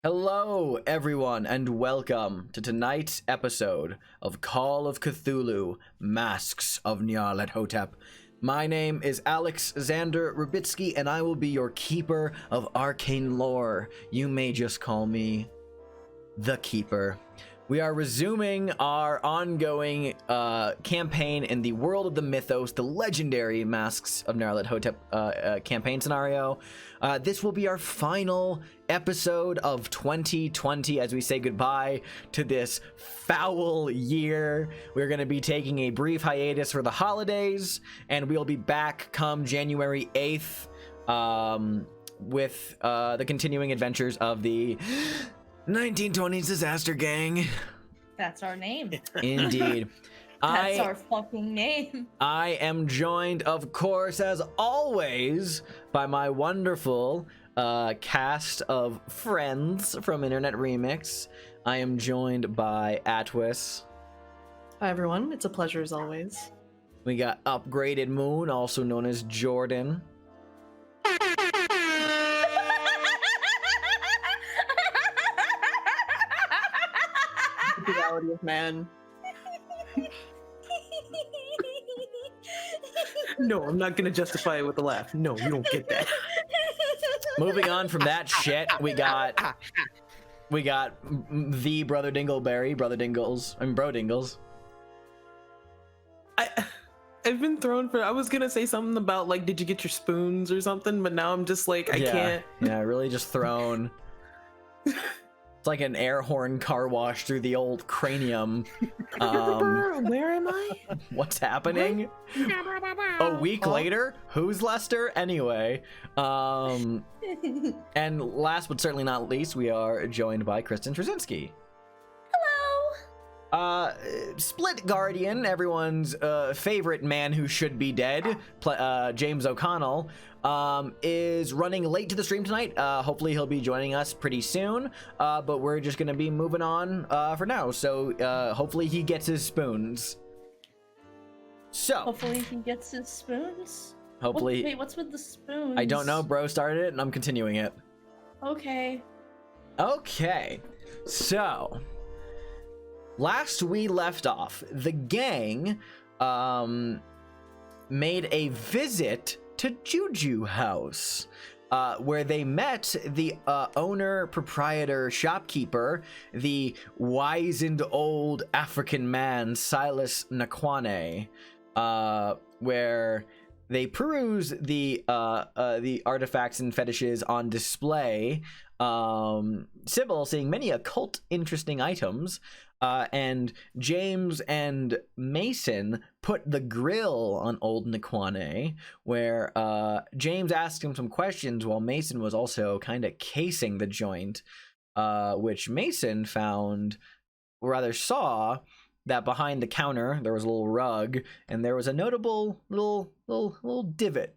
Hello, everyone, and welcome to tonight's episode of Call of Cthulhu, Masks of Nyarlathotep. My name is Alex Xander Rubitsky, and I will be your keeper of arcane lore. You may just call me the Keeper. We are resuming our ongoing campaign in the world of the Mythos, the legendary Masks of Nyarlathotep campaign scenario. This will be our final episode of 2020 as we say goodbye to this foul year. We're going to be taking a brief hiatus for the holidays, and we'll be back come January 8th with the continuing adventures of the 1920s Disaster Gang. That's our name. Indeed. That's our fucking name. I am joined, of course, as always, by my wonderful cast of friends from Internet Remix. I am joined by Atwis. Hi everyone, it's a pleasure as always. We got Upgraded Moon, also known as Jordan. Reality of man. No, I'm not gonna justify it with a laugh. No, you don't get that. Moving on from that shit, we got the Brother Dingleberry, Bro Dingles. I've been thrown for. I was gonna say something about like, did you get your spoons or something? But now I'm just like, I can't. Yeah, really just thrown. It's like an air horn car wash through the old cranium. Where am I? What's happening? A week later? Who's Lester? Anyway. And last but certainly not least, we are joined by Kristen Trzynski. Hello. Split Guardian, everyone's favorite man who should be dead, James O'Connell, is running late to the stream tonight. Hopefully he'll be joining us pretty soon, but we're just gonna be moving on for now, so hopefully he gets his spoons. So Hopefully he gets his spoons? Hopefully. Wait, what's with the spoons? I don't know, bro started it and I'm continuing it. Okay. Okay, so last we left off, the gang made a visit to Juju House, where they met the owner, proprietor, shopkeeper, the wizened old African man, Silas Nakwane, where they peruse the artifacts and fetishes on display. Sybil seeing many occult interesting items, and James and Mason put the grill on old Nakwane, where James asked him some questions while Mason was also kind of casing the joint, which Mason found, or rather saw, that behind the counter there was a little rug, and there was a notable little divot,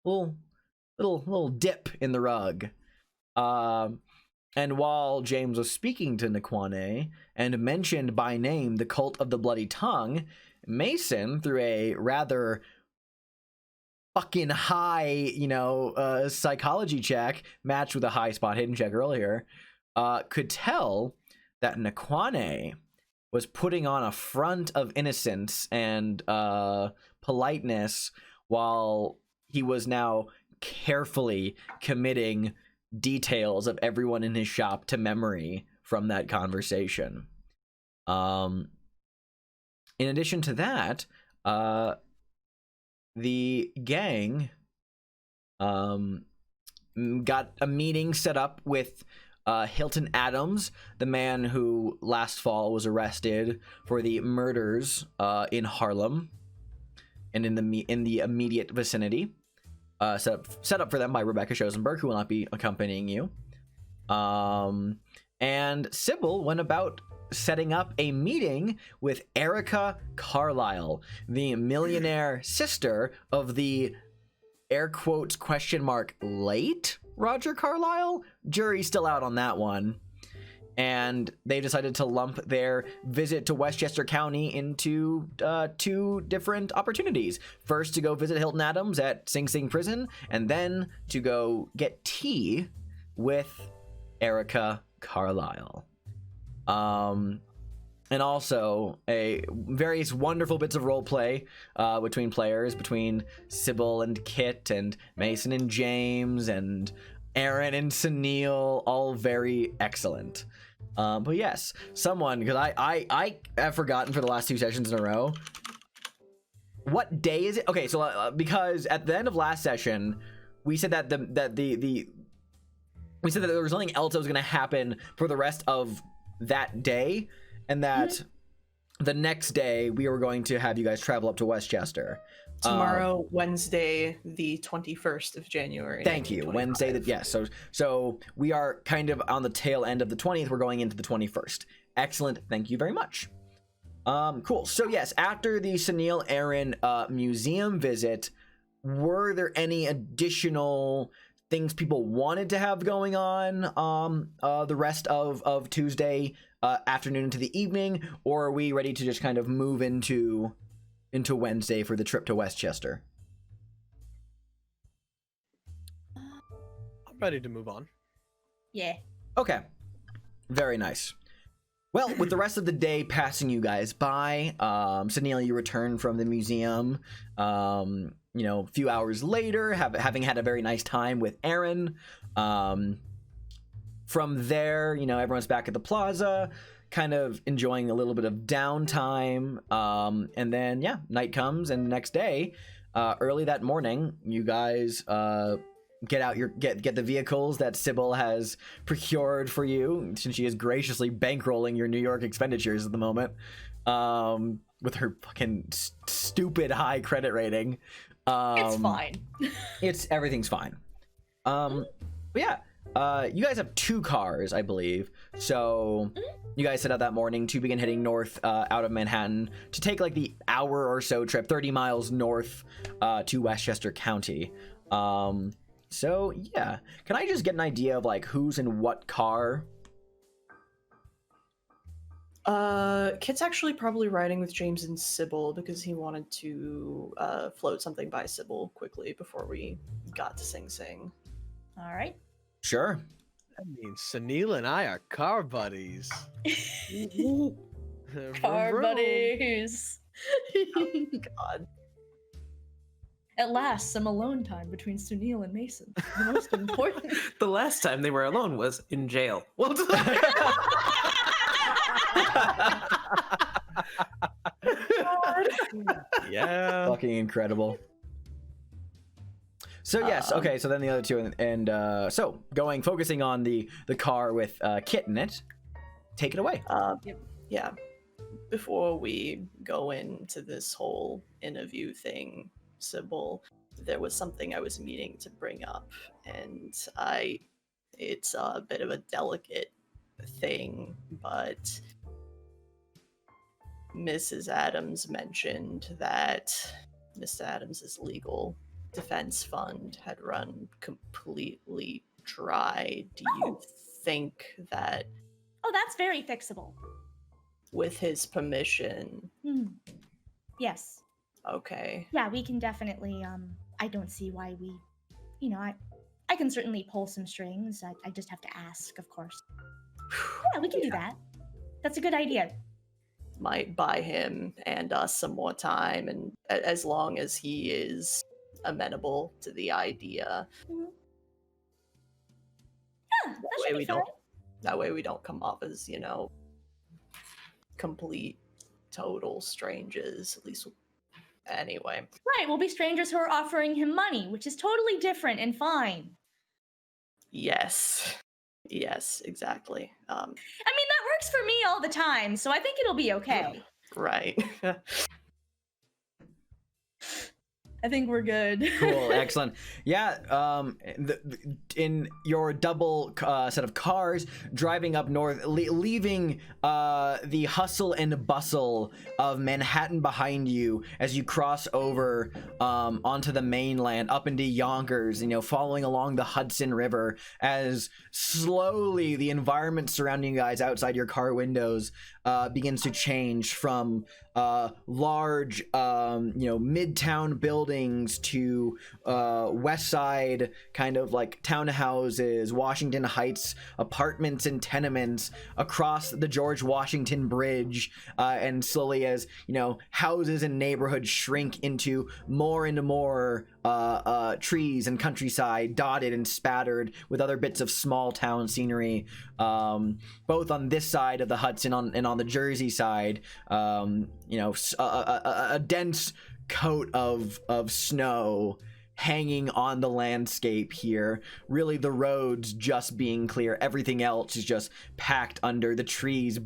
little dip in the rug. And while James was speaking to Nakwane and mentioned by name the Cult of the Bloody Tongue, Mason, through a rather fucking high, psychology check matched with a high spot hidden check earlier, could tell that Nakwane was putting on a front of innocence and politeness while he was now carefully committing details of everyone in his shop to memory from that conversation. In addition to that, the gang got a meeting set up with Hilton Adams, the man who last fall was arrested for the murders in Harlem and in the immediate vicinity. Set up for them by Rebecca Schosenberg, who will not be accompanying you. And Sybil went about setting up a meeting with Erica Carlisle, the millionaire sister of the air quotes question mark late Roger Carlisle. Jury's still out on that one. And they decided to lump their visit to Westchester County into 2 different opportunities. First, to go visit Hilton Adams at Sing Sing Prison, and then to go get tea with Erica Carlisle. And also various wonderful bits of role play between players, between Sybil and Kit and Mason and James and Aaron and Sunil, all very excellent. But yes, someone, because I have forgotten for the last 2 sessions in a row. What day is it? Okay, so because at the end of last session, we said that we said that there was nothing else that was going to happen for the rest of that day, and that the next day we were going to have you guys travel up to Westchester. Tomorrow, Wednesday, the 21st of January. Thank you. Wednesday, yes. So we are kind of on the tail end of the 20th. We're going into the 21st. Excellent. Thank you very much. Cool. So yes, after the Sunil Aaron museum visit, were there any additional things people wanted to have going on the rest of Tuesday afternoon into the evening, or are we ready to just kind of move into Wednesday for the trip to Westchester? I'm ready to move on. Yeah. Okay. Very nice. Well, with the rest of the day passing you guys by, Sunil, you return from the museum, a few hours later, having had a very nice time with Aaron. From there, everyone's back at the plaza, kind of enjoying a little bit of downtime. And then, night comes, and the next day, early that morning, you guys get out get the vehicles that Sybil has procured for you, since she is graciously bankrolling your New York expenditures at the moment, with her fucking stupid high credit rating. It's fine. Everything's fine. But yeah. You guys have 2 cars, I believe. So you guys set out that morning to begin heading north out of Manhattan to take like the hour or so trip, 30 miles north to Westchester County. So yeah, can I just get an idea of like who's in what car? Kit's actually probably riding with James and Sybil because he wanted to float something by Sybil quickly before we got to Sing Sing. All right. Sure. That means Sunil and I are car buddies. Car buddies. Oh, God. At last, some alone time between Sunil and Mason. The most important. The last time they were alone was in jail. Well, yeah. Fucking incredible. So yes, okay, so then the other 2, and so focusing on the car with Kit in it, take it away. Yeah. Before we go into this whole interview thing, Sybil, there was something I was meaning to bring up, and it's a bit of a delicate thing, but Mrs. Adams mentioned that Mr. Adams's legal defense fund had run completely dry. Do you think that... Oh, that's very fixable. With his permission? Yes. Okay. Yeah, we can definitely, I don't see why we, I can certainly pull some strings. I just have to ask, of course. Yeah, we can do that. That's a good idea. Might buy him and us some more time, and as long as he is amenable to the idea. Mhm. Yeah, that should be fine. That way we don't come off as, complete, total strangers, at least. Anyway. Right, we'll be strangers who are offering him money, which is totally different and fine. Yes, exactly. I mean, that works for me all the time, so I think it'll be okay. Right. I think we're good. Cool, excellent. Yeah, in your double set of cars driving up north, leaving the hustle and bustle of Manhattan behind you as you cross over onto the mainland, up into Yonkers, following along the Hudson River, as slowly the environment surrounding you guys outside your car windows begins to change from large, midtown buildings to west side kind of like townhouses, Washington Heights apartments and tenements across the George Washington Bridge, and slowly as houses and neighborhoods shrink into more and more trees and countryside, dotted and spattered with other bits of small town scenery, both on this side of the Hudson and on the Jersey side. A dense coat of snow hanging on the landscape here. Really, the roads just being clear. Everything else is just packed under the trees,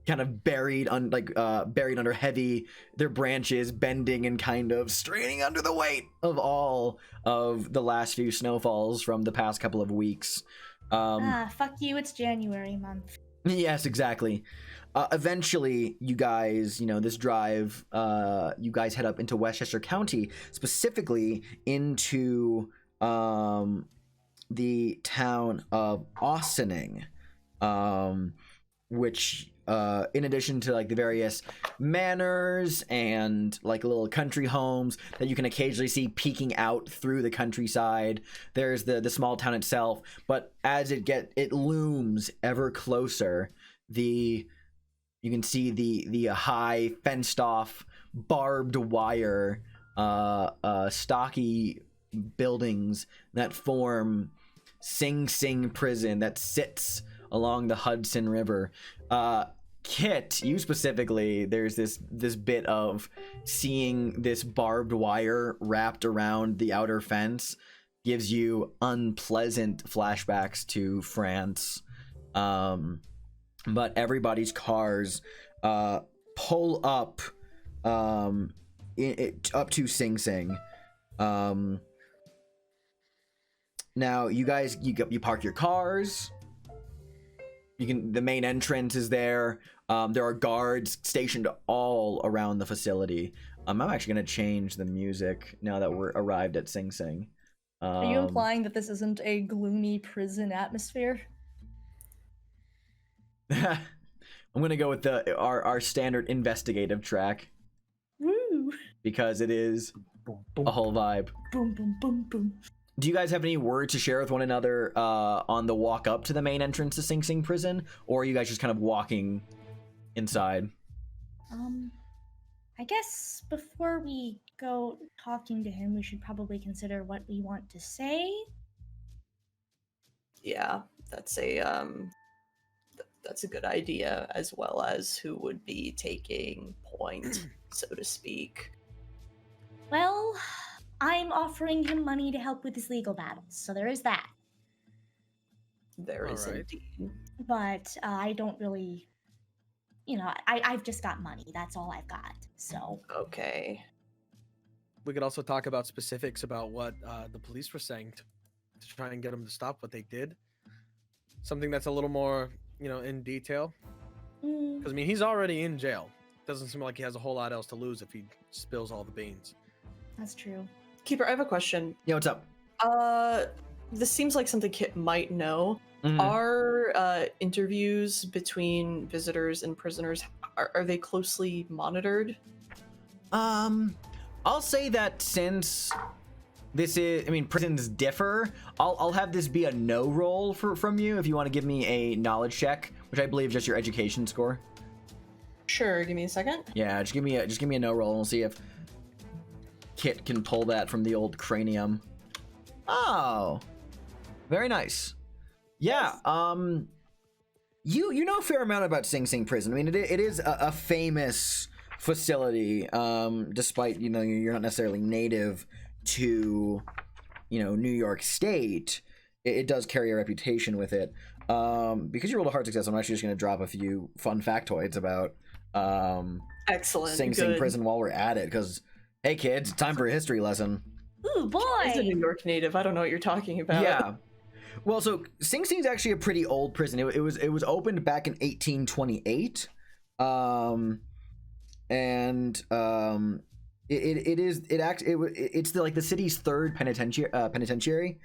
kind of buried under heavy, their branches bending and kind of straining under the weight of all of the last few snowfalls from the past couple of weeks. Fuck you, it's January month. Yes, exactly. Eventually, you guys, this drive, you guys head up into Westchester County, specifically into the town of Austining, which, in addition to like the various manors and like little country homes that you can occasionally see peeking out through the countryside, there's the small town itself. But as it looms ever closer, you can see the high fenced off barbed wire stocky buildings that form Sing Sing prison that sits along the Hudson River. Kit, you specifically, there's this bit of seeing this barbed wire wrapped around the outer fence gives you unpleasant flashbacks to France. But everybody's cars pull up up to Sing Sing. Now you guys you park your cars. The main entrance is there. There are guards stationed all around the facility. I'm actually gonna change the music now that we're arrived at Sing Sing. Are you implying that this isn't a gloomy prison atmosphere? I'm gonna go with our standard investigative track. Woo! Because it is a whole vibe. Boom, boom, boom, boom. Do you guys have any word to share with one another on the walk up to the main entrance to Sing Sing prison, or are you guys just kind of walking inside? I guess before we go talking to him, we should probably consider what we want to say. Yeah, that's a good idea, as well as who would be taking point, so to speak. Well, I'm offering him money to help with his legal battles, so there is that. There is Alright. indeed. But I don't really, I've just got money. That's all I've got. So Okay. We could also talk about specifics about what the police were saying to try and get them to stop what they did. Something that's a little more, in detail. Because, he's already in jail. Doesn't seem like he has a whole lot else to lose if he spills all the beans. that's true. Keeper, I have a question. Yeah, what's up? This seems like something Kit might know. Mhm. Are interviews between visitors and prisoners, are they closely monitored? I'll say that since this is, I mean, prisons differ. I'll have this be a no roll from you if you want to give me a knowledge check, which I believe is just your education score. Sure, give me a second. Yeah, just give me a no roll and we'll see if Kit can pull that from the old cranium. Oh, very nice. Yeah, you know a fair amount about Sing Sing Prison. I mean, it is a famous facility, despite, you know, you're not necessarily native to, you know, New York State. It does carry a reputation with it. Because you rolled a hard success, I'm actually just going to drop a few fun factoids about Excellent. Sing Sing Prison while we're at it, because, hey kids, it's time for a history lesson. Ooh, boy! He's a New York native. I don't know what you're talking about. Yeah. Well, so Sing Sing's actually a pretty old prison. It was opened back in 1828, it's the city's third penitentiary.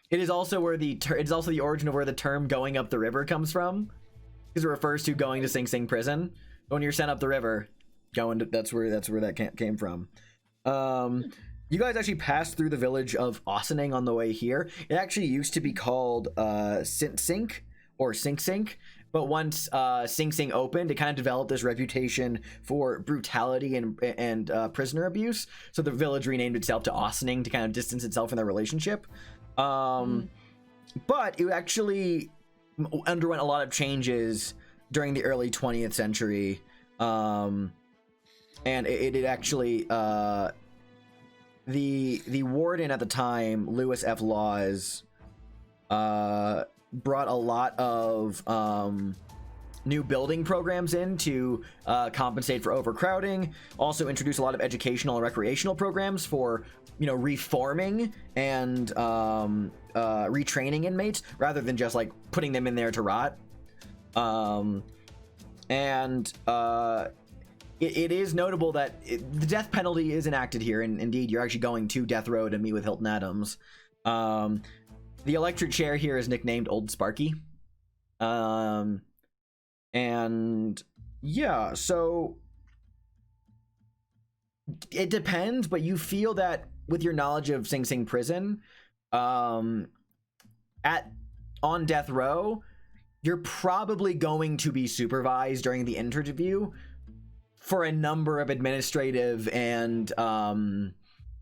It is also where it's also the origin of where the term "going up the river" comes from, because it refers to going to Sing Sing Prison. When you're sent up the river, that's where that came from. You guys actually passed through the village of Ossining on the way here. It actually used to be called Sint Sink or Sink Sink, but once Sing Sing opened, it kind of developed this reputation for brutality and prisoner abuse. So the village renamed itself to Ossining to kind of distance itself from their relationship. But it actually underwent a lot of changes during the early 20th century, and it actually the warden at the time, Lewis F. Laws, brought a lot of new building programs in to compensate for overcrowding. Also introduced a lot of educational and recreational programs for, you know, reforming and retraining inmates rather than just like putting them in there to rot. It is notable that the death penalty is enacted here, and indeed you're actually going to death row to meet with Hilton Adams. The electric chair here is nicknamed Old Sparky. And yeah, so it depends, but you feel that with your knowledge of Sing Sing Prison, on death row, you're probably going to be supervised during the interview for a number of administrative and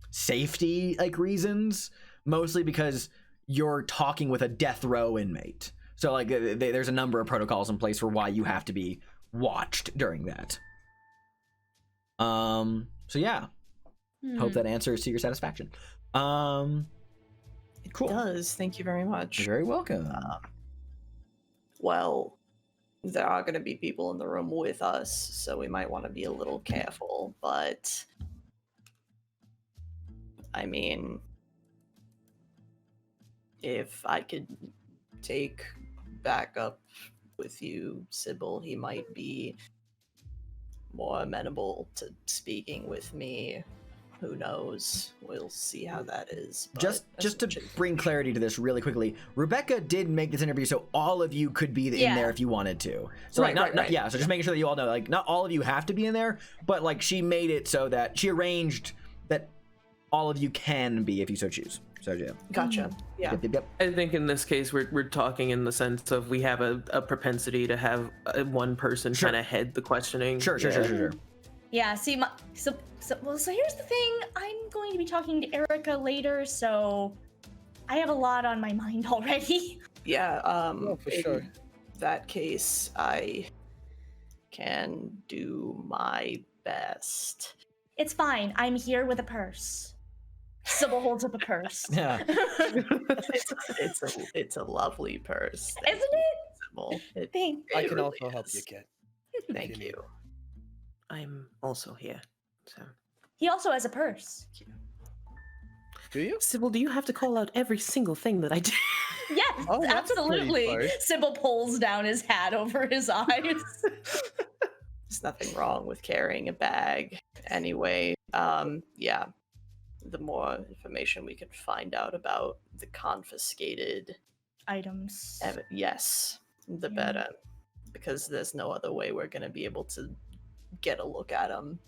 safety reasons, mostly because you're talking with a death row inmate. So there's a number of protocols in place for why you have to be watched during that. So yeah, hope that answers to your satisfaction. Cool. It does. Thank you very much. You're very welcome. Well, there are going to be people in the room with us, so we might want to be a little careful, but I mean, if I could take backup with you, Sybil, he might be more amenable to speaking with me. Who knows? We'll see how that is. Just to bring clarity to this really quickly, Rebecca did make this interview so all of you could be in there if you wanted to. So right. So just making sure that you all know, not all of you have to be in there, but she made it so that she arranged that all of you can be if you so choose. So yeah. Gotcha. Yeah. Yep. I think in this case we're talking in the sense of we have a propensity to have one person kind of head the questioning. Sure. Yeah, see, so here's the thing. I'm going to be talking to Erica later, so I have a lot on my mind already. Yeah, for sure. In that case, I can do my best. It's fine. I'm here with a purse. Sybil holds up a purse. Yeah. It's a lovely purse. Isn't it? Sybil. Thanks. I can really also help is. you, Kit. Thank you. I'm also here. So, He also has a purse. Do you? Sybil, do you have to call out every single thing that I do? Yes, Oh, that's a pretty absolutely. purse. Sybil pulls down his hat over his eyes. There's nothing wrong with carrying a bag. Anyway, yeah. The more information we can find out about the confiscated Items. yes, the Yeah. better. Because there's no other way we're going to be able to get a look at them.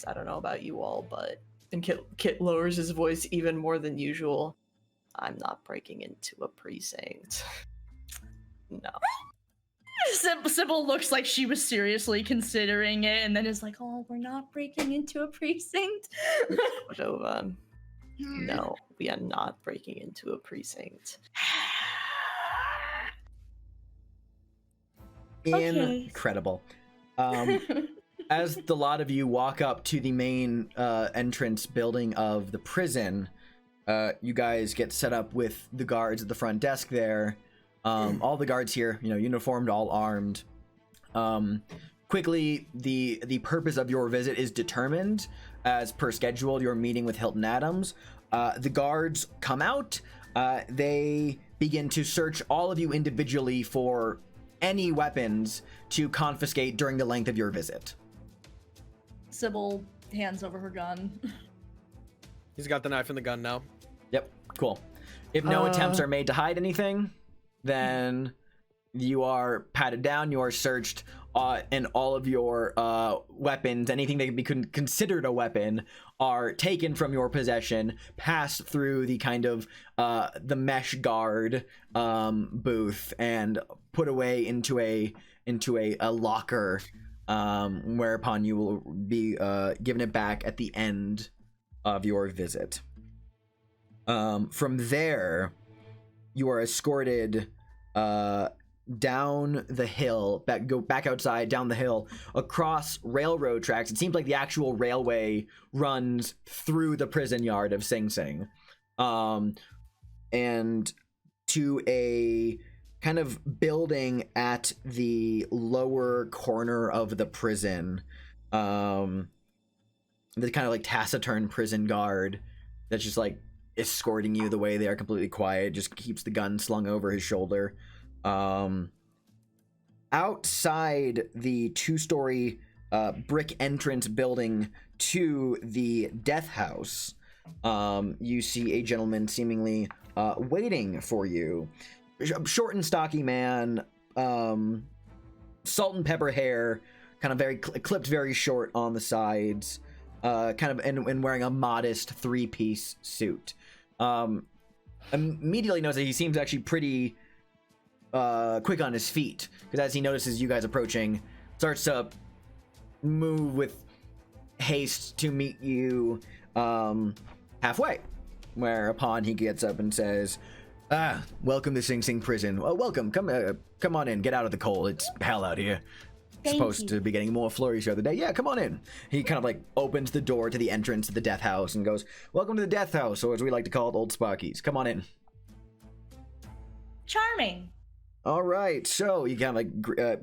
I don't know about you all, but And Kit lowers his voice even more than usual. I'm not breaking into a precinct. No. Sybil looks like she was seriously considering it, and then is like, "Oh, we're not breaking into a precinct." Cordova, no, we are not breaking into a precinct. Okay. Incredible. As the lot of you walk up to the main entrance building of the prison, you guys get set up with the guards at the front desk there. All the guards here, uniformed, all armed. Quickly, the purpose of your visit is determined. As per schedule, you're meeting with Hilton Adams. The guards come out. They begin to search all of you individually for any weapons to confiscate during the length of your visit. Sybil hands over her gun. He's got the knife and the gun now. Yep, cool. If no attempts are made to hide anything, then you are patted down, you are searched, and all of your weapons, anything that could be considered a weapon, are taken from your possession, passed through the kind of the mesh guard booth, and put away into a locker, whereupon you will be given it back at the end of your visit. From there, you are escorted down the hill, go back outside, down the hill, across railroad tracks. It seems like the actual railway runs through the prison yard of Sing Sing, and to a kind of building at the lower corner of the prison, the kind of like taciturn prison guard that's just like escorting you the way they are, completely quiet, just keeps the gun slung over his shoulder. Outside the 2-story brick entrance building to the death house, you see a gentleman seemingly waiting for you. Short and stocky man, salt and pepper hair, kind of very clipped very short on the sides, kind of and wearing a modest 3-piece suit. Immediately notices that he seems actually pretty quick on his feet, because as he notices you guys approaching, starts to move with haste to meet you halfway, whereupon he gets up and says, welcome to Sing Sing prison. Well, welcome, come on in, get out of the cold, it's hell out here. Supposed to be getting more flurries the other day. Yeah, come on in. He kind of like opens the door to the entrance to the death house and goes, welcome to the death house, or as we like to call it, Old Sparky's. Come on in. Charming. All right, so he kind of like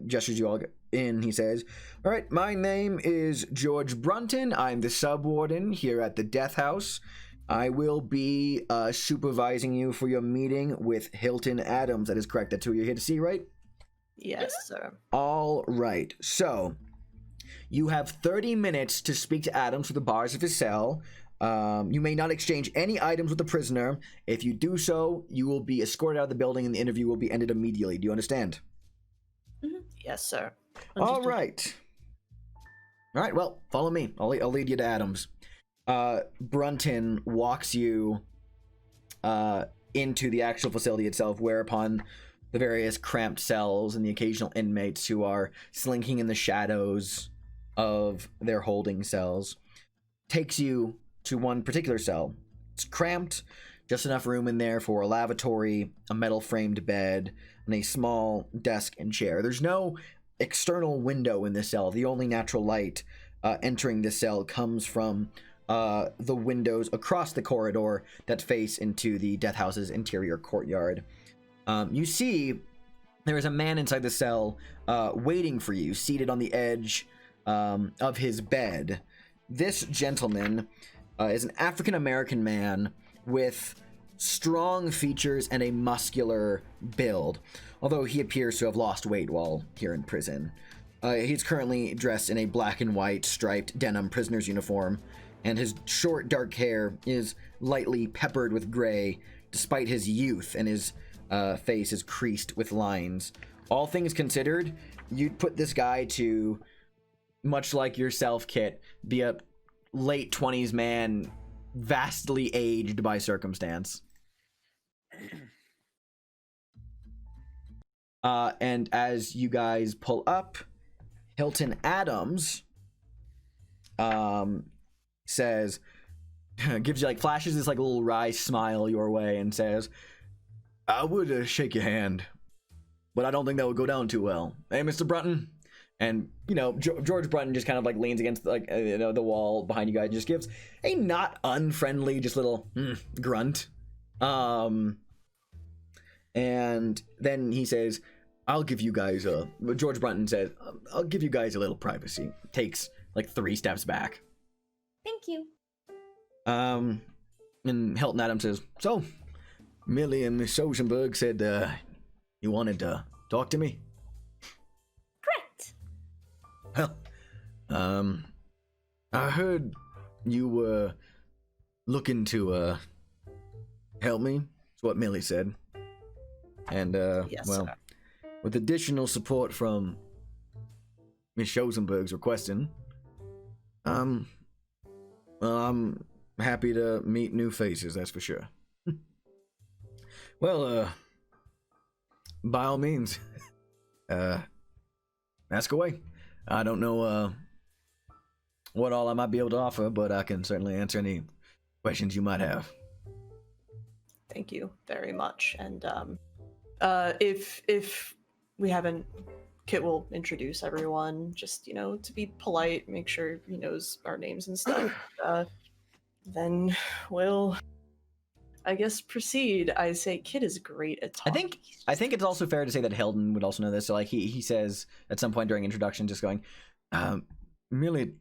gestures you all in. He says, all right, my name is George Brunton. I'm the sub-warden here at the death house. I will be supervising you for your meeting with Hilton Adams. That is correct. That's who you're here to see, right? Yes, sir. All right. So you have 30 minutes to speak to Adams through the bars of his cell. You may not exchange any items with the prisoner. If you do so, you will be escorted out of the building and the interview will be ended immediately. Do you understand? Mm-hmm. Yes, sir. All right. All right. Well, follow me. I'll lead you to Adams. Brunton walks you into the actual facility itself, whereupon the various cramped cells and the occasional inmates who are slinking in the shadows of their holding cells takes you to one particular cell. It's cramped, just enough room in there for a lavatory, a metal framed bed, and a small desk and chair. There's no external window in this cell. The only natural light entering this cell comes from the windows across the corridor that face into the death house's interior courtyard. You see there is a man inside the cell waiting for you, seated on the edge of his bed. This gentleman is an African-American man with strong features and a muscular build, although he appears to have lost weight while here in prison. He's currently dressed in a black and white striped denim prisoner's uniform, and his short dark hair is lightly peppered with gray, despite his youth, and his face is creased with lines. All things considered, you'd put this guy to, much like yourself, Kit, be a late 20s man, vastly aged by circumstance. And as you guys pull up, Hilton Adams says, gives you like flashes this like little wry smile your way and says, I would shake your hand, but I don't think that would go down too well. Hey, Mr. Brunton. And, you know, George Brunton just kind of like leans against like the wall behind you guys and just gives a not unfriendly, just little grunt. And then he says, I'll give you guys George Brunton says, I'll give you guys a little privacy. Takes like 3 steps back. Thank you. And Hilton Adams says, so, Millie and Miss Oceanberg said you wanted to talk to me? Correct. Well, I heard you were looking to help me. That's what Millie said. And, Yes, well, sir. with additional support from Miss Schoenberg's requesting, well, I'm happy to meet new faces, that's for sure. Well, by all means, ask away. I don't know what all I might be able to offer, but I can certainly answer any questions you might have. Thank you very much. And if we haven't, Kit will introduce everyone, just, you know, to be polite, make sure he knows our names and stuff. Then we'll, I guess, proceed. I say Kit is great at talking. I think it's also fair to say that Hilton would also know this. So like he says at some point during introduction, just going, Millie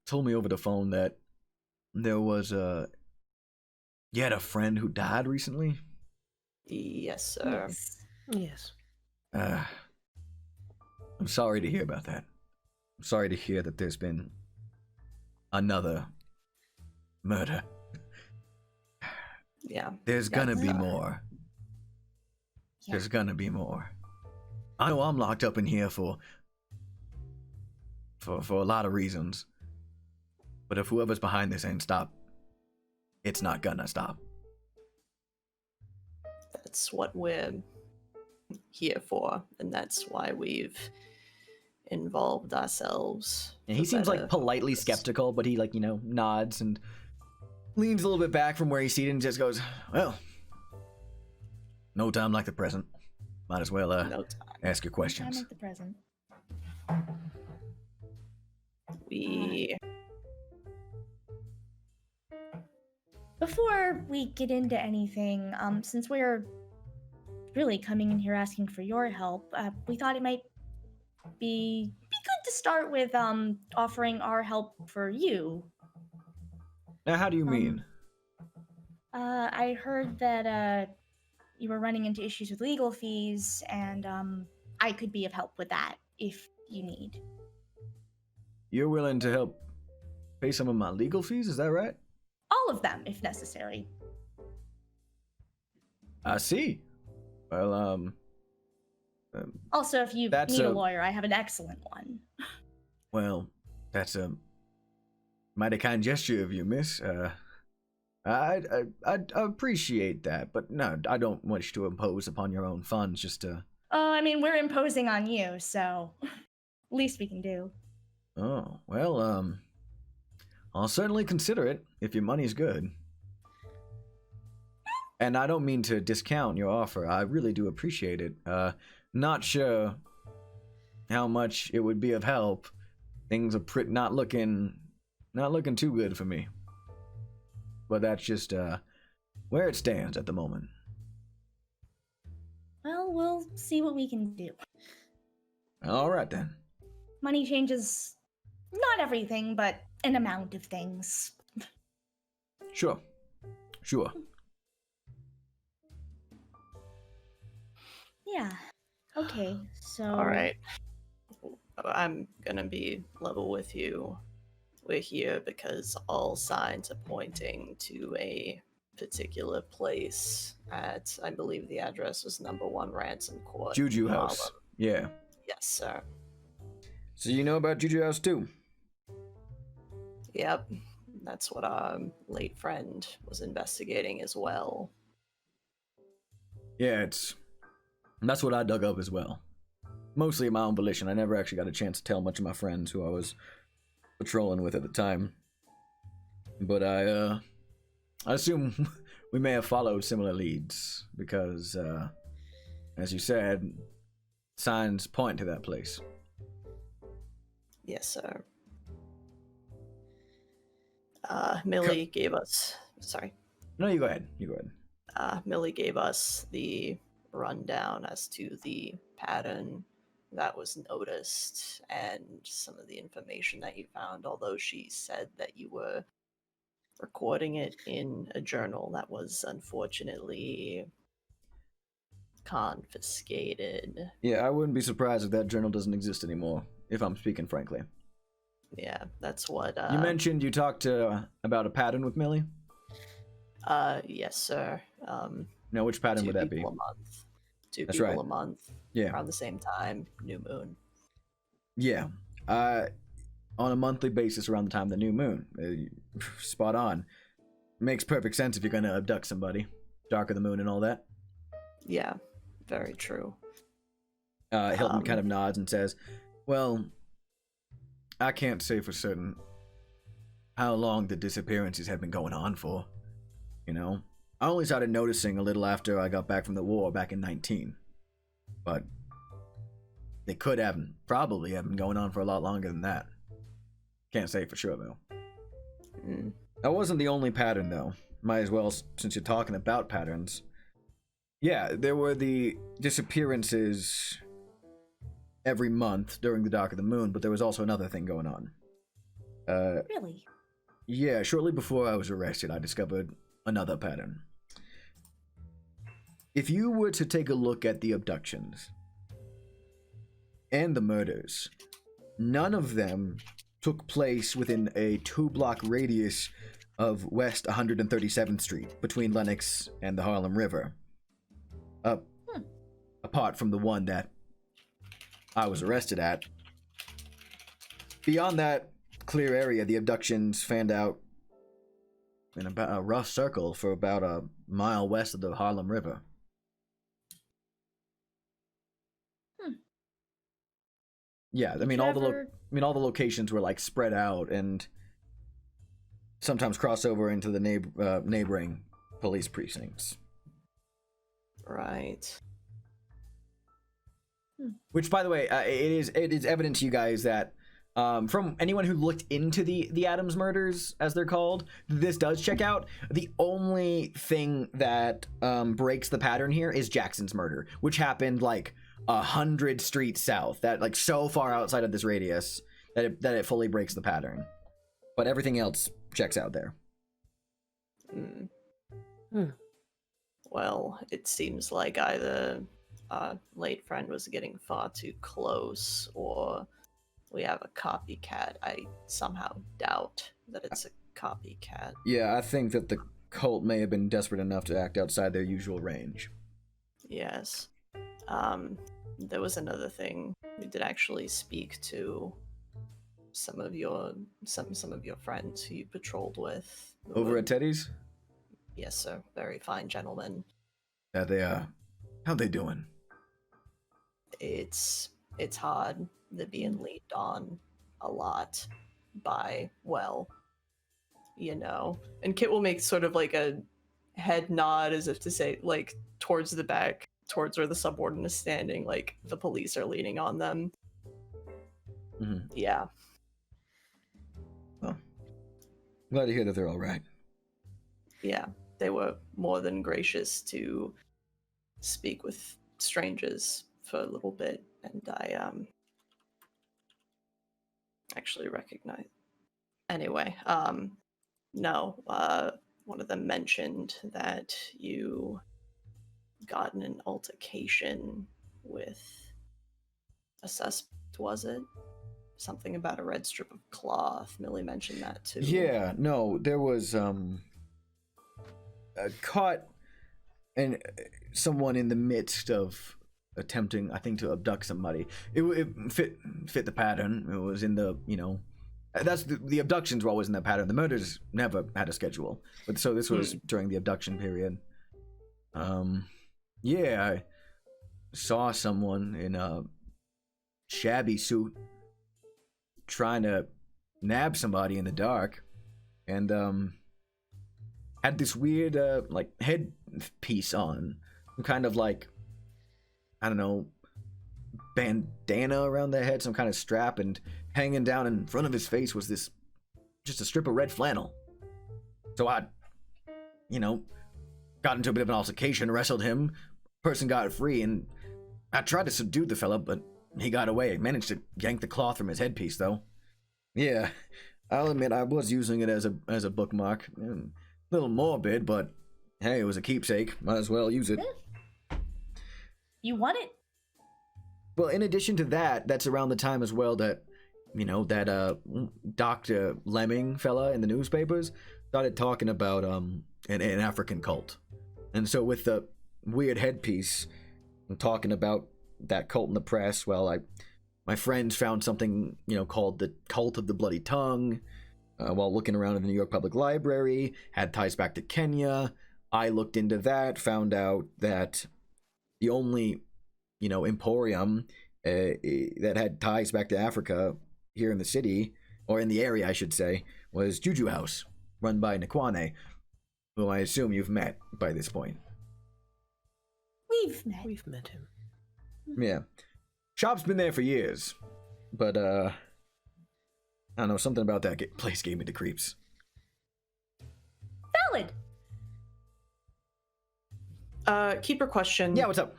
told me over the phone that there was you had a friend who died recently. Yes, sir. Yes. Yes. I'm sorry to hear about that. I'm sorry to hear that there's been another murder. Yeah. There's gonna be That's, more. Yeah. There's gonna be more. I know I'm locked up in here for a lot of reasons. But if whoever's behind this ain't stop, it's not gonna stop. That's what we're here for, and that's why we've involved ourselves. And he for seems like better politely purpose. skeptical, but he like, you know, nods and leans a little bit back from where he's seated and just goes, well, no time like the present. Might as well No time. ask your Time questions. like the present. We Before we get into anything, since we're really coming in here asking for your help, we thought it might be good to start with offering our help for you. Now, how do you mean? I heard that you were running into issues with legal fees, and I could be of help with that if you need. You're willing to help pay some of my legal fees, is that right? All of them, if necessary. I see. Well, Also, if you That's need a a- lawyer, I have an excellent one. well, that's a mighty kind gesture of you, miss. I appreciate that, but no, I don't wish to impose upon your own funds. Just I mean, we're imposing on you, so least we can do. oh well, I'll certainly consider it if your money's good. And I don't mean to discount your offer. I really do appreciate it. Not sure how much it would be of help. Things are not looking too good for me. But that's just where it stands at the moment. Well, we'll see what we can do. All right then. Money changes not everything, but an amount of things. Sure. Yeah. Okay, so... all right. I'm gonna be level with you. We're here because all signs are pointing to a particular place at, I believe the address was number 1 Ransom Court. Juju in House. Harlem. Yeah. Yes, sir. So you know about Juju House too? Yep. That's what our late friend was investigating as well. Yeah, that's what I dug up as well. Mostly at my own volition. I never actually got a chance to tell much of my friends who I was patrolling with at the time. But I assume we may have followed similar leads because, as you said, signs point to that place. Yes, sir. Millie gave us... Sorry. No, you go ahead. Millie gave us the rundown as to the pattern that was noticed and some of the information that you found, although she said that you were recording it in a journal that was unfortunately confiscated. Yeah, I wouldn't be surprised if that journal doesn't exist anymore, if I'm speaking frankly. Yeah, that's what... You mentioned you talked about a pattern with Millie? Yes, sir. Now, which pattern would that be? 2 people a month. That's people right. a month. Yeah. Around the same time, new moon. Yeah. On a monthly basis around the time of the new moon. Spot on. Makes perfect sense if you're going to abduct somebody. Dark of the moon and all that. Yeah, very true. Hilton kind of nods and says, well, I can't say for certain how long the disappearances have been going on for. You know? I only started noticing a little after I got back from the war back in 19. But they probably have been going on for a lot longer than that. Can't say for sure, though. That wasn't the only pattern, though. Might as well, since you're talking about patterns. Yeah, there were the disappearances every month during the Dark of the Moon, but there was also another thing going on. Really? Yeah, shortly before I was arrested, I discovered another pattern. If you were to take a look at the abductions and the murders, none of them took place within a 2-block radius of West 137th Street between Lenox and the Harlem River. Apart from the one that I was arrested at. Beyond that clear area, the abductions fanned out in about a rough circle for about a mile west of the Harlem River. Yeah, I mean all the locations were like spread out and sometimes cross over into the neighboring police precincts. Right. Which, by the way, it is evident to you guys that from anyone who looked into the Adams murders, as they're called, this does check out. The only thing that breaks the pattern here is Jackson's murder, which happened like 100 streets south, that like so far outside of this radius that it fully breaks the pattern. But everything else checks out there. Well, it seems like either our late friend was getting far too close, or we have a copycat. I somehow doubt that it's a copycat. Yeah, I think that the cult may have been desperate enough to act outside their usual range. Yes. There was another thing. We did actually speak to some of your friends who you patrolled with. Over at Teddy's? Yes, sir. Very fine gentlemen. Yeah, they are. How they doing? It's hard. They're being leaned on a lot by, well, you know. And Kit will make sort of like a head nod as if to say, like, towards the back, towards where the subwarden is standing, like the police are leaning on them. Mm-hmm. Yeah. Well, glad to hear that they're all right. Yeah, they were more than gracious to speak with strangers for a little bit, and I actually recognize. Anyway, no, one of them mentioned that you got in an altercation with a suspect, was it? Something about a red strip of cloth. Millie mentioned that too. Yeah, no, there was caught and someone in the midst of attempting, I think, to abduct somebody. It fit the pattern. It was in the, That's the abductions were always in that pattern. The murders never had a schedule, but so this was during the abduction period. Yeah, I saw someone in a shabby suit trying to nab somebody in the dark, and had this weird like headpiece on, some kind of like, I don't know, bandana around their head, some kind of strap, and hanging down in front of his face was this just a strip of red flannel. So I, got into a bit of an altercation, wrestled him, person got free, and I tried to subdue the fella, but he got away. Managed to yank the cloth from his headpiece, though. Yeah, I'll admit I was using it as a bookmark. A little morbid, but hey, it was a keepsake. Might as well use it. You want it? Well, in addition to that, that's around the time as well that, that Dr. Lemming fella in the newspapers started talking about an African cult. And so with the weird headpiece and talking about that cult in the press, well, my friends found something, called the Cult of the Bloody Tongue while looking around in the New York Public Library, had ties back to Kenya. I looked into that, found out that the only emporium that had ties back to Africa here in the city, or in the area, I should say, was Juju House, run by Nkwane, who I assume you've met by this point. We've met him. Yeah. Shop's been there for years, but, I don't know, something about that place gave me the creeps. Valid. Keeper question. Yeah, what's up?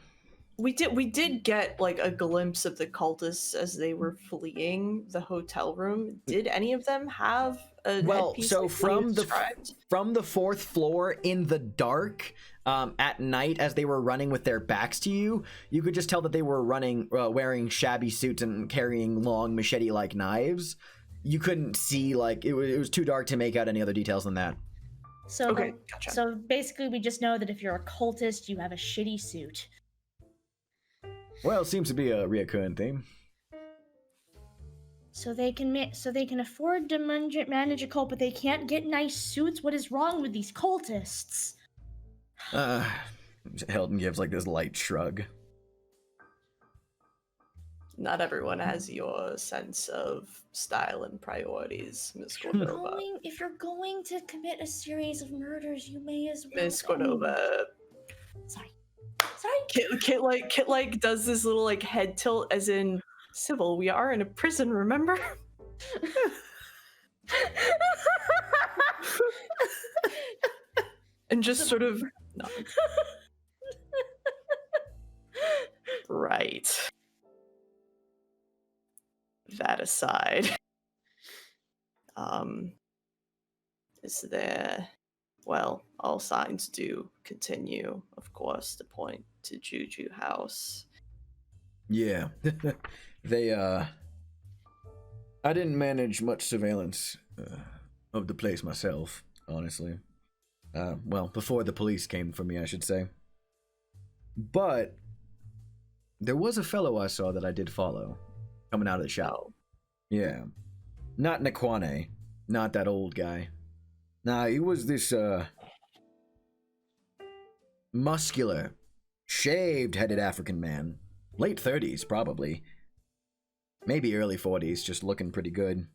We did get like a glimpse of the cultists as they were fleeing the hotel room. Did any of them have a headpiece? So like from the fourth floor in the dark, at night as they were running with their backs to you, you could just tell that they were running, wearing shabby suits and carrying long machete-like knives. You couldn't see, like, it was too dark to make out any other details than that. So, okay, gotcha. So basically, we just know that if you're a cultist, you have a shitty suit. Well, seems to be a reoccurring theme. So they can afford to manage a cult, but they can't get nice suits. What is wrong with these cultists? Helton gives like this light shrug. Not everyone has your sense of style and priorities, Miss Cordova. If you're going to commit a series of murders, you may as well. Miss Cordova. Sorry. Kit like does this little like head tilt, as in, Sybil, we are in a prison, remember? And just sort of no. Right. That aside, is there, well, all signs do continue, of course, to point to Juju House. Yeah. They, I didn't manage much surveillance of the place myself, honestly. Well, before the police came for me, I should say. But there was a fellow I saw that I did follow, coming out of the shop. Oh. Yeah. Not Nkwane. Not that old guy. Nah, he was this, muscular, shaved-headed African man. Late 30s, probably. Maybe early 40s, just looking pretty good.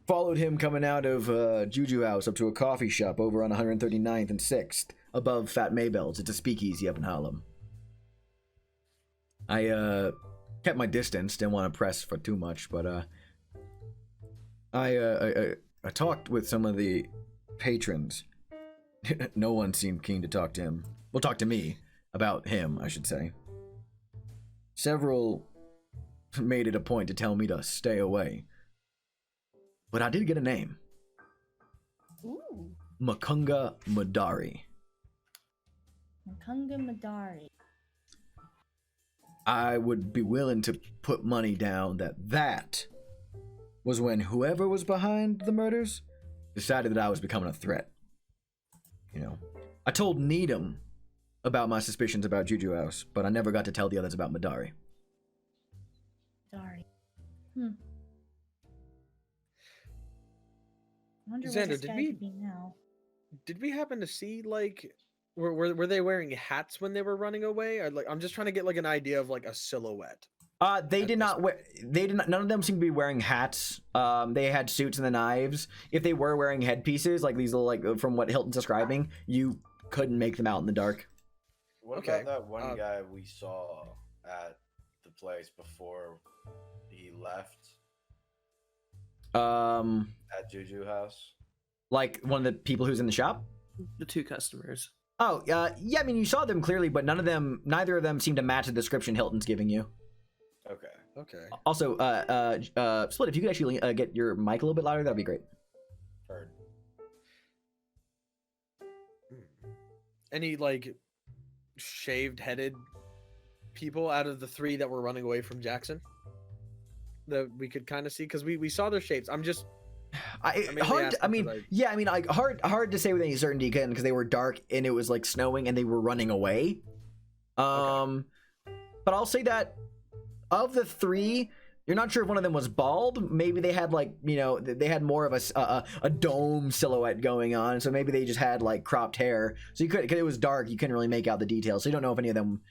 Followed him coming out of Juju House up to a coffee shop over on 139th and 6th, above Fat Maybell's. It's a speakeasy up in Harlem. I kept my distance, didn't want to press for too much, but I talked with some of the patrons. No one seemed keen to talk to him. Well, talk to me about him, I should say. Several made it a point to tell me to stay away. But I did get a name. Ooh. Makunga Madari. Makunga Madari. I would be willing to put money down that was when whoever was behind the murders decided that I was becoming a threat. I told Needham about my suspicions about Juju House, but I never got to tell the others about Madari. Madari. I wonder where Xander, this did guy we- could be now. Did we happen to see like were they wearing hats when they were running away? Or, like I'm just trying to get like an idea of like a silhouette. They At did this not wear. They did not. None of them seem to be wearing hats. They had suits and the knives. If they were wearing headpieces, like these little, like from what Hilton's describing, you couldn't make them out in the dark. What Okay, about that one guy we saw at the place before he left at Juju House? Like one of the people who's in the shop. The 2 customers. Oh, yeah. I mean, you saw them clearly, but neither of them seem to match the description Hilton's giving you. Okay. Okay. Also, Split, if you could actually get your mic a little bit louder, that'd be great. Heard. Any like shaved headed people out of the 3 that were running away from Jackson that we could kind of see, because we saw their shapes. I'm just hard to say with any certainty again because they were dark and it was like snowing and they were running away. But I'll say that of the 3, you're not sure if one of them was bald. Maybe they had like, they had more of a dome silhouette going on, so maybe they just had like cropped hair. So you could, because it was dark, you couldn't really make out the details. So you don't know if any of them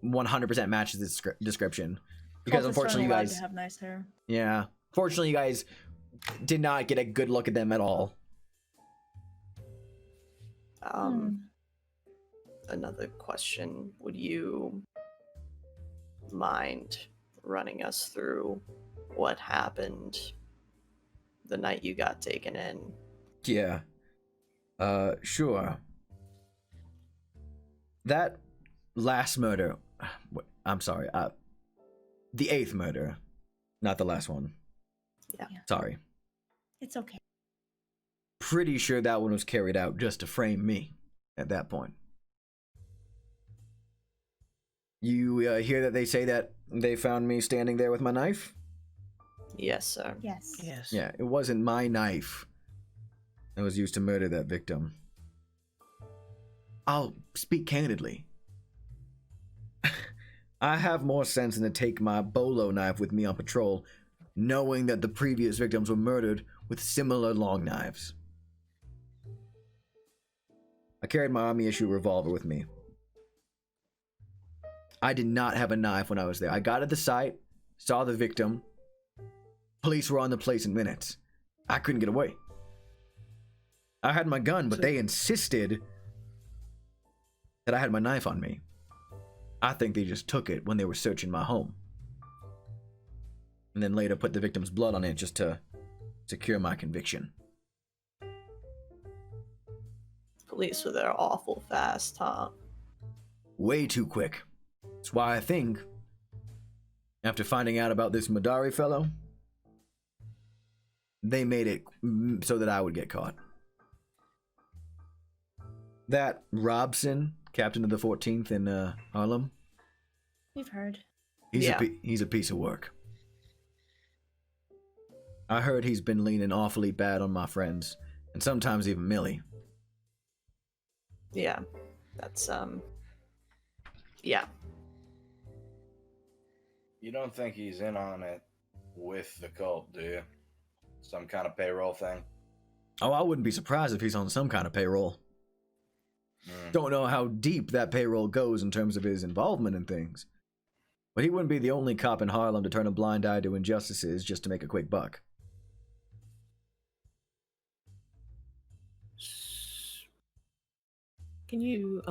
100% matches the description. Because Cultists unfortunately, you aren't allowed guys to have nice hair. Yeah. Fortunately, you guys did not get a good look at them at all. Another question. Would you mind running us through what happened the night you got taken in? Yeah. Sure. That last murder... I'm sorry. The 8th murder. Not the last one. Yeah. Sorry. It's okay. Pretty sure that one was carried out just to frame me at that point. You hear that they say that they found me standing there with my knife? Yes, sir. Yes. Yes. Yeah, it wasn't my knife that was used to murder that victim. I'll speak candidly. I have more sense than to take my bolo knife with me on patrol, knowing that the previous victims were murdered with similar long knives. I carried my army issue revolver with me. I did not have a knife when I was there. I got at the site, saw the victim. Police were on the place in minutes. I couldn't get away. I had my gun, but they insisted that I had my knife on me. I think they just took it when they were searching my home. And then later put the victim's blood on it just to secure my conviction. Police were there awful fast, huh? Way too quick. That's why I think, after finding out about this Madari fellow, they made it so that I would get caught. That Robson, captain of the 14th in Harlem, We've heard. he's a piece of work. I heard he's been leaning awfully bad on my friends, and sometimes even Millie. Yeah. That's, yeah. You don't think he's in on it with the cult, do you? Some kind of payroll thing? Oh, I wouldn't be surprised if he's on some kind of payroll. Don't know how deep that payroll goes in terms of his involvement in things. But he wouldn't be the only cop in Harlem to turn a blind eye to injustices just to make a quick buck. Can you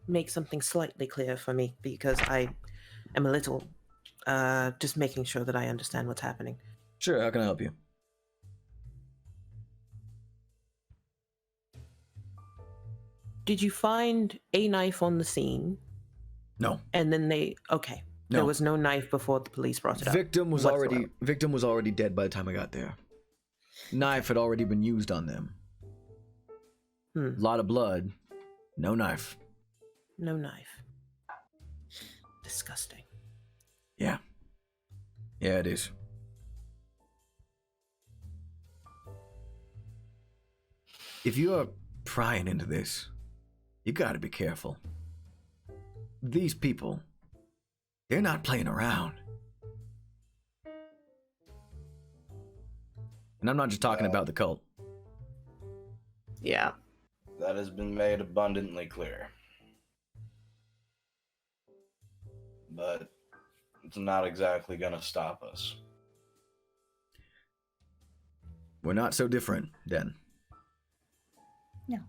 make something slightly clear for me, because I am a little just making sure that I understand what's happening. Sure, how can I help you? Did you find a knife on the scene? No. And then okay. No. There was no knife before the police brought it up. Victim was whatsoever. already dead by the time I got there. Knife had already been used on them. A lot of blood. No knife. No knife. Disgusting. Yeah. Yeah, it is. If you are prying into this, you gotta be careful. These people, they're not playing around. And I'm not just talking about the cult. Yeah. That has been made abundantly clear. But it's not exactly gonna stop us. We're not so different, then. No.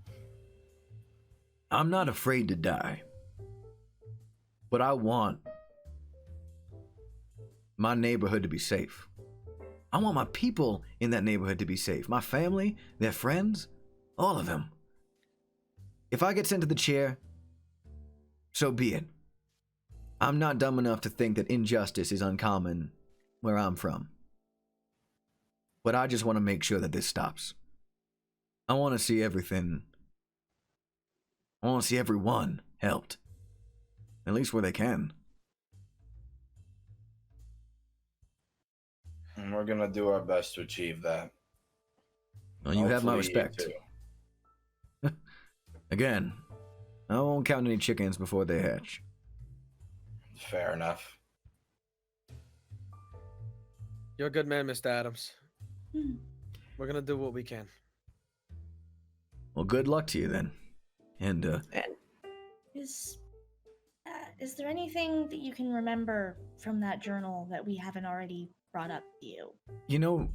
I'm not afraid to die. But I want my neighborhood to be safe. I want my people in that neighborhood to be safe. My family, their friends, all of them. If I get sent to the chair, so be it. I'm not dumb enough to think that injustice is uncommon where I'm from. But I just want to make sure that this stops. I want to see everything. I want to see everyone helped. At least where they can. And we're gonna do our best to achieve that. Well, you have my Hopefully you respect. too. Again, I won't count any chickens before they hatch. Fair enough. You're a good man, Mr. Adams. Hmm. We're gonna do what we can. Well, good luck to you then. And, Is there anything that you can remember from that journal that we haven't already brought up to you? you know,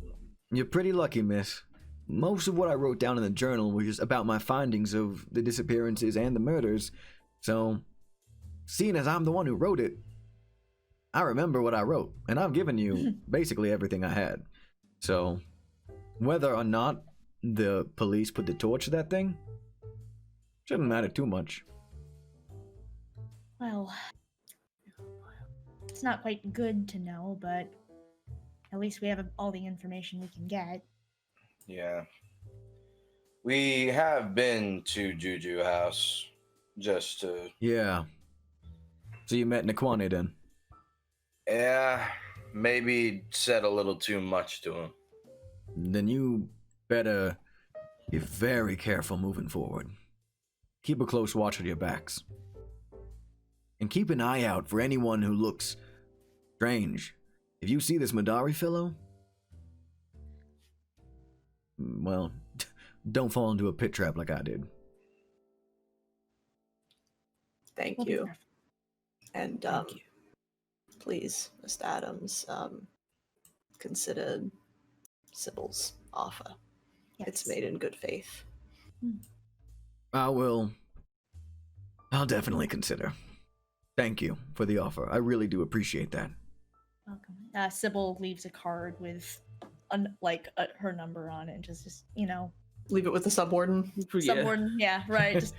you're pretty lucky, miss. Most of what I wrote down in the journal was about my findings of the disappearances and the murders. So, seeing as I'm the one who wrote it, I remember what I wrote, and I've given you basically everything I had. So, whether or not the police put the torch to that thing, shouldn't matter too much. Well, it's not quite good to know, but at least we have all the information we can get. Yeah. We have been to Juju House just to... Yeah. So you met Nikwane then? Yeah, maybe said a little too much to him. Then you better be very careful moving forward. Keep a close watch on your backs. And keep an eye out for anyone who looks strange. If you see this Madari fellow, well, don't fall into a pit trap like I did. Thank We'll be you. careful. And Thank you. please, Mr. Adams, consider Sybil's offer. It's Yes. made in good faith. I'll definitely consider. Thank you for the offer. I really do appreciate that. Welcome. Sybil leaves a card with her number on it, and just Leave it with the subwarden. subwarden. Yeah, right. Just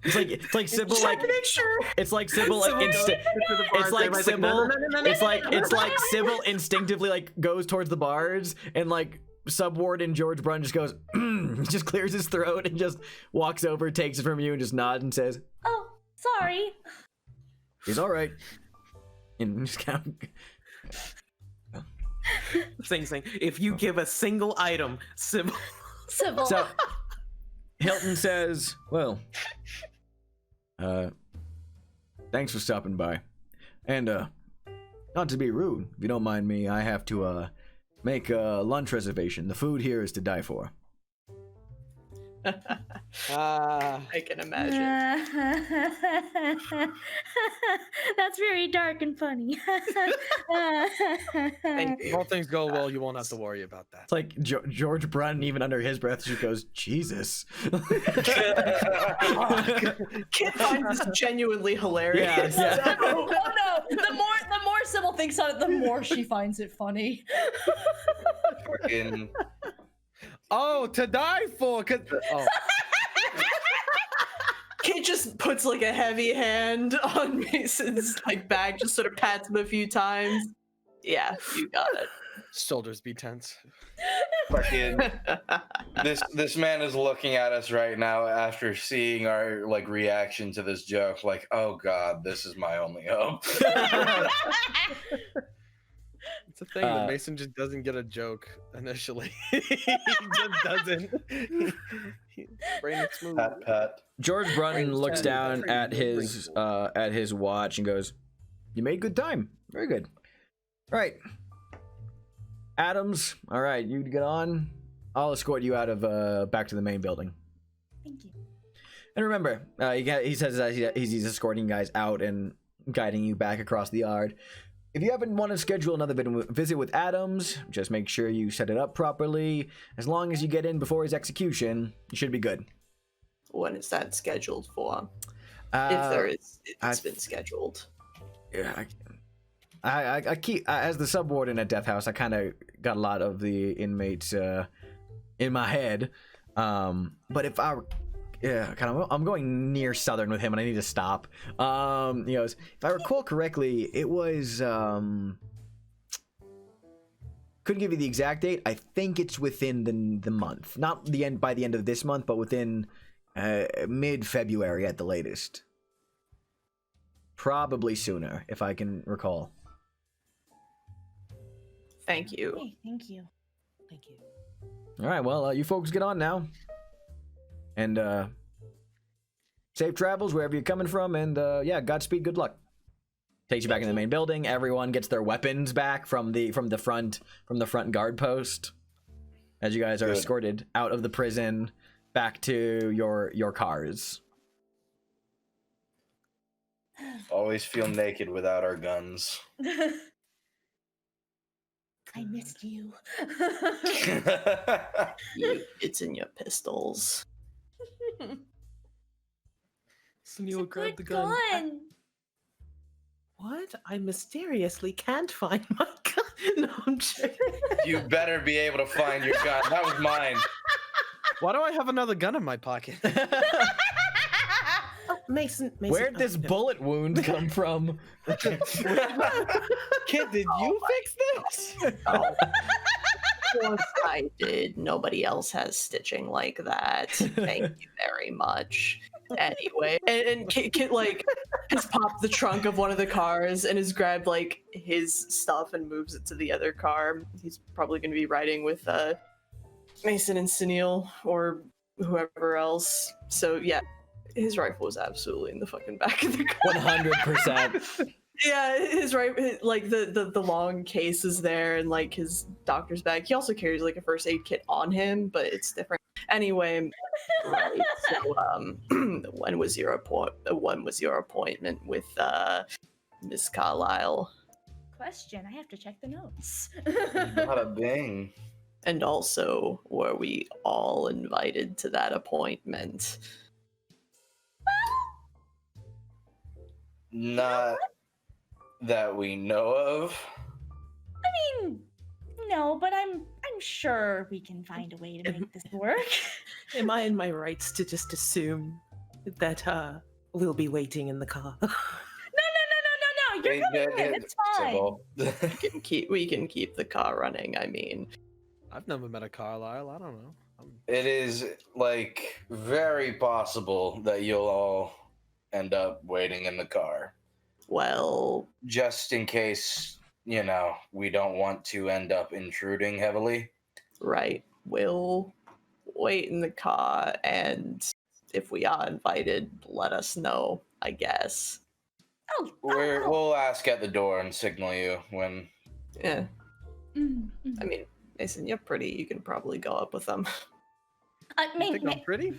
It's like Sybil Just like to make sure. it's like Sybil like it's like Sybil it's like Sybil instinctively like goes towards the bars, and like Subwarden George Brun just goes just clears his throat and just walks over, takes it from you, and just nods and says, oh, sorry. "He's all right." And just kind of Sing. If you give a single item, Sybil. Sybil. so Hilton says, "Well, thanks for stopping by. And not to be rude, if you don't mind me, I have to make a lunch reservation. The food here is to die for." I can imagine. That's very dark and funny. Thank If all things go well, you won't have to worry about that. It's like George Brun, even under his breath, just goes, "Jesus." Kid finds this genuinely hilarious. Yeah. Oh no! The more Sybil thinks on it, the more she finds it funny. Fucking... Oh, to die for! Oh. Kid just puts like a heavy hand on Mason's bag, just sort of pats him a few times. Yeah, you got it. Shoulders be tense. Fucking... This man is looking at us right now after seeing our reaction to this joke, like, oh god, this is my only hope. It's a thing that Mason just doesn't get a joke initially. He just doesn't. Brain is smooth. Pat. George Brun Brains looks down. down at his watch and goes, "You made good time. Very good. Right. Adams, all right, you get on. I'll escort you out of back to the main building. Thank you. And remember, he says that he's escorting you guys out and guiding you back across the yard. If you happen to want to schedule another visit with Adams, just make sure you set it up properly. As long as you get in before his execution, you should be good. When is that scheduled for? If there is, it's been scheduled. Yeah, I keep as the subwarden at Death House. I kind of got a lot of the inmates in my head. But if I I'm going near Southern with him, and I need to stop. He goes, if I recall correctly, it was couldn't give you the exact date. I think it's within the month, not the end by the end of this month, but within mid-February at the latest. Probably sooner, if I can recall. Thank you. Hey, thank you. Thank you. All right, well, you folks get on now. And safe travels wherever you're coming from, and yeah, Godspeed, good luck. Takes you back in the main building. Everyone gets their weapons back from the front guard post as you guys are escorted out of the prison back to your cars. Always feel naked without our guns. I missed you. It's in your pistols. Sunil It's a grabbed the good gun. What? I mysteriously can't find my gun. No, I'm joking. You better be able to find your gun. That was mine. Why do I have another gun in my pocket? Oh, Mason. Where'd this bullet wound come from? Kid, did you fix this? Oh. Of course I did. Nobody else has stitching like that. Thank you very much. Anyway, and Kit like has popped the trunk of one of the cars and has grabbed like his stuff and moves it to the other car. He's probably going to be riding with Mason and Sunil or whoever else. So yeah, his rifle is absolutely in the fucking back of the car. 100%. Yeah, like the long case is there, and like his doctor's bag. He also carries like a first aid kit on him, but it's different. Anyway, right. So when was your appointment with Miss Carlisle? Question. I have to check the notes. Bada bing. And also, were we all invited to that appointment? Not that we know of. I mean, no, but I'm sure we can find a way to make this work. Am I in my rights to just assume that we'll be waiting in the car? No. You're coming in. It's fine. We can keep the car running. I mean, I've never met a Carlisle. I don't know. It is like very possible that you'll all end up waiting in the car. well, Just in case, we don't want to end up intruding heavily. right. We'll wait in the car, and if we are invited, let us know, I guess. Oh, We'll ask at the door and signal you when. Yeah. Mm, I mean, Mason, you're pretty. You can probably go up with them. You think I'm pretty?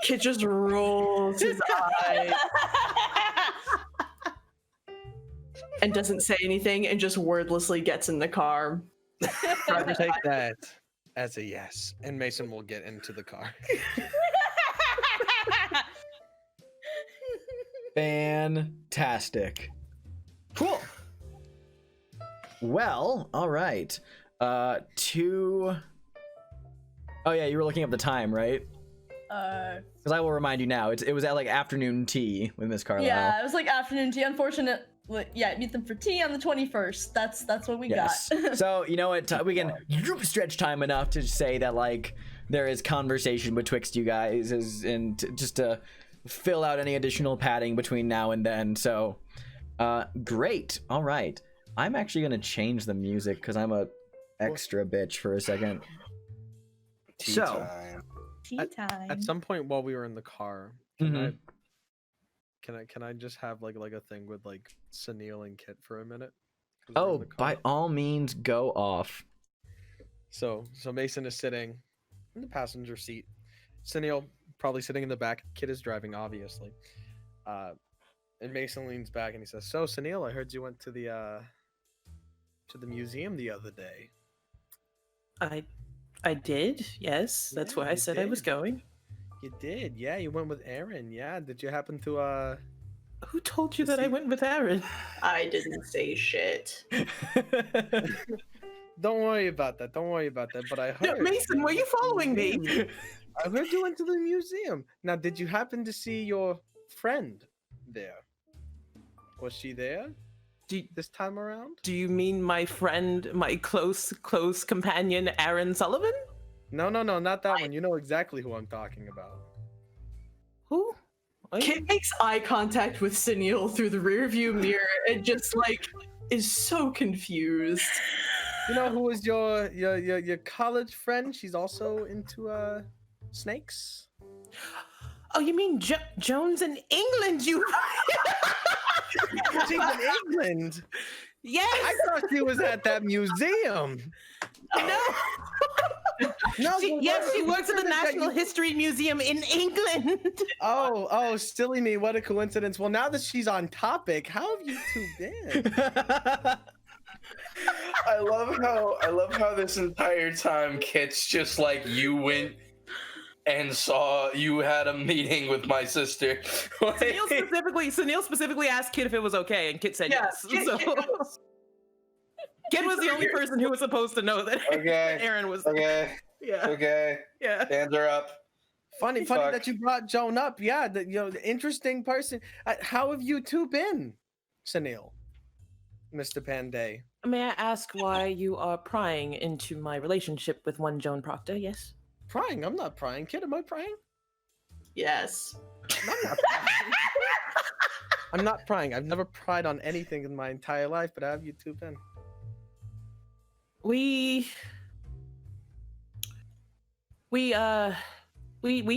Kid just rolls his eyes and doesn't say anything and just wordlessly gets in the car. Take that as a yes, and Mason will get into the car. Fantastic. Cool. Well, all right. Oh yeah, you were looking up the time, right? Because I will remind you now. It was at like afternoon tea with Miss Carlisle. Yeah, it was like afternoon tea. Unfortunately, yeah, meet them for tea on the 21st. That's what we got. So you know what? We can stretch time enough to say that like there is conversation betwixt you guys, and just to fill out any additional padding between now and then. So, great. All right. I'm actually gonna change the music because I'm a extra bitch for a second. Tea So- time. Tea time. At some point while we were in the car, Mhm. can I just have like a thing with like Sunil and Kit for a minute? 'Cause we're in Oh, the car. by all means, go off. So Mason is sitting in the passenger seat. Sunil probably sitting in the back. Kid is driving, obviously. And Mason leans back and he says, "So, Sunil, I heard you went to the museum the other day." I did, yes. That's Yeah, where I you said I was did. going. You did, yeah. You went with Aaron, yeah. Did you happen to Who told you that I went with Aaron? I didn't say shit. Don't worry about that. Don't worry about that. But I No, heard. Mason, were you following me? I heard you went to the museum. Now, did you happen to see your friend there? Was she there this time around? Do you mean my friend, my close companion, Aaron Sullivan? No, not that one. You know exactly who I'm talking about. Who? Kit makes eye contact with Sunil through the rearview mirror and just like is so confused. You know who was your college friend? She's also into snakes. Oh, you mean Jones in England? You? She's in England. Yes. I thought she was at that museum. No. No. Yes, she works at the National History Museum in England. Oh, silly me! What a coincidence. Well, now that she's on topic, how have you two been? I love how this entire time Kit's just like, you went and saw you had a meeting with my sister. Like, Sunil specifically asked Kit if it was okay, and Kit said yes. Kit knows. Kit was the only person who was supposed to know that Okay. Aaron was. okay, Yeah. okay, Yeah. hands are up. Funny Fuck. that you brought Joan up. Yeah, the interesting person. How have you two been, Sunil, Mr. Pandey? May I ask why you are prying into my relationship with one Joan Proctor? Yes. Prying? I'm not prying. Kid, am I prying? Yes. I'm not prying. I've never pried on anything in my entire life, but how have you two been? We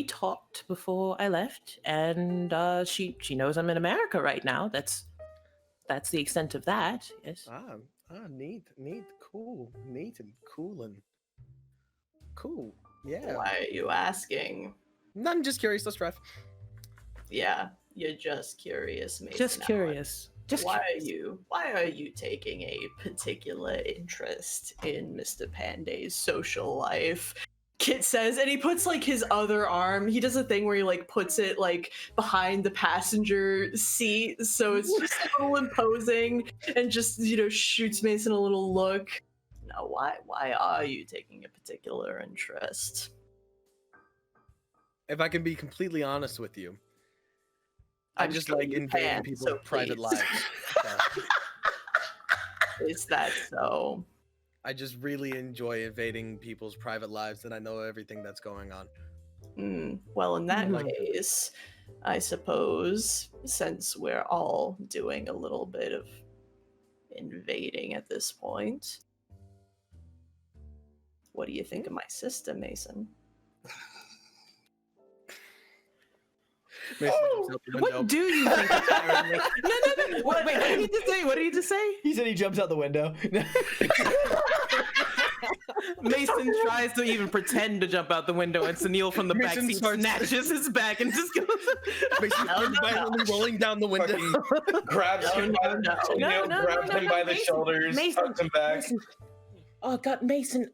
talked before I left, and she knows I'm in America right now. That's the extent of that. Yes. Neat, cool, neat and cool. Yeah. Why are you asking? I'm just curious. Let's drive. Yeah, you're just curious, Mason. Just curious. Why are you taking a particular interest in Mr. Pandey's social life? Kit says, and he puts like his other arm. He does a thing where he like puts it like behind the passenger seat, so it's just a little imposing, and just shoots Mason a little look. Now, why are you taking a particular interest? If I can be completely honest with you, I I'm just sure like you invading can, people's so private please. lives. So, Is that so? I just really enjoy invading people's private lives, and I know everything that's going on. Well, in that Mhm. case, I suppose, since we're all doing a little bit of invading at this point, what do you think of my sister, Mason? Mason jumps out the window. What do you think of Aaron? No. Wait, what did he just say? What did he just say? He said he jumps out the window. Mason tries to even pretend to jump out the window, and Sunil from the back Mason seat starts- snatches his back and just goes. Mason starts violently rolling down the window. Fucking grabs him by no. grabs him by the Mason, shoulders, Mason, tucks him back. Mason. Oh God, Mason,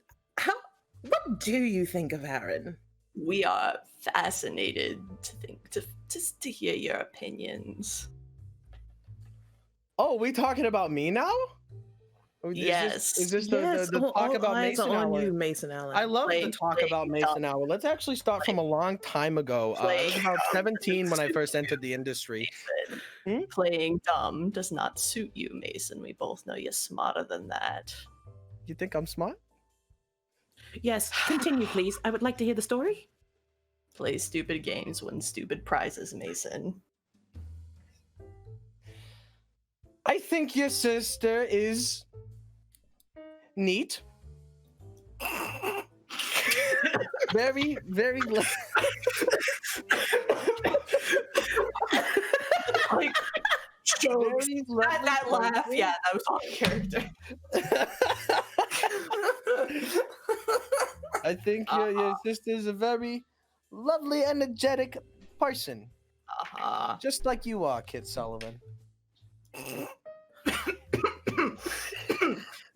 what do you think of Aaron? We are fascinated to hear your opinions. Oh, we talking about me now? Or Yes. Is this the talk about eyes Mason are on Hour? you, Mason Allen. I love Play- to talk play about dumb. Mason Hour. Let's actually start from a long time ago. I Play- was about 17 when I first entered the industry. Playing dumb does not suit you, Mason. We both know you're smarter than that. You think I'm smart? Yes, continue, please. I would like to hear the story. Play stupid games, win stupid prizes, Mason. I think your sister is neat. Very, very. Like, jokes. very That laugh, lovely. yeah, that was on character. I think your sister's a very lovely, energetic person. Just like you are, Kit Sullivan.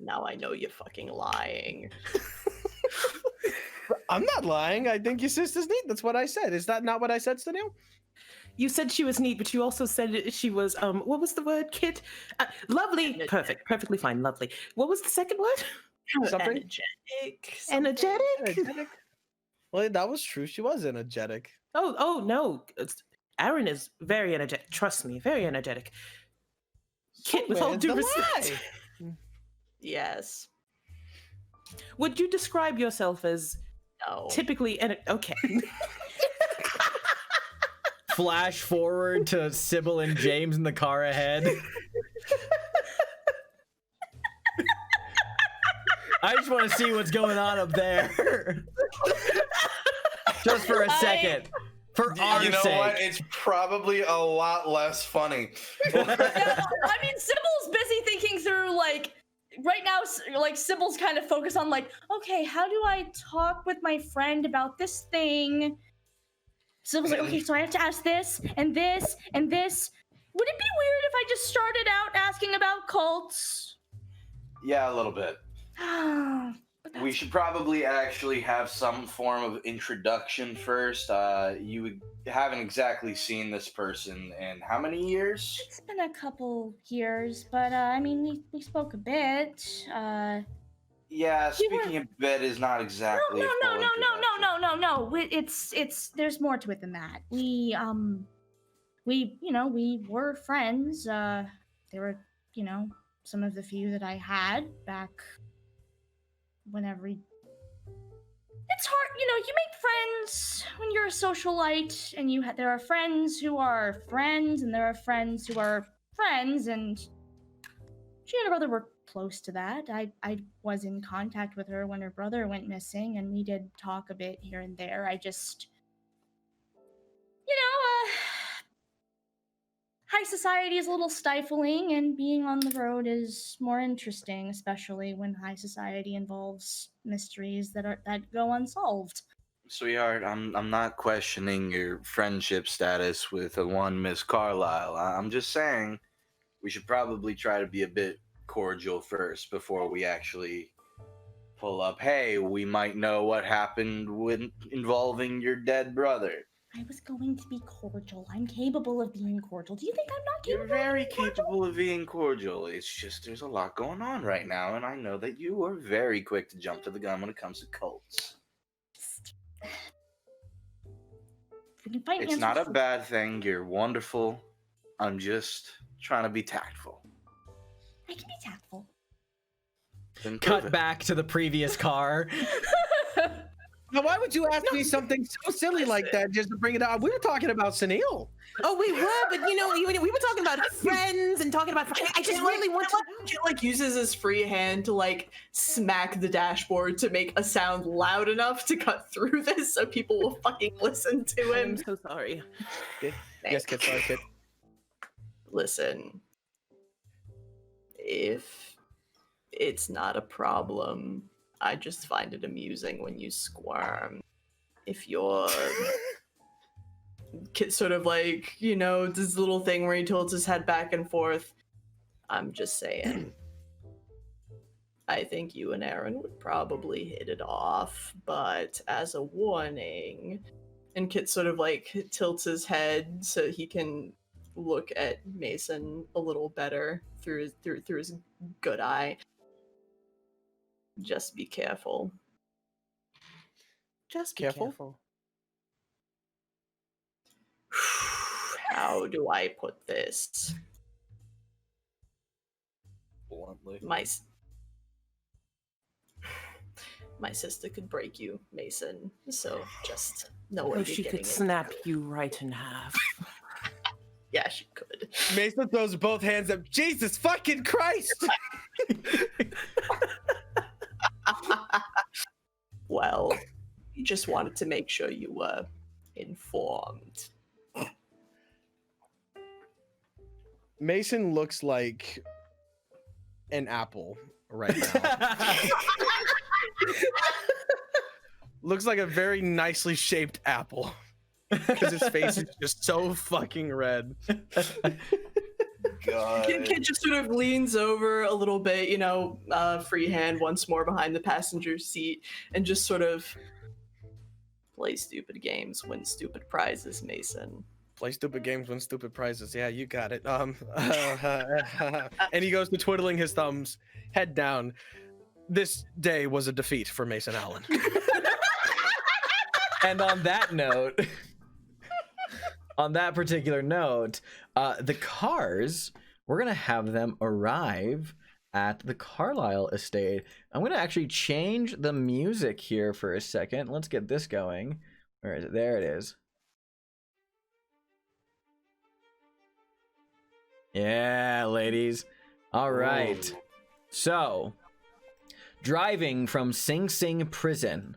Now I know you're fucking lying. I'm not lying. I think your sister's neat. That's what I said. Is that not what I said, Sunil? You said she was neat, but you also said she was what was the word, Kit? Lovely. Perfect. Perfectly fine. Lovely. What was the second word? Something? Energetic. Energetic. Well, that was true. She was energetic. Oh no. Aaron is very energetic. Trust me, very energetic. Kit, with all where's due the respect, lie? Yes. would you describe yourself as No. typically okay? Flash forward to Sybil and James in the car ahead. I just want to see what's going on up there. Just for a second. For our You know sake. what? It's probably a lot less funny. I mean, Sybil's busy thinking through, like, right now, like, Sybil's kind of focused on, like, okay, how do I talk with my friend about this thing? Sybil's like, okay, so I have to ask this, and this, and this. Would it be weird if I just started out asking about cults? Yeah, a little bit. We should probably actually have some form of introduction first. You haven't exactly seen this person in how many years? It's been a couple years, but I mean, we spoke a bit. Yeah, speaking of bed is not exactly. No. a full introduction. It's there's more to it than that. We were friends. They were, some of the few that I had back whenever. It's hard, you make friends when you're a socialite, and there are friends who are friends, and there are friends who are friends, and she and her brother were close to that. I was in contact with her when her brother went missing, and we did talk a bit here and there. I just, high society is a little stifling, and being on the road is more interesting, especially when high society involves mysteries that go unsolved. Sweetheart, I'm not questioning your friendship status with the one Miss Carlyle. I'm just saying we should probably try to be a bit cordial first before we actually pull up. Hey, we might know what happened when involving your dead brother. I was going to be cordial. I'm capable of being cordial. Do you think I'm not capable? You're very of being cordial? capable of being cordial. It's just there's a lot going on right now, and I know that you are very quick to jump to the gun when it comes to cults. We can find It's answers not a for- bad thing. You're wonderful. I'm just trying to be tactful. I can be tactful. Then prove Cut it. back to the previous car. Now, why would you ask me something so silly like that just to bring it up? We were talking about Sunil. Oh, we were, but we were talking about friends and talking about. I just really want to. Kit uses his free hand to smack the dashboard to make a sound loud enough to cut through this so people will fucking listen to I'm him. so sorry. Yes, Kit, sorry, Kit. Listen, if it's not a problem, I just find it amusing when you squirm. If you're Kit sort of this little thing where he tilts his head back and forth. I'm just saying. I think you and Aaron would probably hit it off, but as a warning, and Kit sort of tilts his head so he can look at Mason a little better through his good eye. Just be careful. Just be Careful. careful. How do I put this? Bluntly. My sister could break you, Mason. So just know what Oh, you're she getting could into. snap you right in half. Yeah, she could. Mason throws both hands up. Jesus fucking Christ! Well, you just wanted to make sure you were informed. Mason looks like an apple right now. looks like a very nicely shaped apple because his face is just so fucking red. God. Kid just sort of leans over a little bit, free hand once more behind the passenger seat, and just sort of play stupid games, win stupid prizes, Mason. Play stupid games, win stupid prizes. Yeah, you got it. And he goes to twiddling his thumbs, head down. This day was a defeat for Mason Allen. And on that note, on that particular note, the cars, we're going to have them arrive at the Carlisle estate. I'm going to actually change the music here for a second. Let's get this going. Where is it? There it is. Yeah, ladies. All right. Whoa. So, driving from Sing Sing Prison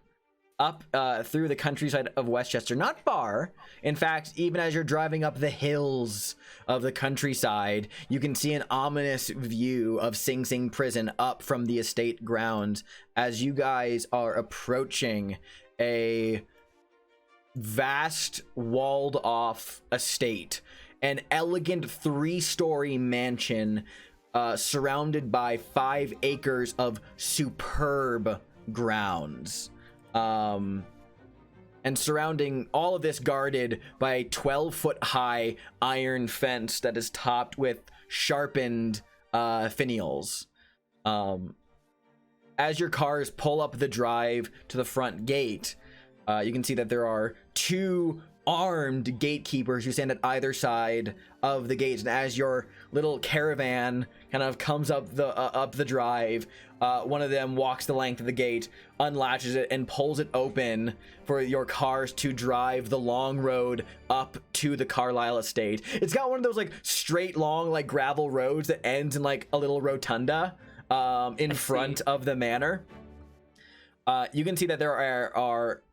up through the countryside of Westchester, not far. In fact, even as you're driving up the hills of the countryside, you can see an ominous view of Sing Sing Prison up from the estate grounds as you guys are approaching a vast walled off estate, an elegant 3-story mansion surrounded by 5 acres of superb grounds. And surrounding all of this, guarded by a 12-foot high iron fence that is topped with sharpened finials. As your cars pull up the drive to the front gate, you can see that there are 2 armed gatekeepers who stand at either side of the gates. And as your little caravan kind of comes up the drive, one of them walks the length of the gate, unlatches it, and pulls it open for your cars to drive the long road up to the Carlisle estate. It's got one of those like straight long like gravel roads that ends in like a little rotunda in front of the manor. You can see that there are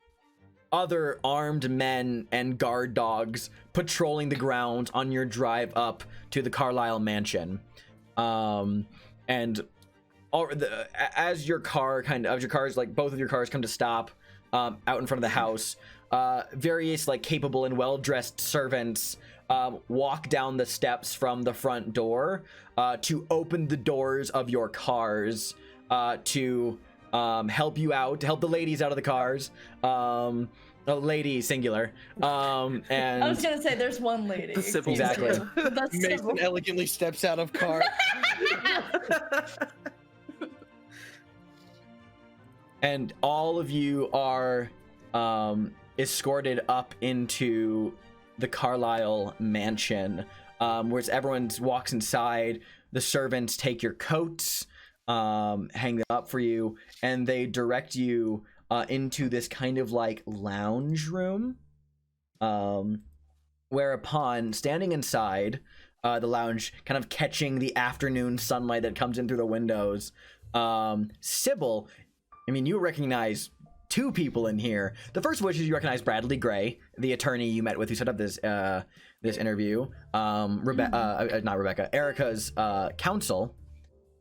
other armed men and guard dogs patrolling the grounds on your drive up to the Carlisle mansion. And as your cars, like both of your cars come to stop out in front of the house, various like capable and well-dressed servants walk down the steps from the front door to open the doors of your cars to help you out, to help the ladies out of the cars. Lady singular. And I was gonna say there's one lady. Exactly. That's Mason Sybil. elegantly steps out of car. And all of you are escorted up into the Carlisle mansion, whereas everyone walks inside. The servants take your coats, hang them up for you, and they direct you into this kind of like lounge room. Whereupon, standing inside the lounge, kind of catching the afternoon sunlight that comes in through the windows, Sybil, I mean, you recognize 2 people in here. The first of which is you recognize Bradley Gray, the attorney you met with who set up this this interview. Not Rebecca, Erica's counsel.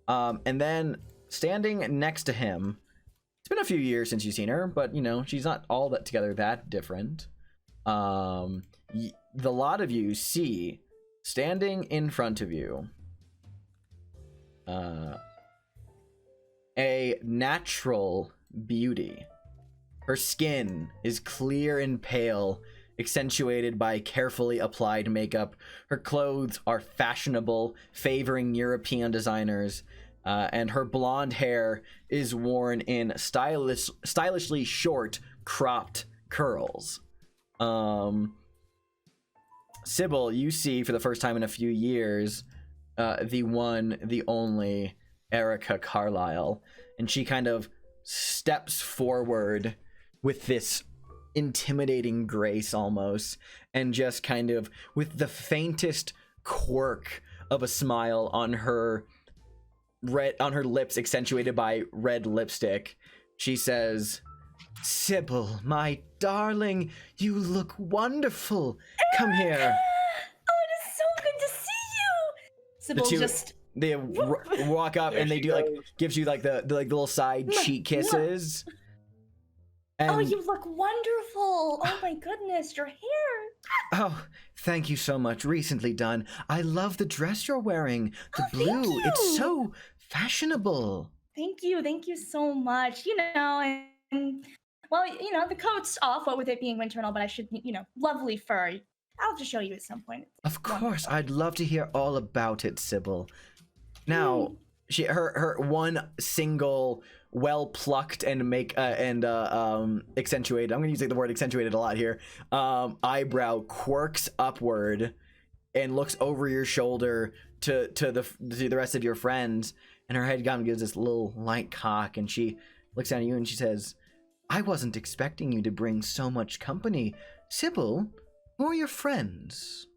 And then standing next to him, it's been a few years since you've seen her, but you know, she's not all that together that different. The lot of you see standing in front of you a natural beauty. Her skin is clear and pale, accentuated by carefully applied makeup. Her clothes are fashionable, favoring European designers, and her blonde hair is worn in stylishly short, cropped curls. Sybil, you see for the first time in a few years, the one, the only Erica Carlisle, and she kind of steps forward with this intimidating grace almost, and just kind of with the faintest quirk of a smile on her lips, accentuated by red lipstick, she says, "Sybil, my darling, you look wonderful. Come here." Oh, it is so good to see you. Sybil just they walk up and they do like gives you like the like little side cheek kisses. And, Oh, you look wonderful. Oh my goodness, your hair. oh, thank you so much. Recently done. I love the dress you're wearing. The Oh, thank blue. It's you. so fashionable. Thank you so much. And well, the coat's off, what with it being winter and all, but I should, lovely fur. I'll have to show you at some point. Of course, I'd love to hear all about it, Sybil. Now, her one single, well plucked and accentuated. I'm gonna use the word accentuated a lot here. Eyebrow quirks upward and looks over your shoulder to the rest of your friends, and her head kind of gives this little light cock, and she looks down at you and she says, "I wasn't expecting you to bring so much company, Sybil. Who are your friends?"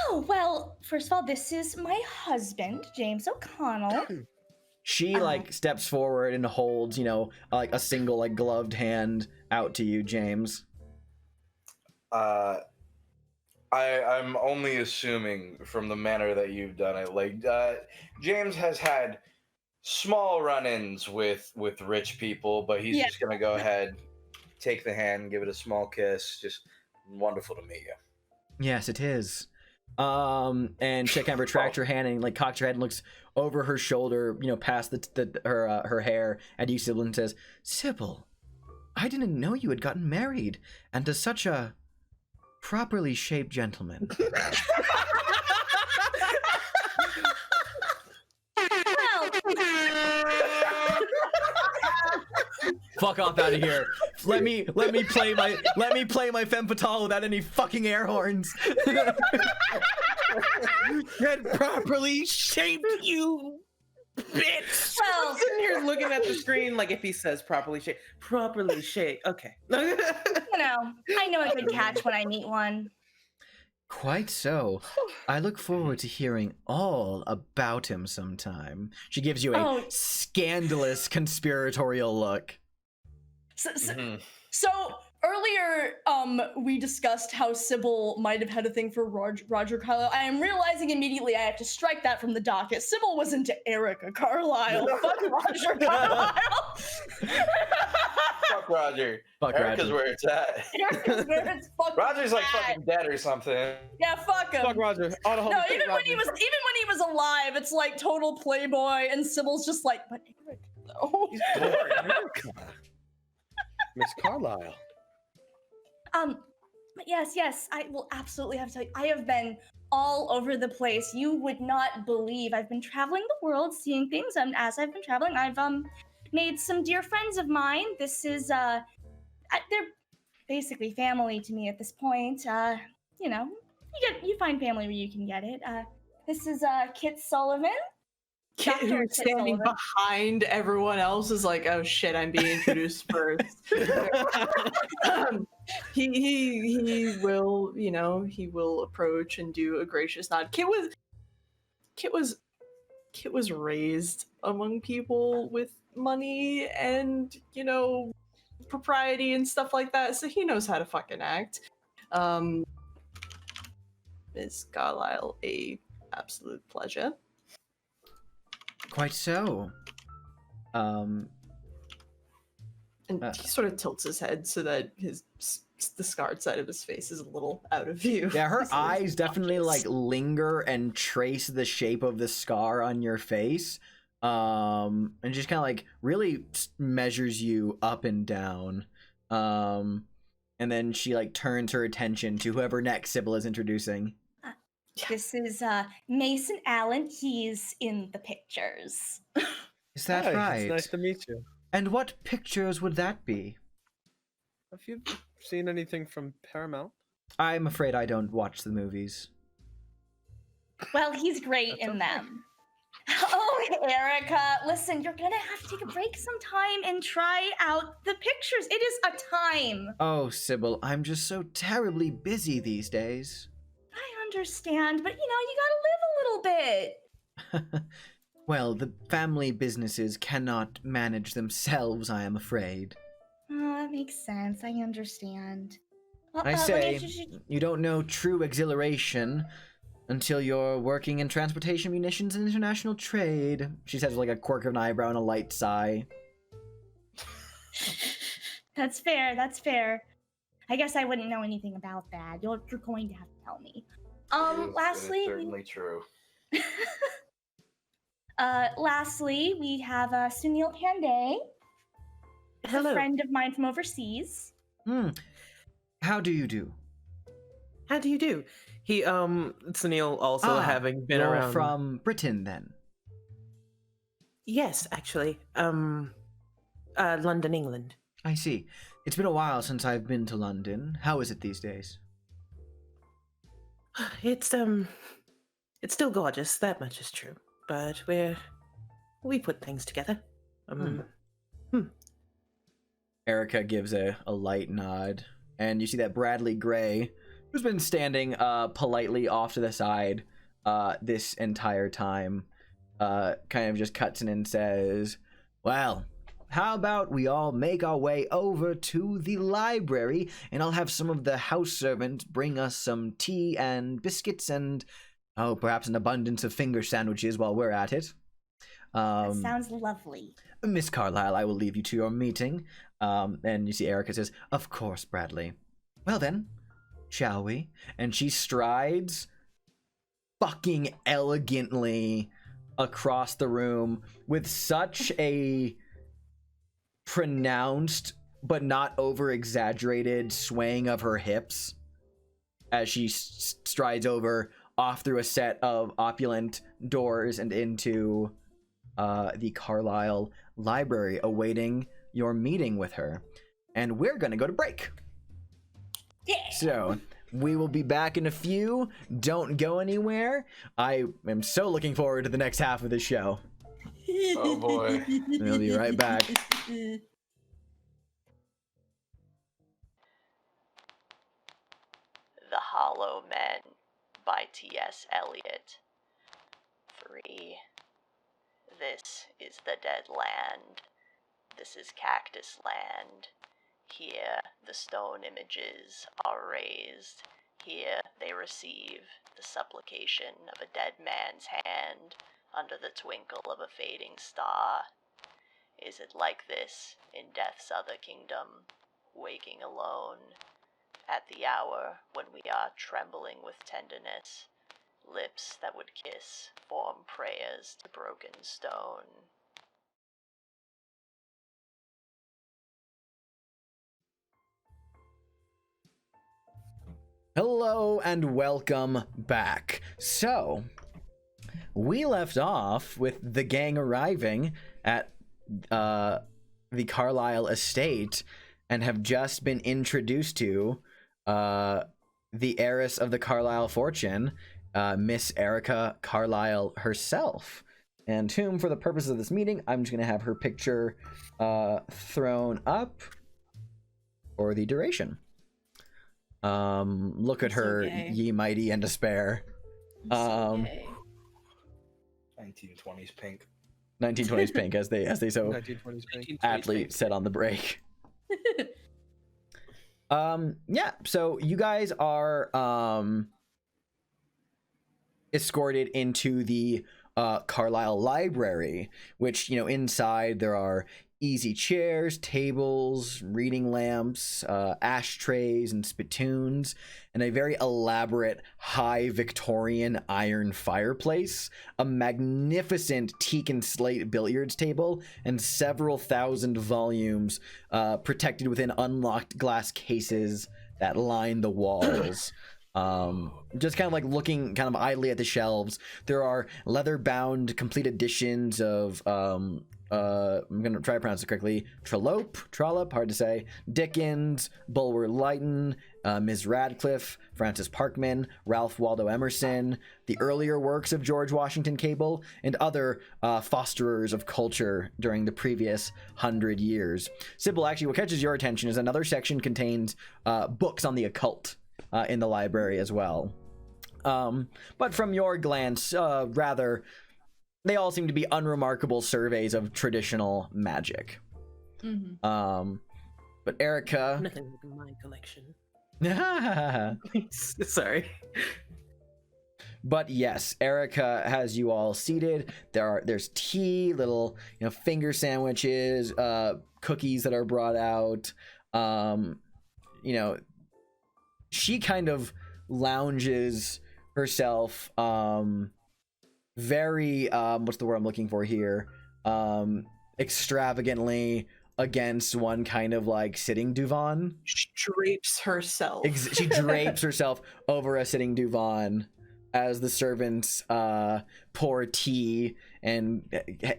Oh, well, first of all, this is my husband, James O'Connell. She steps forward and holds, like a single gloved hand out to you, James. I'm only assuming from the manner that you've done it. James has had small run-ins with rich people, but he's just gonna go ahead, take the hand, give it a small kiss. Just wonderful to meet you. Yes, it is. And she kind of retracts her hand and cocks her head and looks over her shoulder, past her hair at you, Sybil, and says, "Sybil, I didn't know you had gotten married, and to such a properly shaped gentleman." Fuck off out of here. Let me play my femme fatale without any fucking air horns. That properly shaped, you bitch. Well, I'm sitting here looking at the screen like if he says properly shaped. Okay. I know a good catch when I meet one. Quite so. I look forward to hearing all about him sometime. She gives you a scandalous conspiratorial look. So earlier, we discussed how Sybil might have had a thing for Roger Carlyle. I am realizing immediately I have to strike that from the docket. Sybil was into Erica Carlyle. Fuck Roger Carlyle. Fuck Roger. Fuck Erica's Roger. where it's at. Erica's where it's fucking Roger's like at. fucking dead or something. Yeah, fuck him. Fuck Roger. No, even when he was alive, it's like total playboy, and Sybil's just like, but Erica though. He's bored. Miss Carlyle. But yes, I will absolutely have to tell you, I have been all over the place. You would not believe. I've been traveling the world, seeing things, and as I've been traveling, I've made some dear friends of mine. This is they're basically family to me at this point. You find family where you can get it. This is Kit Sullivan. Kit, Dr. who's Kit standing Sullivan. behind everyone else, is like, oh shit, I'm being introduced first. He will, he will approach and do a gracious nod. Kit was raised among people with money and, propriety and stuff like that, so he knows how to fucking act. Ms. Carlyle, a absolute pleasure. Quite so. And he sort of tilts his head so that the scarred side of his face is a little out of view. Yeah, her So eyes he's definitely conscious. linger and trace the shape of the scar on your face. And just kind of really measures you up and down. And then she turns her attention to whoever next Sybil is introducing. This is Mason Allen. He's in the pictures. Is that Hi, right? It's nice to meet you. And what pictures would that be? Have you seen anything from Paramount? I'm afraid I don't watch the movies. Well, he's great in them. Oh, Erica, listen, you're gonna have to take a break sometime and try out the pictures. It is a time. Oh, Sybil, I'm just so terribly busy these days. I understand, but you gotta live a little bit. Well, the family businesses cannot manage themselves, I am afraid. Oh, that makes sense. I understand. I say, you don't know true exhilaration until you're working in transportation, munitions, and international trade. She says with a quirk of an eyebrow and a light sigh. That's fair. That's fair. I guess I wouldn't know anything about that. You're going to have to tell me. Lastly, it's certainly true. lastly, we have Sunil Pandey, Hello. a friend of mine from overseas. How do you do? How do you do? He, Sunil also having been you're around. from Britain, then? Yes, actually. London, England. I see. It's been a while since I've been to London. How is it these days? It's still gorgeous. That much is true. But we put things together. Erica gives a light nod, and you see that Bradley Gray, who's been standing politely off to the side this entire time, kind of just cuts in and says, well, how about we all make our way over to the library, and I'll have some of the house servants bring us some tea and biscuits and, perhaps an abundance of finger sandwiches while we're at it. That sounds lovely. Miss Carlyle, I will leave you to your meeting. And you see Erica says, of course, Bradley. Well then, shall we? And she strides fucking elegantly across the room with such a pronounced but not over-exaggerated swaying of her hips as she strides over off through a set of opulent doors and into the Carlisle Library, awaiting your meeting with her. And we're gonna go to break. Yeah. So we will be back in a few. Don't go anywhere. I am so looking forward to the next half of the show. Oh boy. We'll be right back. The Hollow Men by T.S. Eliot. 3. This is the Dead Land. This is Cactus Land. Here the stone images are raised. Here they receive the supplication of a dead man's hand under the twinkle of a fading star. Is it like this in death's other kingdom, waking alone, at the hour when we are trembling with tenderness, lips that would kiss form prayers to broken stone? Hello and welcome back. So, we left off with the gang arriving at the Carlisle estate and have just been introduced to the heiress of the Carlisle fortune, Miss Erica Carlisle herself, and whom, for the purpose of this meeting, I'm just going to have her picture thrown up for the duration. Look at So her, gay. ye mighty and despair. Okay. 1920s pink. 1920s pink, as they so 1920s pink. aptly said on the break. Yeah, so you guys are escorted into the Carlisle Library, which, you know, inside there are easy chairs, tables, reading lamps, ashtrays, and spittoons, and a very elaborate high Victorian iron fireplace, a magnificent teak and slate billiards table, and several thousand volumes protected within unlocked glass cases that line the walls. Just kind of like looking kind of idly at the shelves, there are leather-bound complete editions of I'm gonna try to pronounce it correctly, Trollope, hard to say, Dickens, Bulwer Lytton, Ms. Radcliffe, Francis Parkman, Ralph Waldo Emerson, the earlier works of George Washington Cable, and other fosterers of culture during the previous 100 years. Sybil, actually, what catches your attention is another section contains books on the occult in the library as well. But from your glance, rather, they all seem to be unremarkable surveys of traditional magic. Mm-hmm. But Erica... Nothing like my collection. But Sorry. yes, Erica has you all seated. There's tea, little, finger sandwiches, cookies that are brought out. you know, she kind of lounges herself very what's the word I'm looking for here, extravagantly against one kind of like sitting divan. She drapes herself. She drapes herself over a sitting divan as the servants pour tea and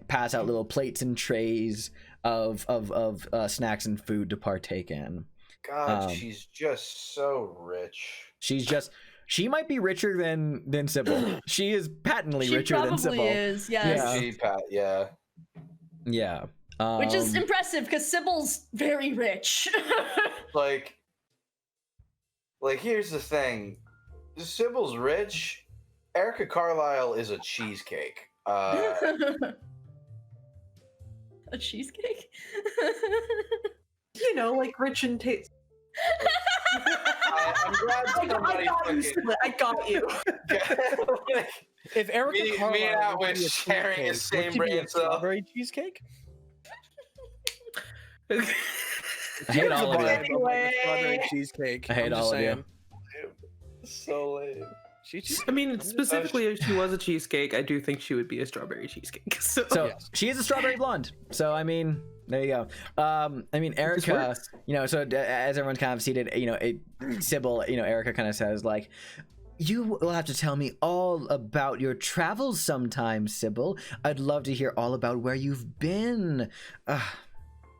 pass out little plates and trays of snacks and food to partake in. God, she's just so rich. She might be richer than Sybil. She is patently richer than Sybil. She probably is, yes. Yeah. Yeah. Which is impressive because Sybil's very rich. like here's the thing. Sybil's rich. Erica Carlisle is a cheesecake. A cheesecake? You know, like rich and taste. I'm glad somebody I got you. If Erica Carlisle me and I were was to be a sharing the cheesecake, same would she be brain a cell. strawberry cheesecake? I hate all of you. Anyway. Strawberry cheesecake. I hate I'm just all of you. saying. So lame. I mean, specifically, if she was a cheesecake, I do think she would be a strawberry cheesecake. So, So she is a strawberry blonde. So I mean, there you go. I mean, Erica, you know, so as everyone's kind of seated, you know, Sybil, you know, Erica kind of says like, "You will have to tell me all about your travels sometime, Sybil. I'd love to hear all about where you've been."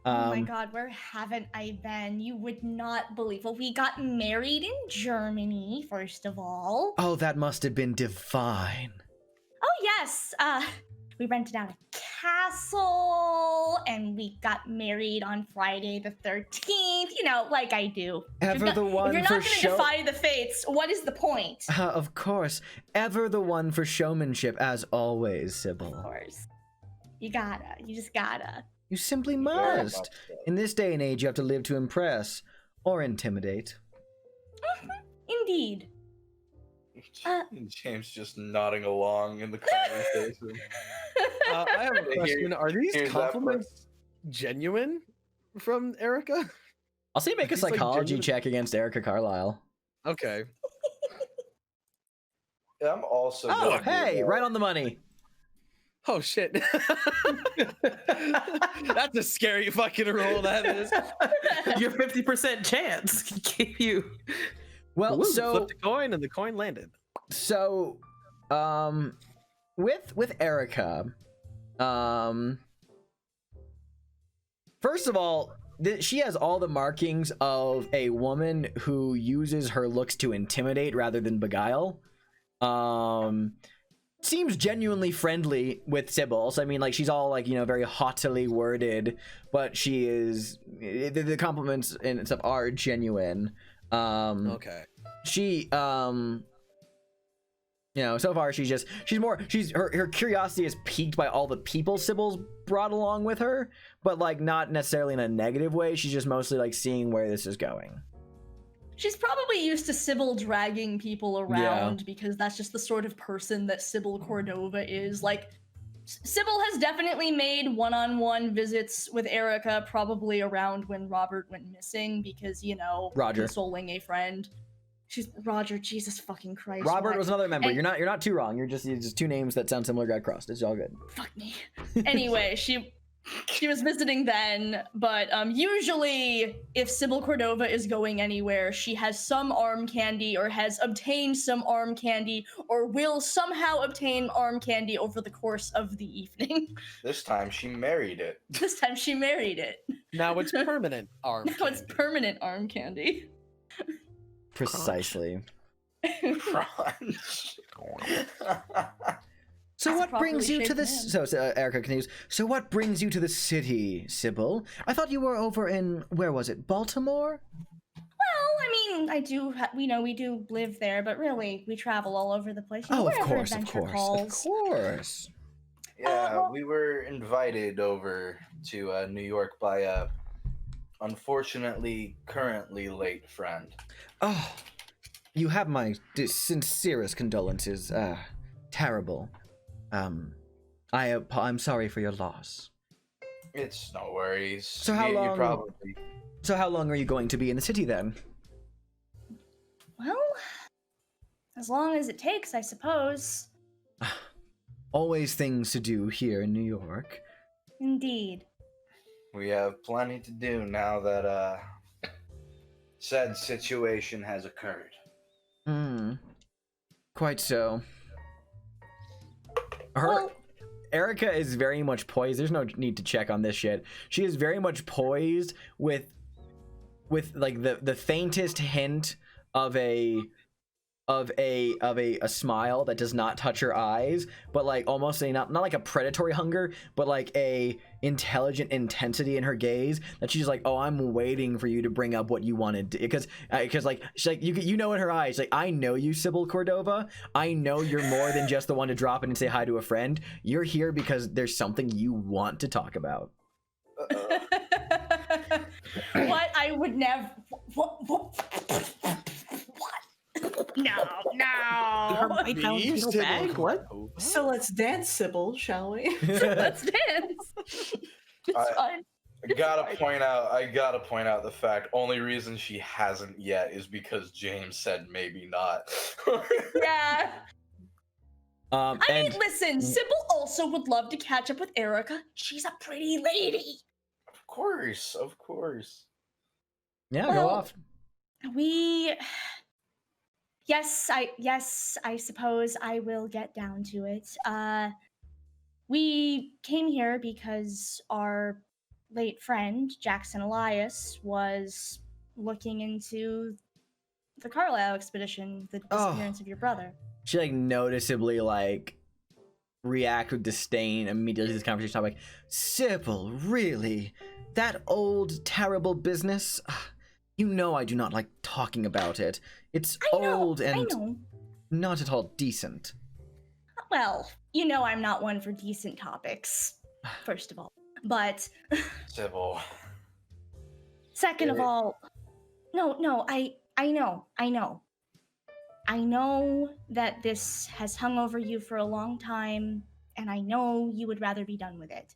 Oh my god, where haven't I been? You would not believe. Well, we got married in Germany, first of all. Oh, that must have been divine. Oh, yes. We rented out a castle, and we got married on Friday the 13th. You know, like I do. Ever the one if you're not for going to show... defy the fates, what is the point? Of course. Ever the one for showmanship, as always, Sybil. Of course. You just gotta. You simply must. In this day and age, you have to live to impress or intimidate. Indeed. James just nodding along in the conversation. I have a question. Are these here's that compliments genuine from Erica? I'll see make a He's like psychology genuine- check against Erica Carlisle. Okay. I'm also. Oh, gonna do hey, that. right on the money. Oh shit. That's a scary fucking roll, that is. your 50% chance gave you. Well, Woo, so flipped a coin and the coin landed. So, with Erica, first of all, she has all the markings of a woman who uses her looks to intimidate rather than beguile. Seems genuinely friendly with Sybil. So I mean, like, she's all like, you know, very haughtily worded, but she is, the compliments and stuff are genuine. Okay. She you know, so far her curiosity is piqued by all the people Sybil's brought along with her, but like not necessarily in a negative way. She's just mostly like seeing where this is going. She's probably used to Sybil dragging people around because that's just the sort of person that Sybil Cordova is. Like, Sybil has definitely made one-on-one visits with Erica, probably around when Robert went missing, because, you know, Roger. consoling a friend. She's Roger, Jesus fucking Christ. Robert why? was another member. And- You're not too wrong. You're just two names that sound similar got crossed. It's all good. Fuck me. Anyway, she was visiting then, but usually if Sybil Cordova is going anywhere, she has some arm candy or has obtained some arm candy or will somehow obtain arm candy over the course of the evening. This time she married it. This time she married it. Now it's permanent arm. Now it's permanent arm candy. Precisely. Crunch. So That's what a brings properly you to shaped this? man. So Erica continues. So what brings you to the city, Sybil? I thought you were over in, where was it, Baltimore? Well, I mean, I do, we do live there, but really, we travel all over the place. You know, Oh, of wherever course, of adventure course, calls. of course. Yeah, well- we were invited over to New York by a unfortunately currently late friend. Oh, you have my sincerest condolences. Terrible. I'm sorry for your loss. It's no worries. So how You long- probably So how long are you going to be in the city then? Well, as long as it takes, I suppose. Always things to do here in New York. Indeed. We have plenty to do now that said situation has occurred. Quite so. Erica is very much poised. There's no need to check on this shit. She is very much poised with like the faintest hint of a smile that does not touch her eyes, but like almost a not like a predatory hunger, but like a intelligent intensity in her gaze that she's like, oh, I'm waiting for you to bring up what you wanted to, because like she's like, you know in her eyes, like, I know you, Sybil Cordova. I know you're more than just the one to drop in and say hi to a friend. You're here because there's something you want to talk about. What? I would never. What? No. Her right down Please, heel Sybil bag? What? Cordova. So let's dance, Sybil, shall we? Let's dance. It's fine. I gotta point out the fact only reason she hasn't yet is because James said maybe not. Yeah. I mean, And listen, Sybil also would love to catch up with Erica. She's a pretty lady. Of course. yeah, Well, go off. Yes, I suppose I will get down to it. We came here because our late friend, Jackson Elias, was looking into the Carlisle expedition, the disappearance of your brother. She like noticeably like react with disdain immediately to this conversation. I'm like, Sybil, really? That old terrible business? You know I do not like talking about it. It's old I and know. not at all decent. Well, you know I'm not one for decent topics, first of all. But Sybil. second of all, no, I know. I know that this has hung over you for a long time, and I know you would rather be done with it.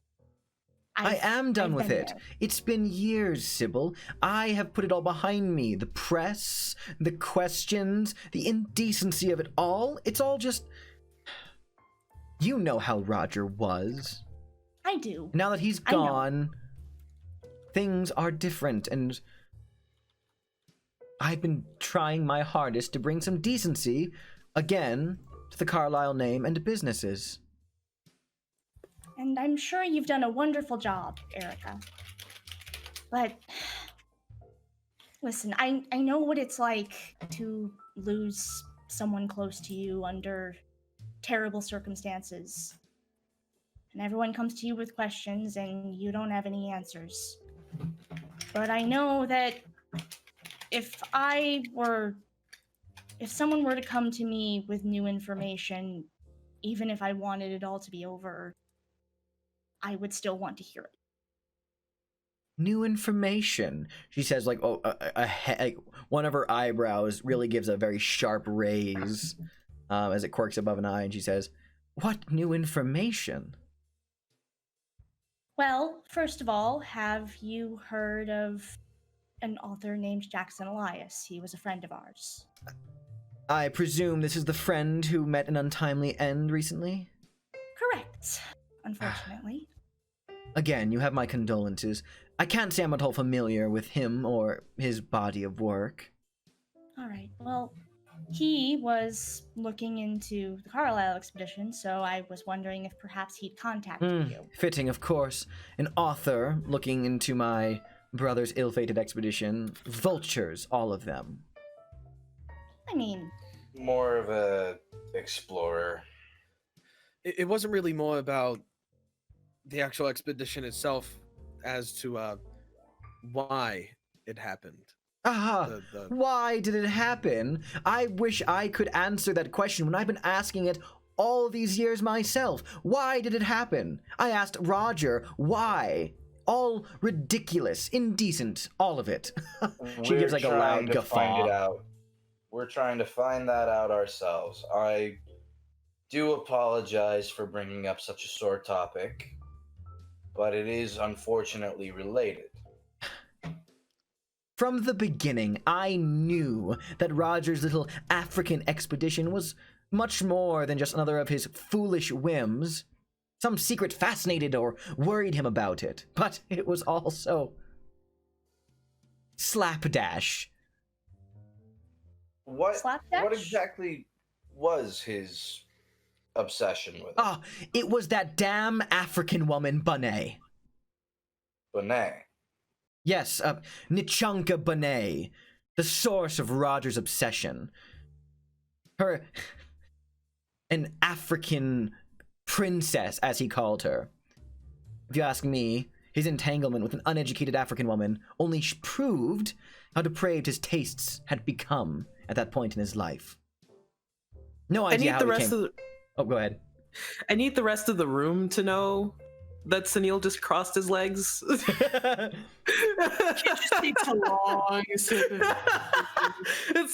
I am done I've with been it. there. It's been years, Sybil. I have put it all behind me. The press, the questions, the indecency of it all. It's all just... You know how Roger was. I do. Now that he's I know. gone, things are different, and I've been trying my hardest to bring some decency, again, to the Carlisle name and businesses. And I'm sure you've done a wonderful job, Erica. But listen, I know what it's like to lose someone close to you under terrible circumstances. And everyone comes to you with questions and you don't have any answers. But I know that if someone were to come to me with new information, even if I wanted it all to be over, I would still want to hear it. New information, she says, like, like one of her eyebrows really gives a very sharp raise as it quirks above an eye, and she says, what new information? Well, first of all, have you heard of an author named Jackson Elias? He was a friend of ours. I presume this is the friend who met an untimely end recently? Correct, unfortunately. Again, you have my condolences. I can't say I'm at all familiar with him or his body of work. All right, well, he was looking into the Carlisle expedition, so I was wondering if perhaps he'd contacted you. Fitting, of course. An author looking into my brother's ill-fated expedition. Vultures, all of them. I mean, More of a explorer. It wasn't really more about the actual expedition itself as to why it happened. Aha! Why did it happen? I wish I could answer that question when I've been asking it all these years myself. Why did it happen? I asked Roger why. All ridiculous, indecent, all of it. She gives like a loud guffaw. We're trying to find that out ourselves. I do apologize for bringing up such a sore topic, but it is unfortunately related. From the beginning, I knew that Roger's little African expedition was much more than just another of his foolish whims. Some secret fascinated or worried him about it, but it was also slapdash. What Slapdash? exactly was his obsession with it? Ah, it was that damn African woman, Bonet. Bonet. Yes, Nichanka Bonet, the source of Roger's obsession. Her... an African princess, as he called her. If you ask me, his entanglement with an uneducated African woman only proved how depraved his tastes had become at that point in his life. No idea how he came... Oh, go ahead. I need the rest of the room to know that Sunil just crossed his legs. Takes too long. It's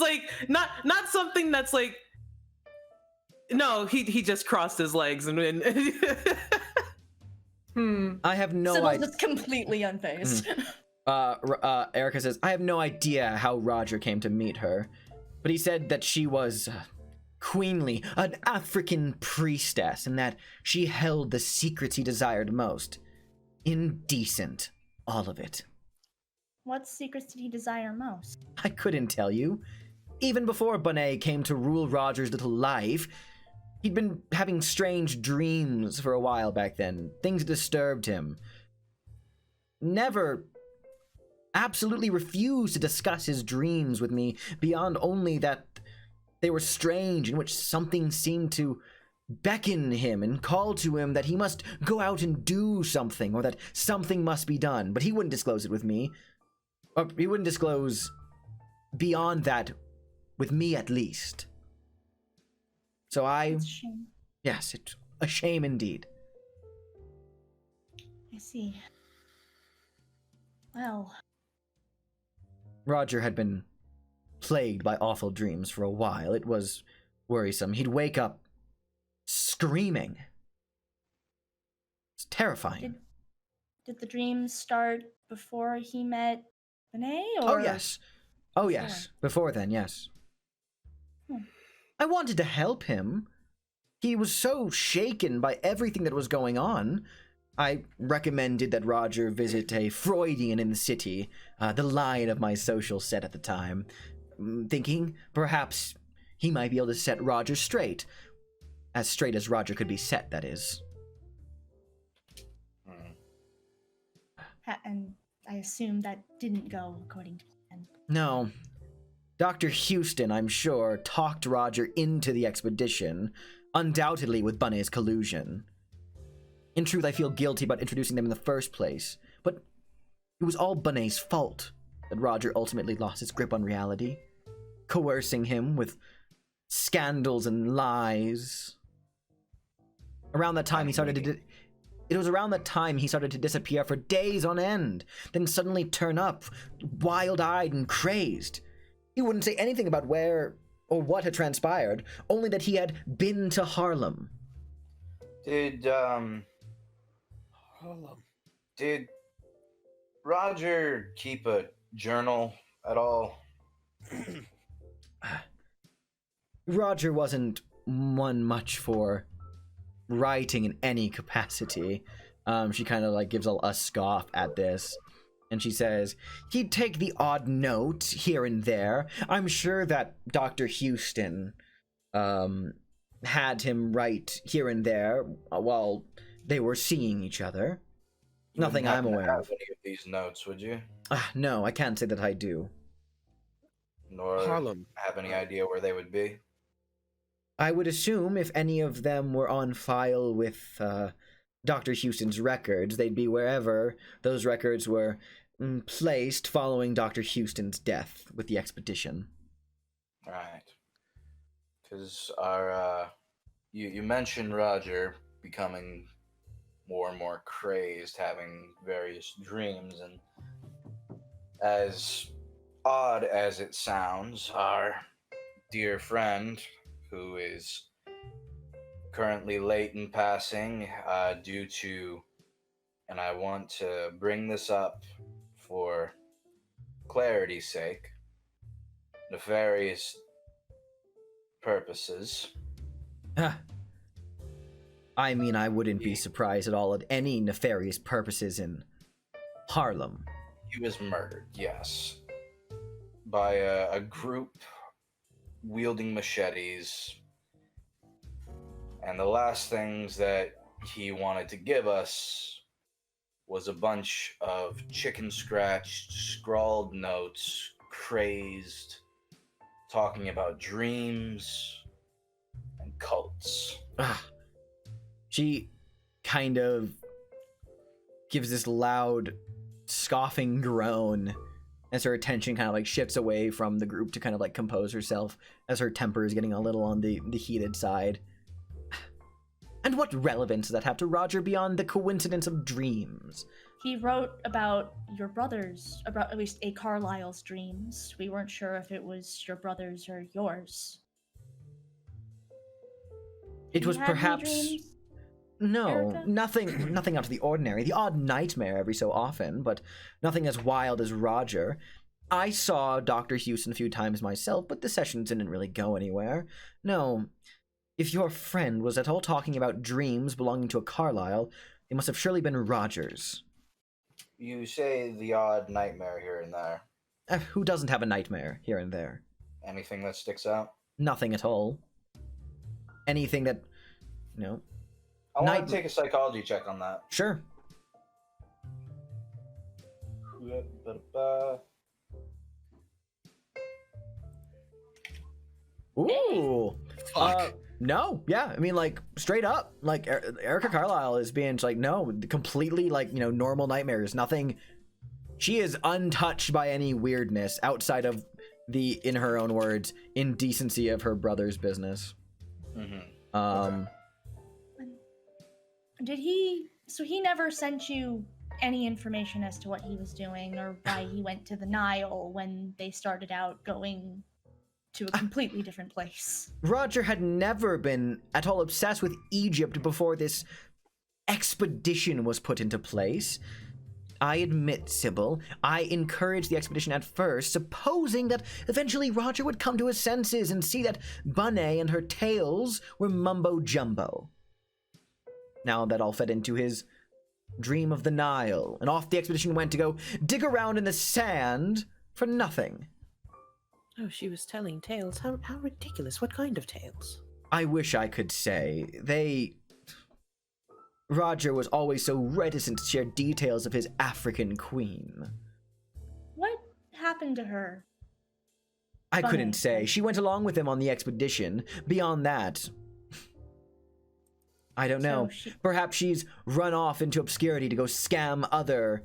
like not something that's like. No, he just crossed his legs and. I have no Sybil's idea. just completely unfazed. Erica says, I have no idea how Roger came to meet her, but he said that she was queenly, an African priestess, and that she held the secrets he desired most. Indecent, all of it. What secrets did he desire most? I couldn't tell you. Even before Bonet came to rule Roger's little life, he'd been having strange dreams for a while back then. Things disturbed him. Never absolutely refused to discuss his dreams with me beyond only that they were strange, in which something seemed to beckon him and call to him that he must go out and do something, or that something must be done. But he wouldn't disclose it with me. Or he wouldn't disclose beyond that with me, at least. So It's a shame. yes, it's a shame indeed. I see. Well, Roger had been plagued by awful dreams for a while. It was worrisome. He'd wake up screaming. It's terrifying. did the dreams start before he met Bonet, or? Oh yes. Before then, yes. I wanted to help him. He was so shaken by everything that was going on. I recommended that Roger visit a Freudian in the city, the lion of my social set at the time, thinking perhaps he might be able to set Roger straight. As straight as Roger could be set, that is. And I assume that didn't go according to plan. No. Dr. Houston, I'm sure, talked Roger into the expedition, undoubtedly with Bonet's collusion. In truth, I feel guilty about introducing them in the first place, but it was all Bonet's fault that Roger ultimately lost his grip on reality, coercing him with scandals and lies. Around that time, it was around that time he started to disappear for days on end, then suddenly turn up, wild-eyed and crazed. He wouldn't say anything about where or what had transpired, only that he had been to Harlem. Did Harlem. Did Roger keep a journal at all? Roger wasn't one much for writing in any capacity. She kind of like gives a scoff at this. And she says, he'd take the odd note here and there. I'm sure that Dr. Houston had him write here and there while they were seeing each other. Nothing I'm aware of. Any of these notes, would you? No, I can't say that I do. Nor Harlem. have any idea where they would be? I would assume if any of them were on file with Dr. Houston's records, they'd be wherever those records were placed following Dr. Houston's death with the expedition. Right. Because you mentioned Roger becoming more and more crazed, having various dreams, and as odd as it sounds, our dear friend, who is currently late in passing due to, and I want to bring this up for clarity's sake, nefarious purposes. I mean, I wouldn't be surprised at all at any nefarious purposes in Harlem. He was murdered, yes, by a group wielding machetes. And the last things that he wanted to give us was a bunch of chicken scratched, scrawled notes, crazed, talking about dreams and cults. She kind of gives this loud, scoffing groan as her attention kind of like shifts away from the group to kind of like compose herself as her temper is getting a little on the heated side. And what relevance does that have to Roger beyond the coincidence of dreams? He wrote about your brothers, about at least a Carlisle's dreams. We weren't sure if it was your brothers or yours. It was You had any perhaps... dreams? No, Erica? nothing out of the ordinary. The odd nightmare every so often, but nothing as wild as Roger. I saw Dr. Houston a few times myself, but the sessions didn't really go anywhere. No, if your friend was at all talking about dreams belonging to a Carlisle, they must have surely been Roger's. You say the odd nightmare here and there. Who doesn't have a nightmare here and there? Anything that sticks out? Nothing at all. Anything that, I want Night- to take a psychology check on that. Sure. Ooh. Fuck. No, yeah, I mean, like, straight up, like, Erica Carlisle is being, like, no, completely, like, normal nightmares, nothing. She is untouched by any weirdness outside of the, in her own words, indecency of her brother's business. Mm-hmm. Did he... So he never sent you any information as to what he was doing or why he went to the Nile when they started out going to a completely different place? Roger had never been at all obsessed with Egypt before this expedition was put into place. I admit, Sybil, I encouraged the expedition at first, supposing that eventually Roger would come to his senses and see that Bunny and her tales were mumbo-jumbo. Now that all fed into his dream of the Nile, and off the expedition went to go dig around in the sand for nothing. Oh, she was telling tales. How ridiculous. What kind of tales? I wish I could say. Roger was always so reticent to share details of his African queen. What happened to her? I Funny. couldn't say. She went along with him on the expedition. Beyond that, I don't know. Perhaps she's run off into obscurity to go scam other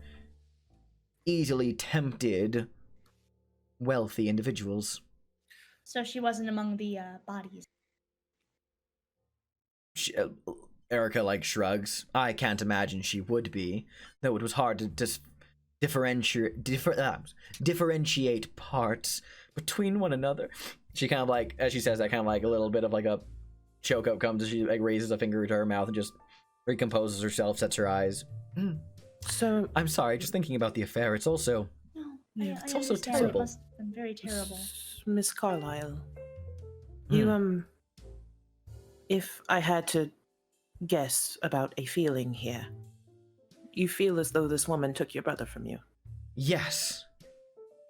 easily tempted, wealthy individuals. So she wasn't among the bodies. Erica, like, shrugs. I can't imagine she would be, though it was hard to just differentiate parts between one another. She kind of, like, as she says that, kind of like a little bit of like a choke up comes as she like raises a finger to her mouth and just recomposes herself, sets her eyes. So I'm sorry, just thinking about the affair. It's also No, it's I also understand. terrible. It must have been very terrible. Miss Carlisle, you if I had to guess about a feeling here, you feel as though this woman took your brother from you. Yes.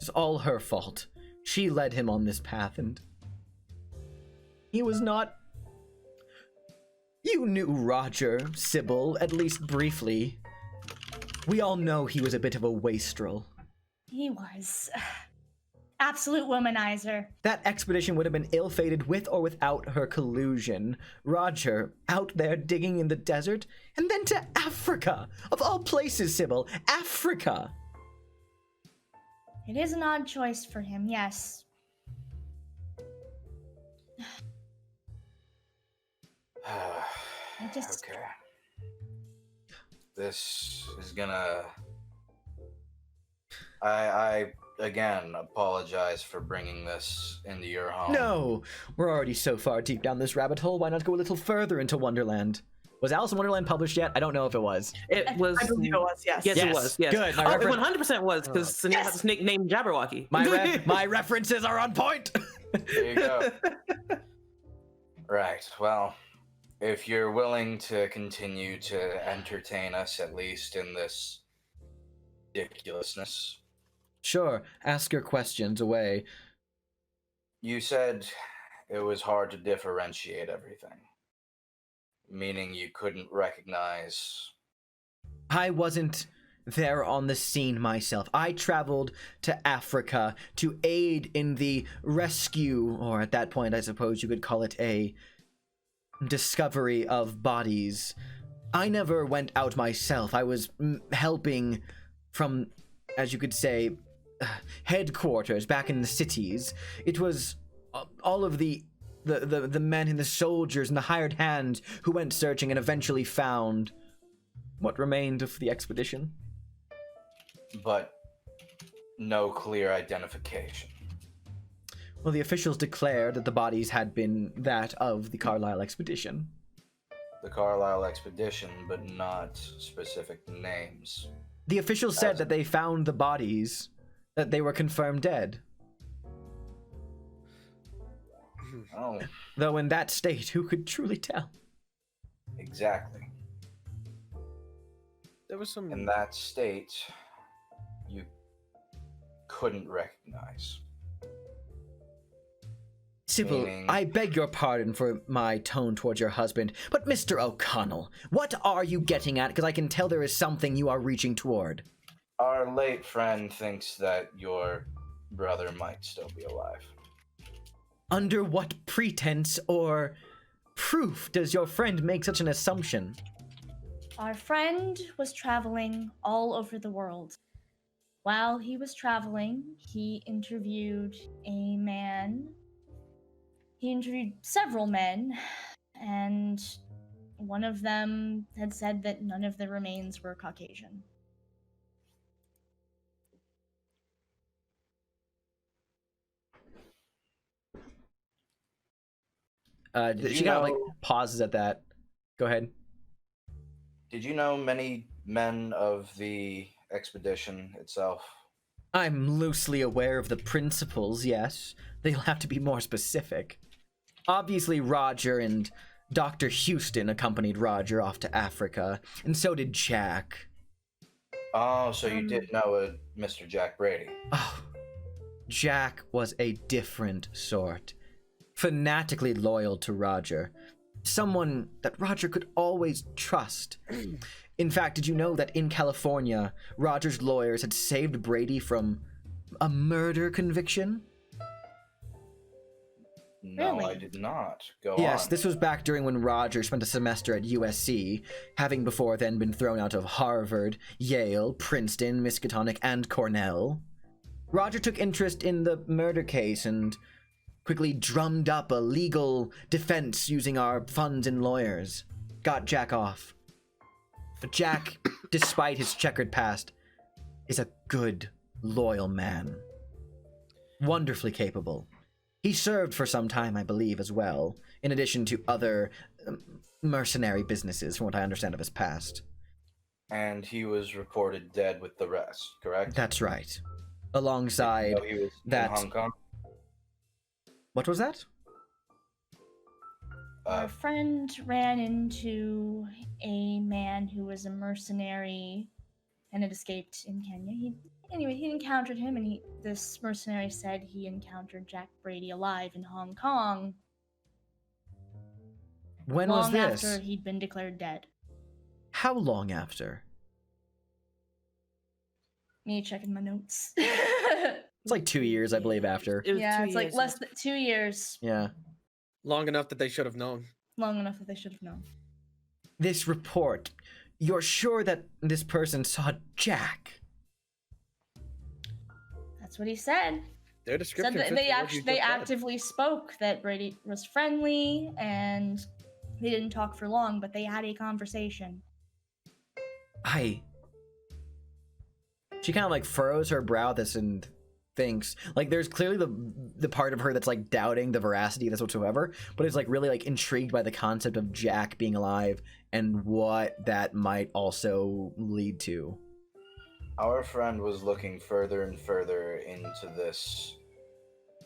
It's all her fault. She led him on this path, and he was not... You knew Roger, Sybil, at least briefly. We all know he was a bit of a wastrel. He was. Absolute womanizer. That expedition would have been ill-fated with or without her collusion. Roger, out there digging in the desert, and then to Africa! Of all places, Sybil, Africa! It is an odd choice for him, yes. I just... Okay. This is gonna... I again apologize for bringing this into your home. No! We're already so far deep down this rabbit hole, why not go a little further into Wonderland? Was Alice in Wonderland published yet? I don't know if it was. It was. I believe it was, yes. Yes, Yes, it was. Yes. good. My Oh, reference- it 100% was because Sunil had this snake named Jabberwocky. My references are on point. There you go. Right. Well, if you're willing to continue to entertain us, at least in this ridiculousness. Sure, ask your questions away. You said it was hard to differentiate everything, meaning you couldn't recognize. I wasn't there on the scene myself. I traveled to Africa to aid in the rescue, or at that point, I suppose you could call it a discovery of bodies. I never went out myself. I was helping from, as you could say, headquarters back in the cities. It was all of the men and the soldiers and the hired hands who went searching and eventually found what remained of the expedition. But no clear identification. Well, the officials declared that the bodies had been that of the Carlisle expedition. The Carlisle expedition, but not specific names. The officials said that they found the bodies, that they were confirmed dead. Oh, Though in that state, who could truly tell? exactly. There was some. In that state, you couldn't recognize. Sybil, Meaning- I beg your pardon for my tone towards your husband, but Mr. O'Connell, what are you getting at? Because I can tell there is something you are reaching toward. Our late friend thinks that your brother might still be alive. Under what pretense or proof does your friend make such an assumption? Our friend was traveling all over the world. While he was traveling, he interviewed a man. He interviewed several men, and one of them had said that none of the remains were Caucasian. Did She you kind of like know- pauses at that. Go ahead. Did you know many men of the expedition itself? I'm loosely aware of the principles, yes. They'll have to be more specific. Obviously, Roger and Dr. Houston accompanied Roger off to Africa, and so did Jack. Oh, so you did know a Mr. Jack Brady. Oh, Jack was a different sort. Fanatically loyal to Roger. Someone that Roger could always trust. In fact, did you know that in California, Roger's lawyers had saved Brady from a murder conviction? No, Really? I did not. Go Yes, on. this was back during when Roger spent a semester at USC, having before then been thrown out of Harvard, Yale, Princeton, Miskatonic, and Cornell. Roger took interest in the murder case and quickly drummed up a legal defense using our funds and lawyers. Got Jack off. But Jack, despite his checkered past, is a good, loyal man. Wonderfully capable. He served for some time, I believe, as well, in addition to other mercenary businesses, from what I understand of his past. And he was reported dead with the rest, correct? That's right. Alongside So he was that- in Hong Kong? What was that? Our friend ran into a man who was a mercenary and had escaped in Kenya. He encountered him, and this mercenary said he encountered Jack Brady alive in Hong Kong When was long this? after he'd been declared dead. How long after? Me checking my notes. It's like 2 years, I believe, after. It was Yeah, 2 it's like years. less than 2 years. Yeah. Long enough that they should have known. Long enough that they should have known. This report, you're sure that this person saw Jack? That's what he said. Their Said description. that fits they what you just said. actively spoke, that Brady was friendly, and they didn't talk for long, but they had a conversation. She kind of like furrows her brow this and thinks. Like, there's clearly the part of her that's like doubting the veracity of this whatsoever, but is like really like intrigued by the concept of Jack being alive and what that might also lead to. Our friend was looking further and further into this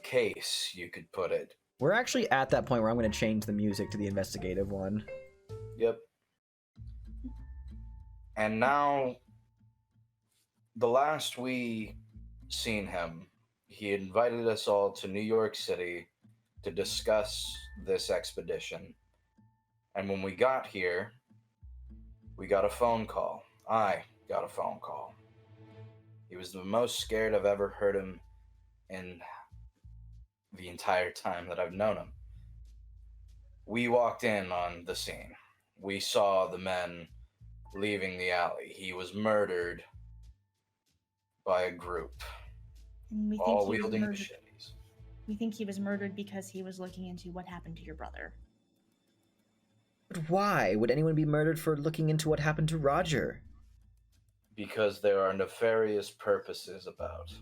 case, you could put it. We're actually at that point where I'm going to change the music to the investigative one. Yep. And now, the last we seen him, he invited us all to New York City to discuss this expedition. And when we got here, we got a phone call. I got a phone call. He was the most scared I've ever heard him in the entire time that I've known him. We walked in on the scene. We saw the men leaving the alley. He was murdered by a group, And we all think he was wielding murdered. machetes. We think he was murdered because he was looking into what happened to your brother. But why would anyone be murdered for looking into what happened to Roger? Because there are nefarious purposes about.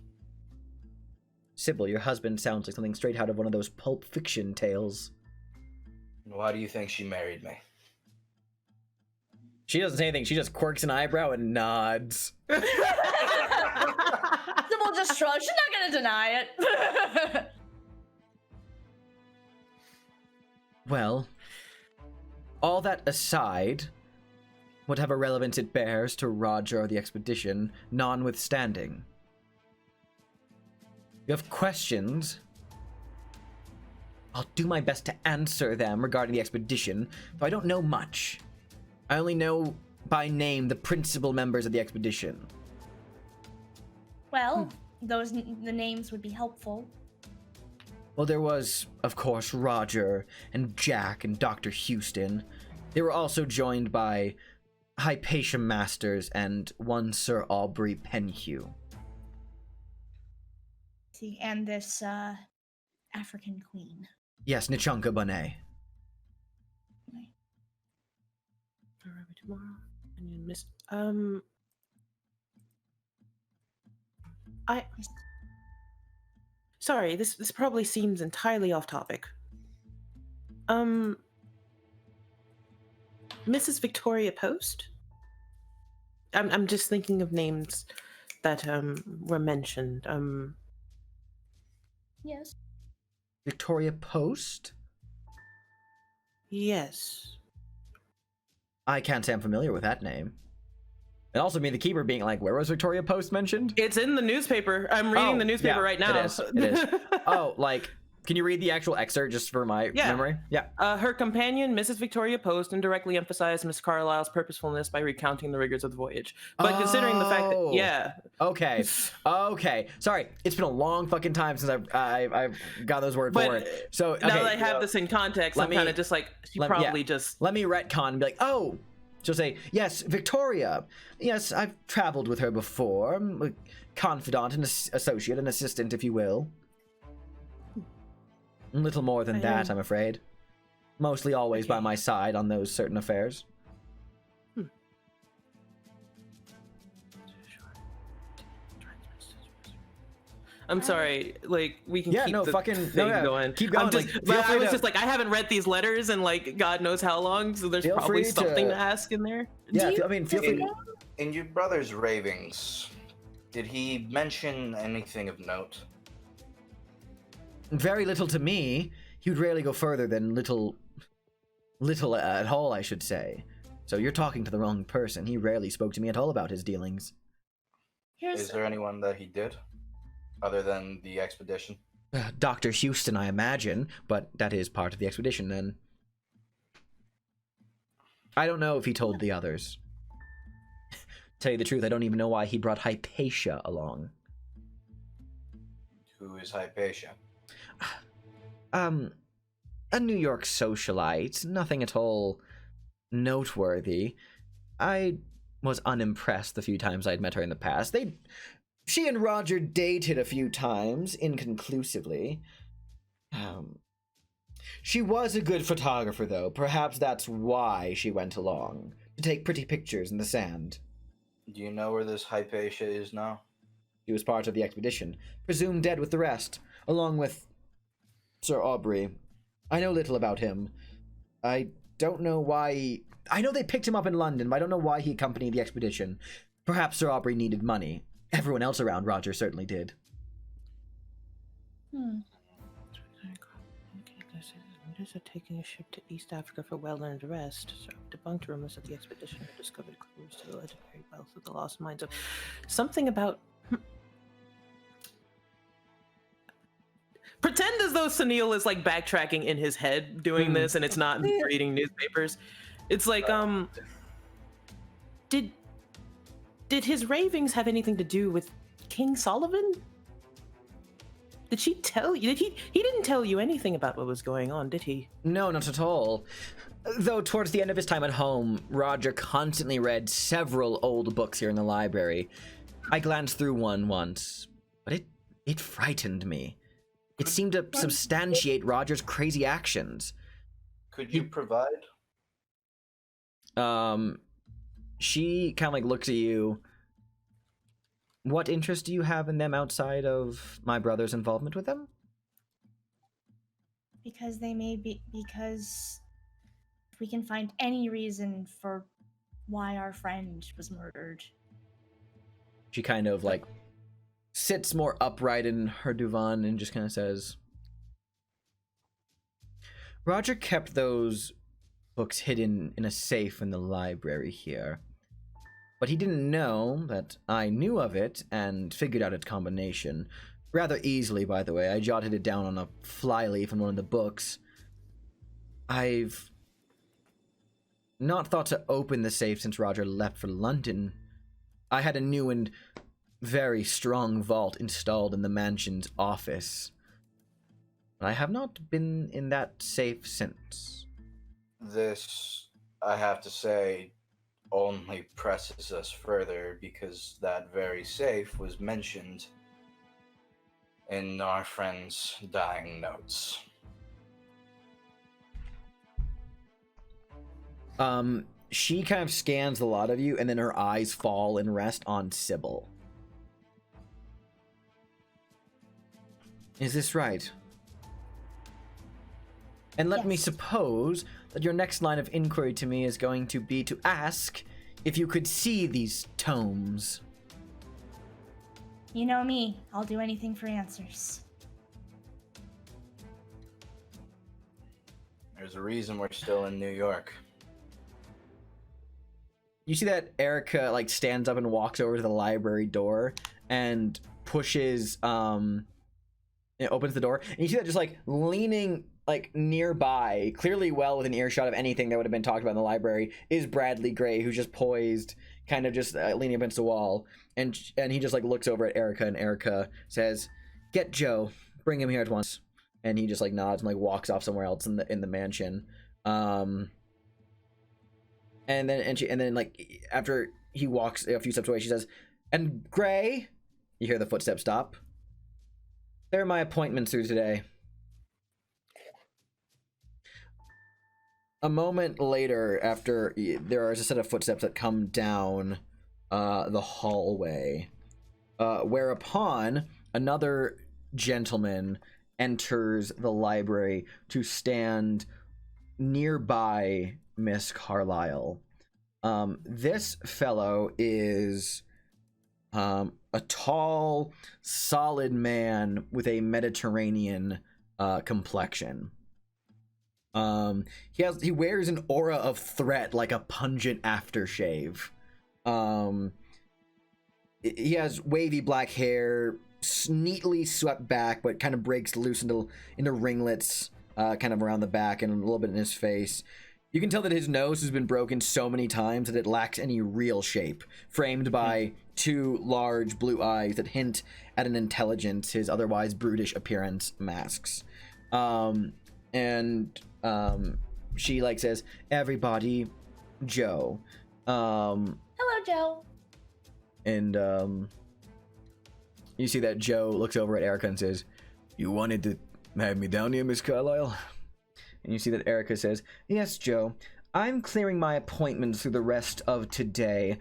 Sybil, your husband sounds like something straight out of one of those Pulp Fiction tales. Why do you think she married me? She doesn't say anything. She just quirks an eyebrow and nods. Sybil just shrugs. She's not gonna deny it. Well, all that aside, whatever relevance it bears to Roger or the expedition, notwithstanding. You have questions? I'll do my best to answer them regarding the expedition, though I don't know much. I only know by name the principal members of the expedition. Well, the names would be helpful. Well, there was, of course, Roger and Jack and Dr. Houston. They were also joined by Hypatia Masters and one Sir Aubrey Penhew. See, and this African queen. Yes, Nichanka Bonet. Arrive tomorrow. And you missed. Sorry, this probably seems entirely off topic. Mrs. Victoria Post? I'm just thinking of names that were mentioned. Yes. Victoria Post? Yes. I can't say I'm familiar with that name. And also me, the keeper, being like, where was Victoria Post mentioned? It's in the newspaper. I'm reading the newspaper right now. It is. It is. Oh, like, can you read the actual excerpt just for my memory? Yeah. Her companion, Mrs. Victoria Post, indirectly emphasized Miss Carlyle's purposefulness by recounting the rigors of the voyage. But considering the fact that, yeah. Okay. Okay. Sorry. It's been a long fucking time since I've got those words for it. So okay, now that I have this in context, I'm kind of just like, she probably just... Let me retcon and be like, oh, she'll say, yes, Victoria. Yes, I've traveled with her before. I'm a confidant and associate, an assistant, if you will. Little more than that, I'm afraid. Mostly always by my side on those certain affairs. I'm sorry, like, we can keep the thing going. Keep going. I was just like, I haven't read these letters in, like, God knows how long, so there's probably something to ask in there. Yeah, feel free. In your brother's ravings, did he mention anything of note? Very little to me. He would rarely go further than little at all, I should say. So you're talking to the wrong person. He rarely spoke to me at all about his dealings. Is there anyone that he did, other than the expedition? Dr. Houston, I imagine, but that is part of the expedition, then. I don't know if he told the others. Tell you the truth, I don't even know why he brought Hypatia along. Who is Hypatia? A New York socialite, nothing at all noteworthy. I was unimpressed the few times I'd met her in the past. She and Roger dated a few times, inconclusively. She was a good photographer, though. Perhaps that's why she went along, to take pretty pictures in the sand. Do you know where this Hypatia is now? He was part of the expedition, presumed dead with the rest, along with Sir Aubrey. I know little about him. I don't know why... I know they picked him up in London, but I don't know why he accompanied the expedition. Perhaps Sir Aubrey needed money. Everyone else around Roger certainly did. Are taking a ship to East Africa for well-earned rest. So debunked rumors that the expedition had discovered clues to the legendary wealth of the lost mines of... Something about... Pretend as though Sunil is like backtracking in his head doing this and it's not reading newspapers. It's like, Did his ravings have anything to do with King Solomon? Did she tell you? He didn't tell you anything about what was going on, did he? No, not at all. Though towards the end of his time at home, Roger constantly read several old books here in the library. I glanced through one once, but it frightened me. It seemed to substantiate Roger's crazy actions. Could you provide? She kind of like looks at you. What interest do you have in them outside of my brother's involvement with them? Because if we can find any reason for why our friend was murdered. She kind of like sits more upright in her divan and just kind of says, Roger kept those books hidden in a safe in the library here. But he didn't know that I knew of it and figured out its combination. Rather easily, by the way. I jotted it down on a flyleaf in one of the books. I've not thought to open the safe since Roger left for London. I had a new and very strong vault installed in the mansion's office. But I have not been in that safe since. This, I have to say, only presses us further because that very safe was mentioned in our friend's dying notes. She kind of scans a lot of you, and then her eyes fall and rest on Sybil. Is this right? And let me suppose that your next line of inquiry to me is going to be to ask if you could see these tomes. You know me. I'll do anything for answers. There's a reason we're still in New York. You see that Erica like stands up and walks over to the library door and pushes opens the door, and you see that just like leaning like nearby, clearly well within earshot of anything that would have been talked about in the library, is Bradley Gray, who's just poised, kind of just leaning against the wall, and he just like looks over at Erica, and Erica says, "Get Joe, bring him here at once." And he just like nods and like walks off somewhere else in the mansion. And then like after he walks a few steps away, she says, "And Gray," you hear the footsteps stop. "They're my appointments through today." A moment later, after there is a set of footsteps that come down the hallway, whereupon another gentleman enters the library to stand nearby Miss Carlyle. This fellow is a tall, solid man with a Mediterranean complexion. He wears an aura of threat like a pungent aftershave. He has wavy black hair, neatly swept back, but kind of breaks loose into ringlets, kind of around the back and a little bit in his face. You can tell that his nose has been broken so many times that it lacks any real shape, framed by two large blue eyes that hint at an intelligence his otherwise brutish appearance masks. She like says, "Everybody, Joe." Hello, Joe. And you see that Joe looks over at Erica and says, "You wanted to have me down here, Miss Carlyle?" And you see that Erica says, "Yes, Joe. I'm clearing my appointments through the rest of today.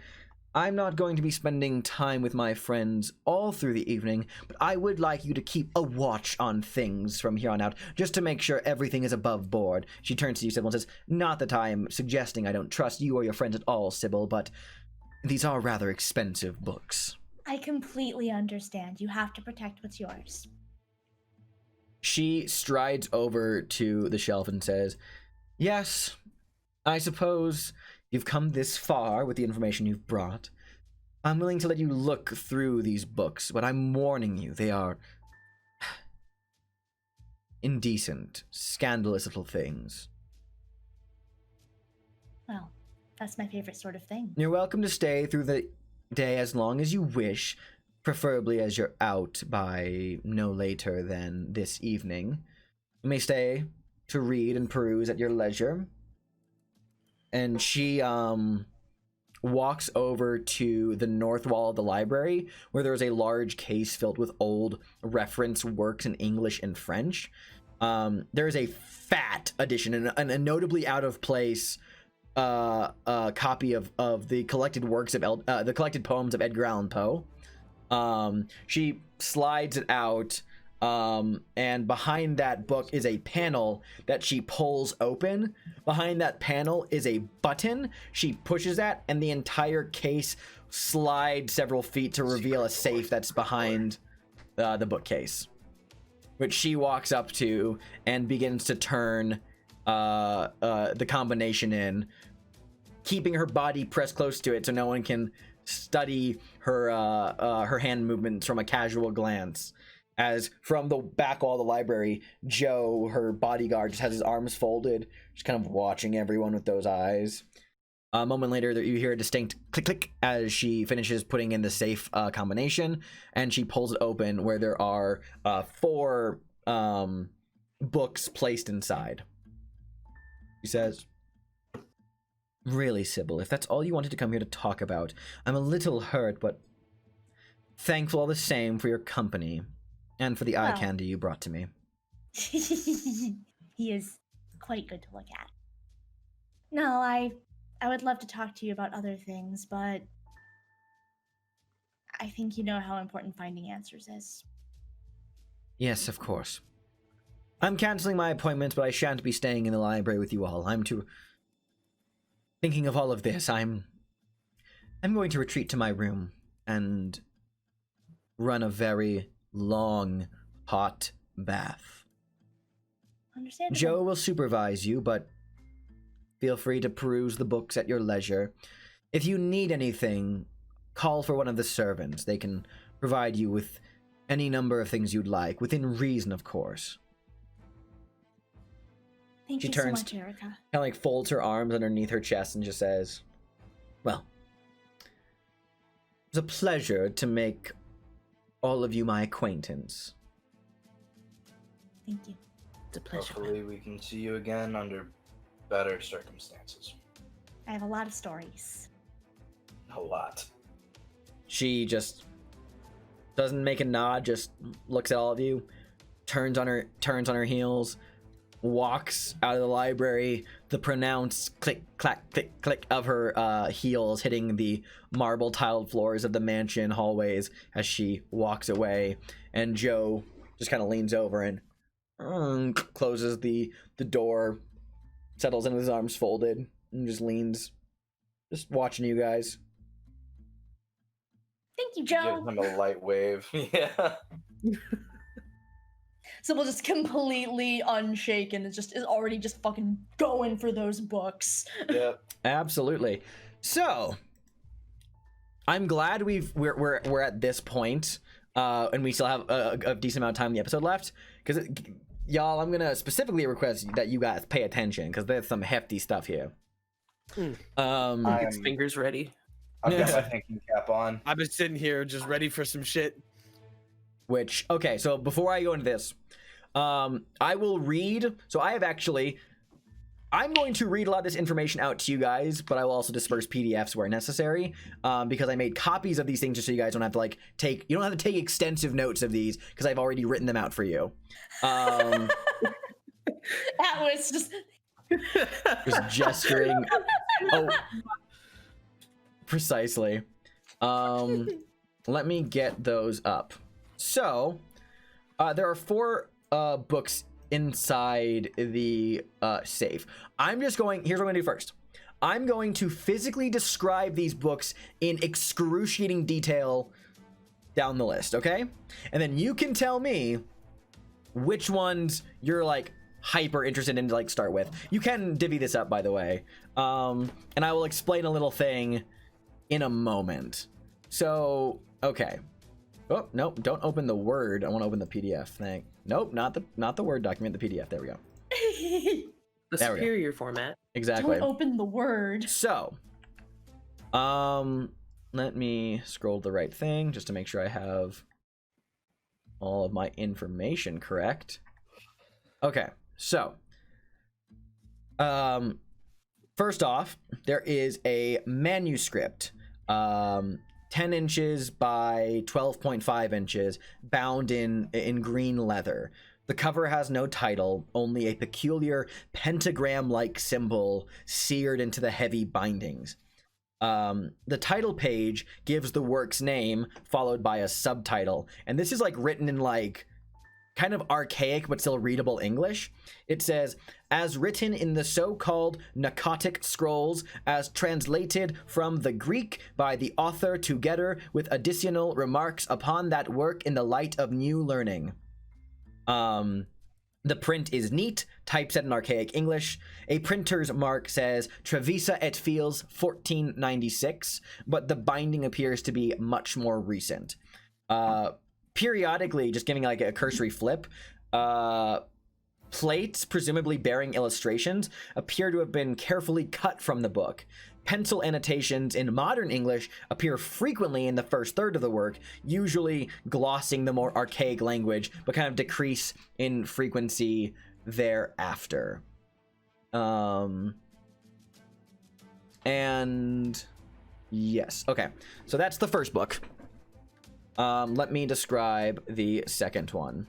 I'm not going to be spending time with my friends all through the evening, but I would like you to keep a watch on things from here on out, just to make sure everything is above board. She turns to you, Sybil, and says, not that I'm suggesting I don't trust you or your friends at all, Sybil, but these are rather expensive books. I completely understand. You have to protect what's yours. She strides over to the shelf and says, yes, I suppose you've come this far with the information you've brought. I'm willing to let you look through these books, but I'm warning you, they are indecent, scandalous little things. Well, that's my favorite sort of thing. You're welcome to stay through the day as long as you wish, preferably as you're out by no later than this evening. You may stay to read and peruse at your leisure. And she walks over to the north wall of the library, where there is a large case filled with old reference works in English and French. There is a fat edition and a notably out of place copy of the collected works of the collected poems of Edgar Allan Poe. She slides it out, and behind that book is a panel that she pulls open. Behind that panel is a button. She pushes that, and the entire case slides several feet to reveal a safe that's behind the bookcase, which she walks up to and begins to turn the combination in, keeping her body pressed close to it so no one can study her hand movements from a casual glance. As from the back wall of the library, Joe, her bodyguard, just has his arms folded, just kind of watching everyone with those eyes. A moment later, you hear a distinct click click as she finishes putting in the safe combination, and she pulls it open, where there are 4 books placed inside. She says, really, Sybil, if that's all you wanted to come here to talk about, I'm a little hurt, but thankful all the same for your company and for the eye candy you brought to me. He is quite good to look at. No, I would love to talk to you about other things, but I think you know how important finding answers is. Yes, of course. I'm canceling my appointment, but I shan't be staying in the library with you all. Thinking of all of this, I'm going to retreat to my room and run a very long, hot bath. Understandable. Joe will supervise you, but feel free to peruse the books at your leisure. If you need anything, call for one of the servants. They can provide you with any number of things you'd like, within reason, of course. Thank you so much, Erica. Kind of like folds her arms underneath her chest and just says, well, it's a pleasure to make all of you my acquaintance. Thank you. It's a pleasure. Hopefully we can see you again under better circumstances. I have a lot of stories. A lot. She just doesn't make a nod, just looks at all of you, turns on her heels, walks out of the library, the pronounced click, clack, click, click of her heels hitting the marble tiled floors of the mansion hallways as she walks away. And Joe just kind of leans over and closes the door, settles in with his arms folded, and just leans, just watching you guys. Thank you, Joe. Give him a light wave. Yeah. Sybil just completely unshaken. Is already just fucking going for those books. Yep. Absolutely. So, I'm glad we're at this point, and we still have a decent amount of time in the episode left. Because, y'all, I'm gonna specifically request that you guys pay attention, because there's some hefty stuff here. His fingers ready. I've got my thinking cap on. I've been sitting here just ready for some shit. Which, okay, so before I go into this, I will read. So I'm going to read a lot of this information out to you guys, but I will also disperse PDFs where necessary, because I made copies of these things just so you guys don't have to you don't have to take extensive notes of these, because I've already written them out for you. That was just Just gesturing. Oh, precisely. Let me get those up. So, there are 4 books inside the safe. Here's what I'm gonna do first. I'm going to physically describe these books in excruciating detail down the list, okay? And then you can tell me which ones you're like hyper interested in to like start with. You can divvy this up, by the way. And I will explain a little thing in a moment. So, okay. Oh, nope, don't open the Word. I want to open the PDF. Nope, not the Word document, the PDF. There we go. The There we go. superior format. Exactly. Don't open the Word. So, let me scroll to the right thing just to make sure I have all of my information correct. Okay, so, first off, there is a manuscript, 10 inches by 12.5 inches, bound in green leather. The cover has no title, only a peculiar pentagram-like symbol seared into the heavy bindings. The title page gives the work's name, followed by a subtitle. And this is like written in like kind of archaic but still readable English. It says, as written in the so-called Narcotic Scrolls, as translated from the Greek by the author together with additional remarks upon that work in the light of new learning. The print is neat, typeset in archaic English. A printer's mark says Trevisa et Fields 1496, but the binding appears to be much more recent. Periodically, just giving like a cursory flip, plates, presumably bearing illustrations, appear to have been carefully cut from the book. Pencil annotations in modern English appear frequently in the first third of the work, usually glossing the more archaic language, but kind of decrease in frequency thereafter. And yes, okay. So that's the first book. Let me describe the second one.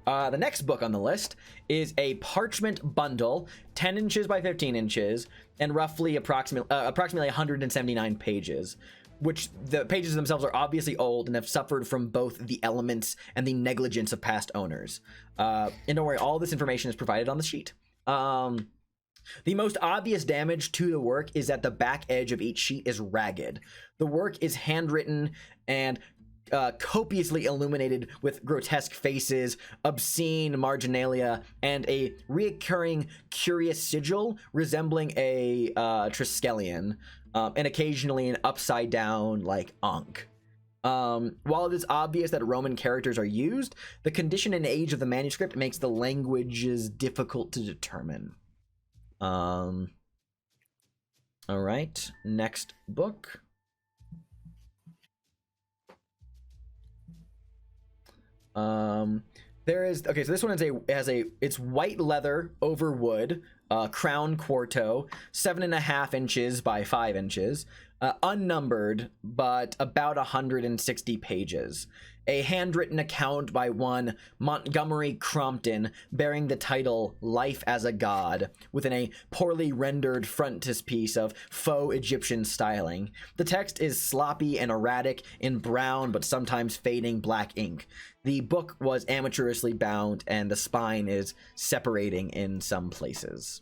The next book on the list is a Parchment Bundle, 10 inches by 15 inches, and approximately 179 pages, which the pages themselves are obviously old and have suffered from both the elements and the negligence of past owners. And don't worry, all this information is provided on the sheet. The most obvious damage to the work is that the back edge of each sheet is ragged. The work is handwritten and copiously illuminated with grotesque faces, obscene marginalia, and a reoccurring curious sigil resembling a Triskelion, and occasionally an upside down like Ankh. While it is obvious that Roman characters are used, the condition and age of the manuscript makes the languages difficult to determine. All right, next book. There is, okay, so this one it's white leather over wood, crown quarto, 7.5 inches by 5 inches, unnumbered, but about 160 pages. A handwritten account by one Montgomery Crompton bearing the title Life as a God, within a poorly rendered frontispiece of faux Egyptian styling. The text is sloppy and erratic in brown but sometimes fading black ink. The book was amateurishly bound and the spine is separating in some places.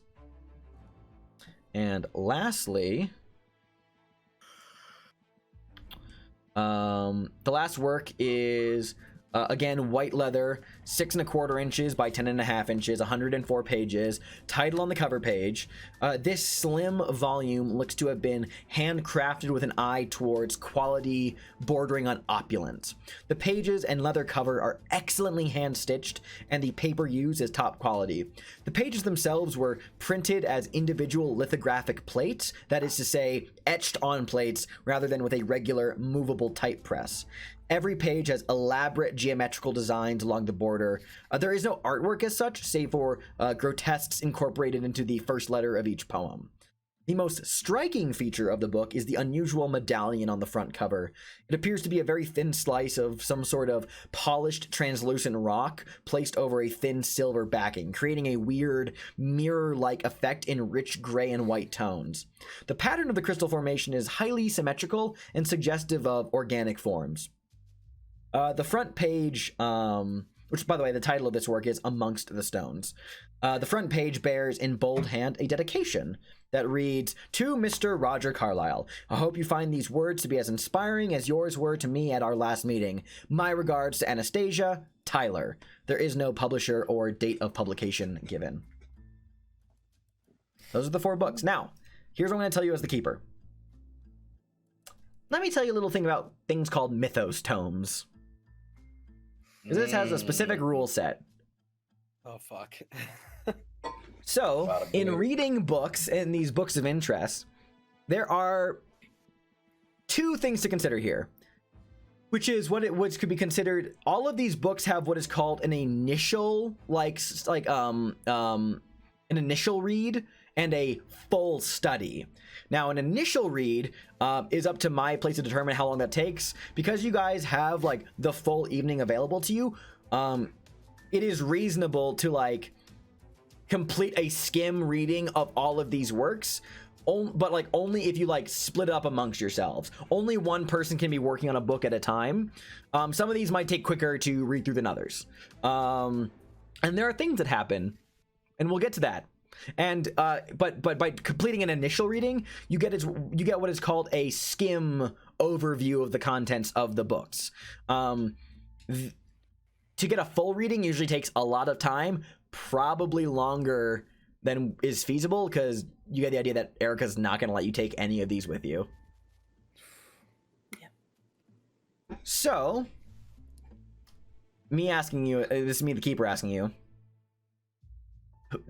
And lastly, the last work is again white leather, 6.25 inches by 10.5 inches, 104 pages. Title on the cover page. This slim volume looks to have been handcrafted with an eye towards quality bordering on opulence. The pages and leather cover are excellently hand stitched, and the paper used is top quality. The pages themselves were printed as individual lithographic plates, that is to say, etched on plates rather than with a regular movable type press. Every page has elaborate geometrical designs along the border. There is no artwork as such, save for grotesques incorporated into the first letter of each poem. The most striking feature of the book is the unusual medallion on the front cover. It appears to be a very thin slice of some sort of polished translucent rock placed over a thin silver backing, creating a weird mirror-like effect in rich gray and white tones. The pattern of the crystal formation is highly symmetrical and suggestive of organic forms. The front page, which, by the way, the title of this work is Amongst the Stones. The front page bears in bold hand a dedication that reads, "To Mr. Roger Carlyle. I hope you find these words to be as inspiring as yours were to me at our last meeting. My regards to Anastasia, Tyler." There is no publisher or date of publication given. Those are the 4 books. Now, here's what I'm going to tell you as the keeper. Let me tell you a little thing about things called Mythos tomes. This has a specific rule set. Oh, fuck. So, in reading books and these books of interest, there are 2 things to consider here, which is which could be considered. All of these books have what is called an initial, an initial read and a full study. Now, an initial read is up to my place to determine how long that takes. Because you guys have like the full evening available to you, it is reasonable to like complete a skim reading of all of these works, but like only if you like split up amongst yourselves. Only one person can be working on a book at a time. Some of these might take quicker to read through than others, and there are things that happen, and we'll get to that. And but by completing an initial reading, you get what is called a skim overview of the contents of the books. To get a full reading usually takes a lot of time, probably longer than is feasible, because you get the idea that Erica's not going to let you take any of these with you. Yeah. So, me asking you, this is me, the keeper, asking you,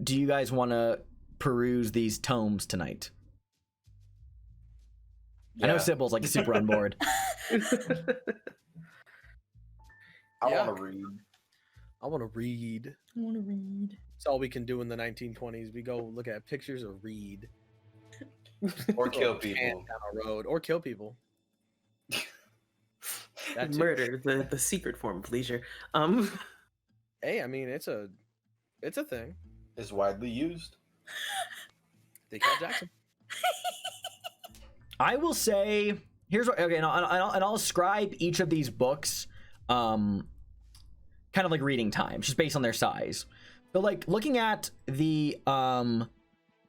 do you guys want to peruse these tomes tonight? Yeah. I know Sybil's like super on board. I Yeah. want to read. I want to read. I want to read. It's all we can do in the 1920s. We go look at pictures or read. Or kill Pan people. down a road. Or kill people. That too. Murder, the secret form of leisure. Hey, I mean, it's a thing. Is widely used. They killed Jackson. I will say, here's what, okay, and I'll ascribe each of these books kind of like reading time, just based on their size. So like looking at the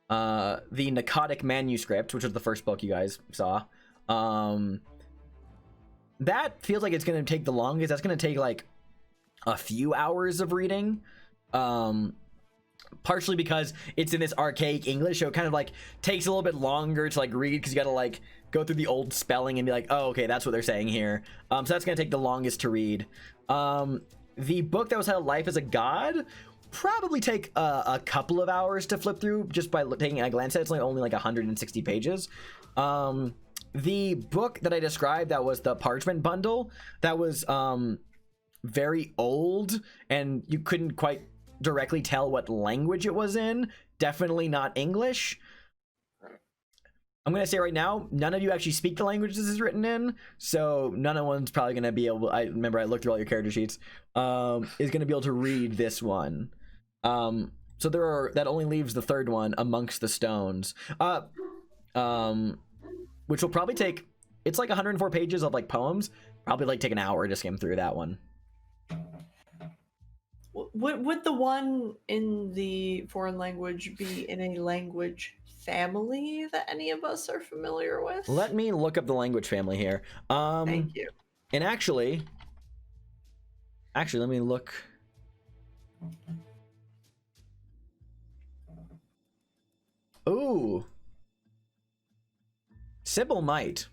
Narcotic Manuscript, which was the first book you guys saw, that feels like it's going to take the longest. That's going to take like a few hours of reading, partially because it's in this archaic English, so it kind of like takes a little bit longer to like read, because you got to like go through the old spelling and be like, oh, okay, that's what they're saying here. So that's going to take the longest to read. The book that was titled Life as a God probably take a couple of hours to flip through just by taking a glance at it. It's only like 160 pages. The book that I described, that was the Parchment Bundle, that was very old, and you couldn't quite directly tell what language it was in. Definitely not English. I'm going to say right now, none of you actually speak the language this is written in, so none of one's probably going to be able, I remember I looked through all your character sheets, is going to be able to read this one. So that only leaves the third one, Amongst the Stones, which will probably take, it's like 104 pages of like poems, probably like take an hour to skim through that one. Would the one in the foreign language be in a language family that any of us are familiar with? Let me look up the language family here. Thank you. And actually, let me look. Ooh. Sybil might.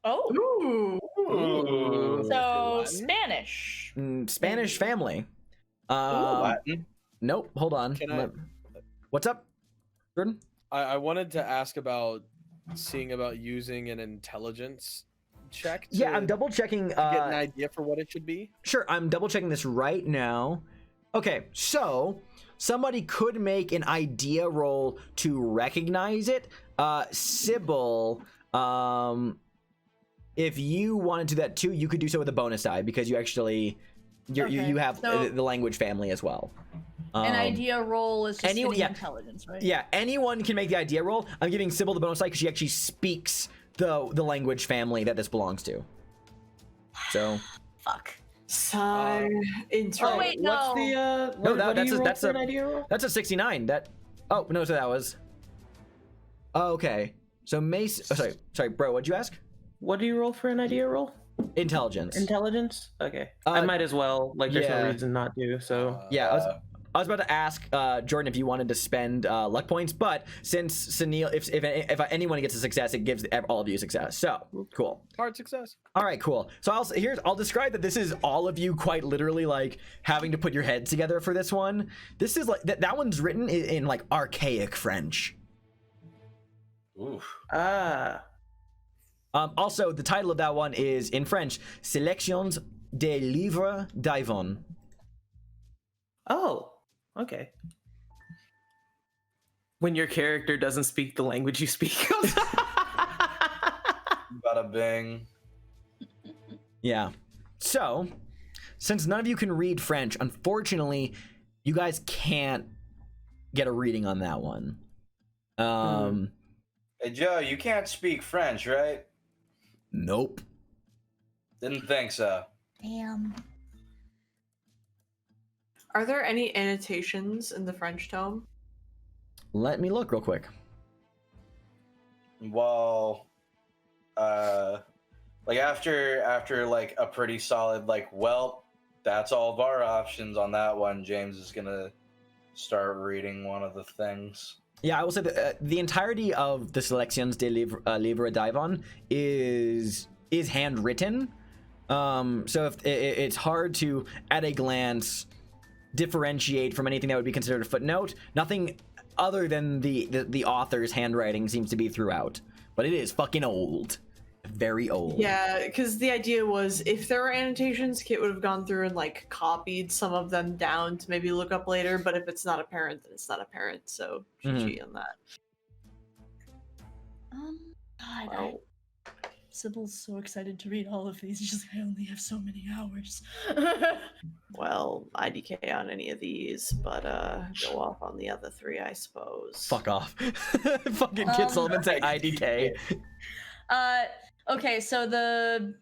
Oh, Ooh. so Latin? Spanish. Spanish family. Latin. Nope, hold on. Can I- What's up, Jordan? I wanted to ask about using an intelligence check. Yeah, I'm double checking. To get an idea for what it should be. Sure, I'm double checking this right now. Okay, so somebody could make an idea roll to recognize it. Sybil, if you want to do that too, you could do so with a bonus die because you actually you have the language family as well. An idea roll is just intelligence, right? Yeah, anyone can make the idea roll. I'm giving Sybil the bonus die because she actually speaks the language family that this belongs to. So, fuck. So, Oh wait, no. What's the no, what do you roll that's for an idea roll? That's a 69. That oh no, so that was. Oh, okay, so Mace. Oh, sorry, bro. What'd you ask? What do you roll for an idea roll? Intelligence. Intelligence. Okay. I might as well. Like, there's no reason not to. So yeah. I was about to ask Jordan if you wanted to spend luck points, but since Sunil, if anyone gets a success, it gives all of you success. So cool. Hard success. All right, cool. So I'll describe that this is all of you quite literally like having to put your heads together for this one. This is like that one's written in like archaic French. Oof. Also, the title of that one is in French, Sélections des livres d'Yvonne. Oh. Okay. When your character doesn't speak the language you speak. Bada bing. Yeah. So, since none of you can read French, unfortunately, you guys can't get a reading on that one. Hey, Joe, you can't speak French, right? Nope. Didn't think so. Damn. Are there any annotations in the French tome? Let me look real quick. Well, like after like a pretty solid like, well, that's all of our options on that one. James is gonna start reading one of the things. Yeah, I will say that the entirety of the Sélections des livres d'Yvonne is handwritten. So if it's hard to at a glance differentiate from anything that would be considered a footnote. Nothing other than the author's handwriting seems to be throughout, but it is fucking old, very old. Yeah, because the idea was if there were annotations, Kit would have gone through and like copied some of them down to maybe look up later. But if it's not apparent, then it's not apparent. So GG on that. God, Wow. Sybil's so excited to read all of these. She's like, I only have so many hours. Well, IDK on any of these, but go off on the other three, I suppose. Fuck off. Fucking Kit Sullivan said IDK. Okay, so the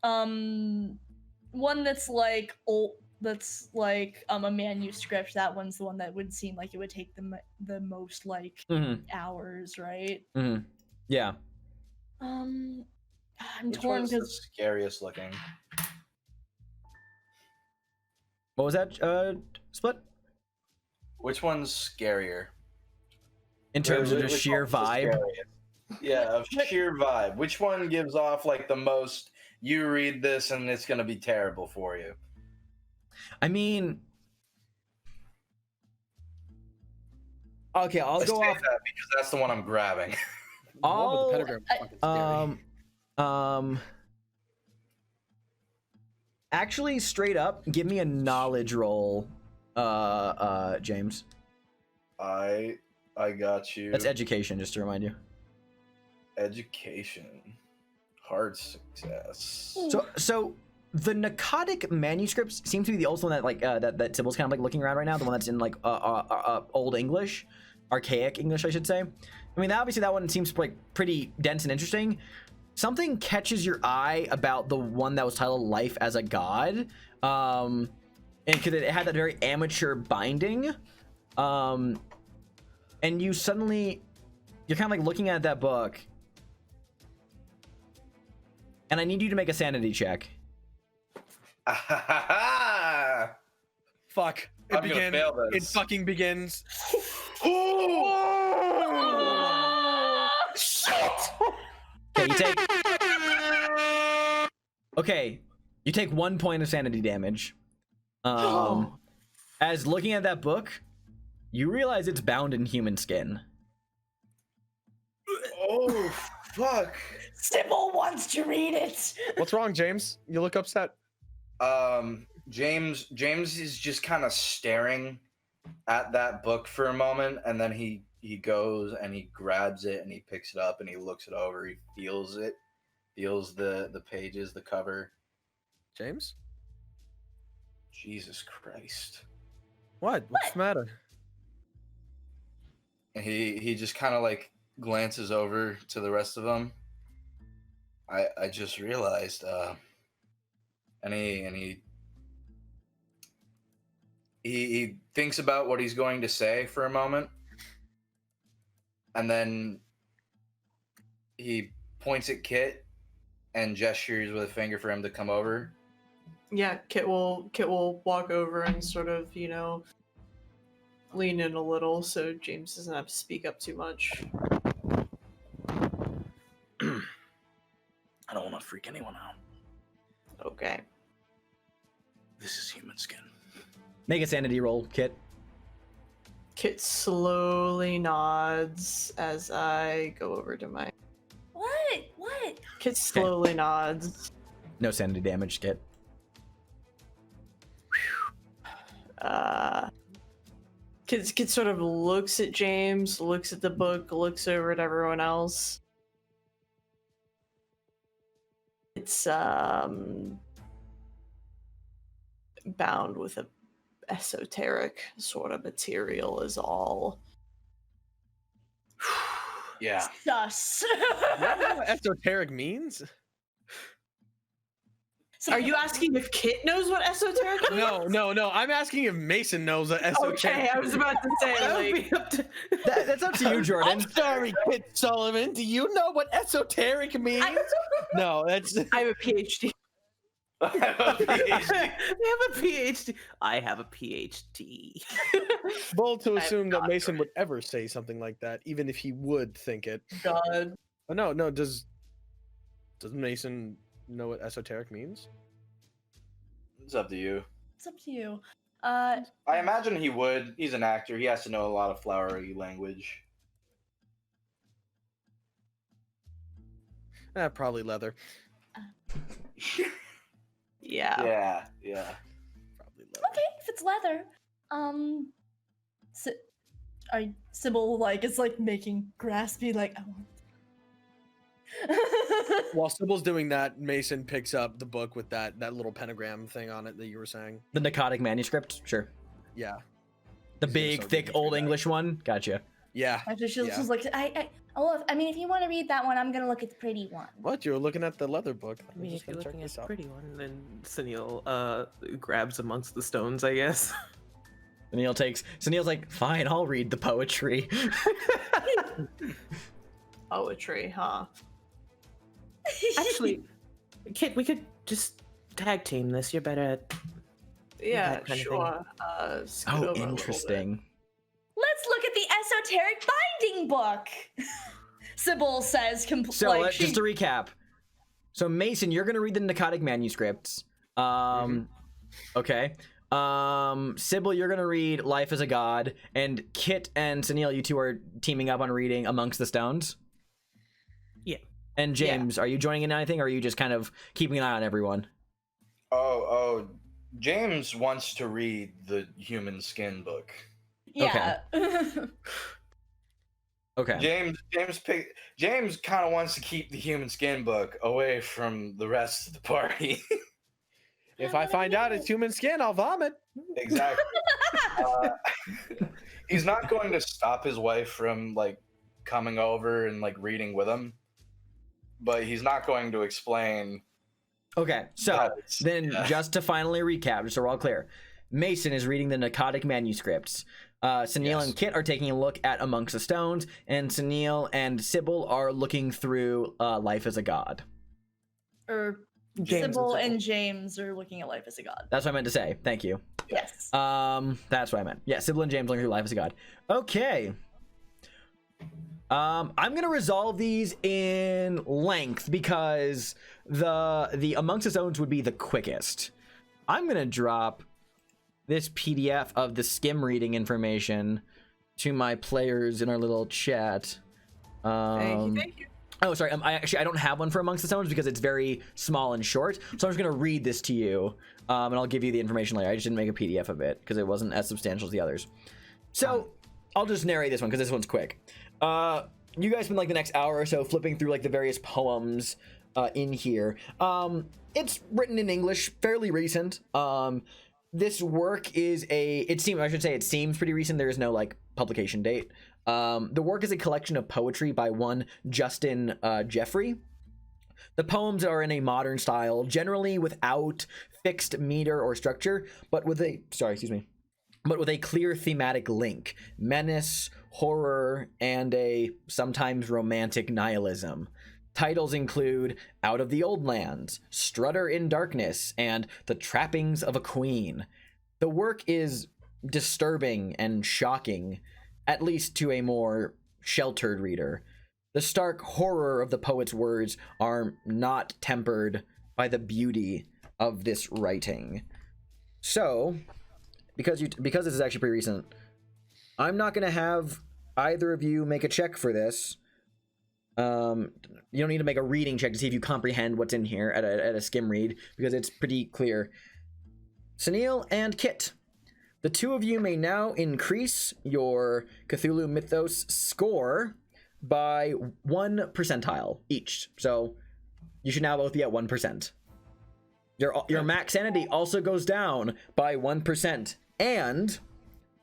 one that's like old, that's like a manuscript. That one's the one that would seem like it would take the most like hours, right? Yeah. I'm Which torn one's the because scariest looking? What was that, Split? Which one's scarier? In terms of just Which sheer one's the vibe? scariest? Yeah, of sheer vibe. Which one gives off like the most, you read this and it's gonna be terrible for you? I mean, okay, I'll I go say off. that because that's the one I'm grabbing. The one with I'll- the pentagram is fucking scary. Actually, straight up, give me a knowledge roll, James. I got you. That's education, just to remind you. Education. Hard success. So the Narcotic manuscripts seem to be the oldest one that like that Sybil's kind of like looking around right now. The one that's in like old English, archaic English, I should say. I mean, obviously that one seems like pretty dense and interesting. Something catches your eye about the one that was titled "Life as a God," and because it had that very amateur binding, and you're kind of like looking at that book, and I need you to make a sanity check. Fuck. I'm gonna fail It this. fucking begins. Okay, you take 1 point of sanity damage. As looking at that book, you realize it's bound in human skin. Oh, fuck. Sybil wants to read it. What's wrong, James? You look upset. James is just kind of staring at that book for a moment, and then he goes and he grabs it and he picks it up and he looks it over. He feels it, feels the pages, the cover. James? Jesus Christ! What? What's the matter? And he just kind of like glances over to the rest of them. I just realized, and he thinks about what he's going to say for a moment, and then he points at Kit and gestures with a finger for him to come over. Yeah, Kit will walk over and sort of, lean in a little so James doesn't have to speak up too much. I don't want to freak anyone out. Okay. This is human skin. Make a sanity roll, Kit. Kit slowly nods as I go over to my... What? Kit slowly nods. No sanity damage, Kit. Kit sort of looks at James, looks at the book, looks over at everyone else. It's bound with a esoteric sort of material is all. Yeah. Sus. You know what esoteric means? Are you asking if Kit knows what esoteric means? No. I'm asking if Mason knows what esoteric. Okay, I was about to say, That would like, be up to- That's up to you, Jordan. I'm sorry, Kit Sullivan. Do you know what esoteric means? No, that's. I have a PhD. I have a PhD. They have a PhD. I have a PhD. Bold to I have assume that not Mason would ever say something like that, even if he would think it. God. Oh, no. Does Mason know what esoteric means? It's up to you. It's up to you. I imagine he would. He's an actor. He has to know a lot of flowery language. Probably leather. Yeah. Yeah. Probably leather. Okay, if it's leather. Sybil is making graspy I want. While Sybil's doing that, Mason picks up the book with that little pentagram thing on it that you were saying. The Narcotic manuscript, sure. Yeah. The He's gonna big, start thick, reading through old that. English one. Gotcha. Yeah. After she's Yeah. just like, I mean, if you want to read that one, I'm gonna look at the pretty one. What? You were looking at the leather book. I mean, just if you're gonna check looking at this the out. pretty one, then Sunil grabs amongst the stones, I guess. Sunil's like, fine, I'll read the poetry. Poetry, huh? Actually, Kit, we could just tag team this. You're better at. Yeah, That kind of sure. Scoot over a little bit. Interesting. Let's look at the esoteric binding book. Sybil says, So just to recap. So Mason, you're gonna read the Narcotic manuscripts. Okay. Sybil, you're gonna read Life as a God, and Kit and Sunil, you two are teaming up on reading Amongst the Stones. Yeah. And James, are you joining in anything, or are you just kind of keeping an eye on everyone? Oh, James wants to read the human skin book. yeah. Okay. James kind of wants to keep the human skin book away from the rest of the party. If I find out it's human skin, I'll vomit. Exactly. He's not going to stop his wife from coming over and reading with him, but he's not going to explain. Okay, so that then just to finally recap, just so we're all clear, Mason is reading the Narcotic manuscripts. Sunil Yes. and Kit are taking a look at Amongst the Stones, and Sunil and Sybil are looking through Life as a God. Or James Sybil and and James are looking at Life as a God. That's what I meant to say. Thank you. Yes. That's what I meant. Yeah, Sybil and James looking through Life as a God. Okay. I'm gonna resolve these in length because the Amongst the Stones would be the quickest. I'm gonna drop this PDF of the skim reading information to my players in our little chat. Thank you. Oh, sorry. I don't have one for Amongst the Stones because it's very small and short. So I'm just gonna read this to you, and I'll give you the information later. I just didn't make a PDF of it because it wasn't as substantial as the others. So I'll just narrate this one because this one's quick. You guys spend like the next hour or so flipping through like the various poems in here. It's written in English, fairly recent. This work is it seems pretty recent. There is no like publication date. The work is a collection of poetry by one Justin Jeffrey. The poems are in a modern style, generally without fixed meter or structure, but with a clear thematic link, menace, horror, and a sometimes romantic nihilism. Titles include Out of the Old Lands, Strutter in Darkness, and The Trappings of a Queen. The work is disturbing and shocking, at least to a more sheltered reader. The stark horror of the poet's words are not tempered by the beauty of this writing. So, because this is actually pretty recent, I'm not going to have either of you make a check for this. You don't need to make a reading check to see if you comprehend what's in here at a skim read, because it's pretty clear. Sunil and Kit, the two of you may now increase your Cthulhu Mythos score by 1 percentile each. So you should now both be at 1%. Your max sanity also goes down by 1%. And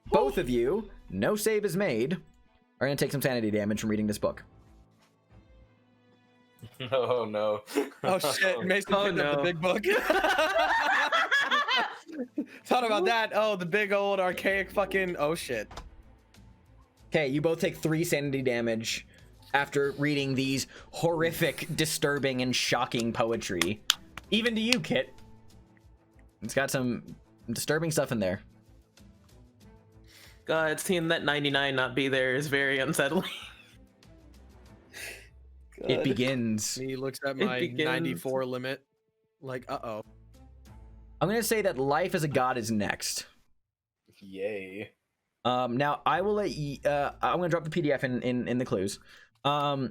both of you, no save is made, are going to take some sanity damage from reading this book. Oh no. Oh shit, Mason picked up the big book. Thought about that. Oh, the big old archaic fucking, oh shit. Okay, you both take 3 sanity damage after reading these horrific, disturbing, and shocking poetry. Even to you, Kit. It's got some disturbing stuff in there. God, seeing that 99 not be there is very unsettling. It begins. He looks at my 94 limit, like, uh-oh. I'm going to say that Life as a God is next. Yay. Now, I will let you... I'm going to drop the PDF in the clues. So,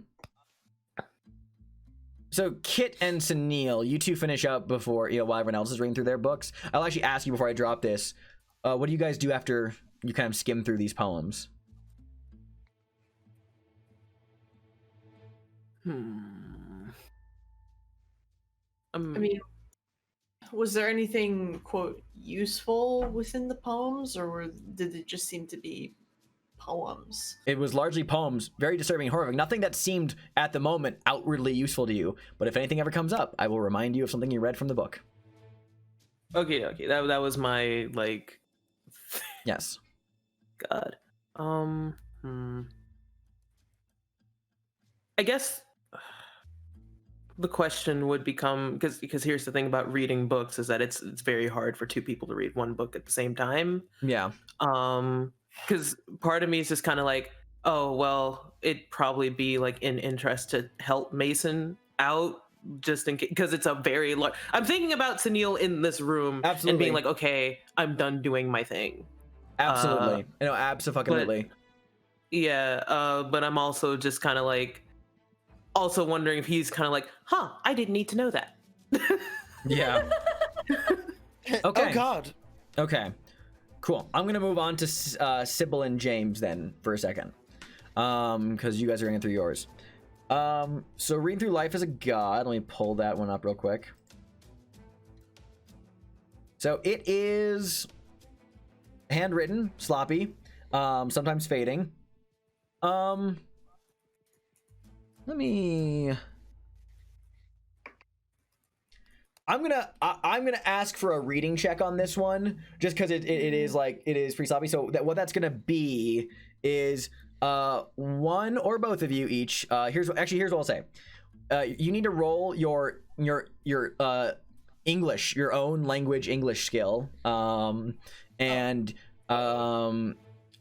Kit and Sunil, you two finish up before, while everyone else is reading through their books. I'll actually ask you before I drop this, what do you guys do after you kind of skim through these poems? I mean, was there anything, quote, useful within the poems, or did it just seem to be poems? It was largely poems, very disturbing and horrific. Nothing that seemed, at the moment, outwardly useful to you. But if anything ever comes up, I will remind you of something you read from the book. Okay, that was my, like... Yes. God. I guess the question would become, because here's the thing about reading books, is that it's very hard for two people to read one book at the same time. Yeah. Because part of me is just kind of like, oh well, it'd probably be like in interest to help Mason out, just in case, because it's a very large... I'm thinking about Sunil in this room. Absolutely. And being like, okay, I'm done doing my thing. Absolutely. Abso-fucking-lutely. But I'm also just kind of like, also wondering if he's kind of like, I didn't need to know that. Yeah. Okay. Oh god. Okay. Cool. I'm gonna move on to Sybil and James then for a second, because you guys are reading through yours. So reading through Life as a God. Let me pull that one up real quick. So it is handwritten, sloppy, sometimes fading. Let me... I'm gonna ask for a reading check on this one, just because it is pretty sloppy. So what that's gonna be is one or both of you each. Here's what I'll say. You need to roll your English, your own language English skill, and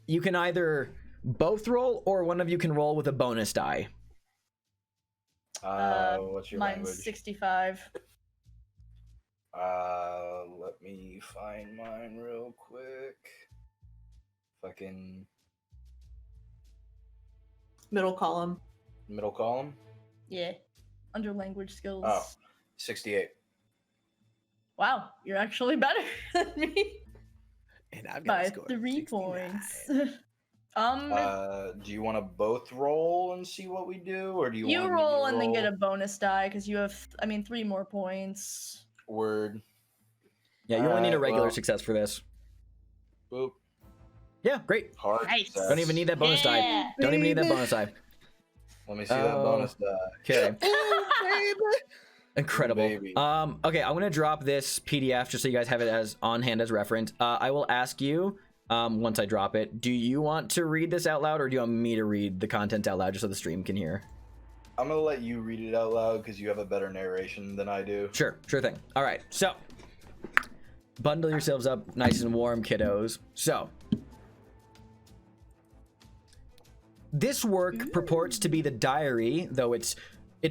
you can either both roll, or one of you can roll with a bonus die. What's your Mine's language? 65. Let me find mine real quick. Fucking Middle column. middle column. Yeah. Under language skills. Oh, 68. Wow, you're actually better than me And I've got by a score of 3 69. points. Do you want to both roll and see what we do, or do you? You want me to roll and then get a bonus die because you have, 3 more points. word. Yeah, you only need a Alright, regular well. success for this. Boop. Yeah, great. Hard. Nice. success. Don't even need that bonus die. Yeah. Don't even need that bonus die. Let me see that bonus die. Okay. Oh, Incredible. baby. Okay, I'm gonna drop this PDF just so you guys have it as on hand as reference. I will ask you once I drop it. Do you want to read this out loud, or do you want me to read the content out loud just so the stream can hear? I'm gonna let you read it out loud because you have a better narration than I do. Sure thing. All right, so bundle yourselves up nice and warm, kiddos. So this work purports to be the diary, though it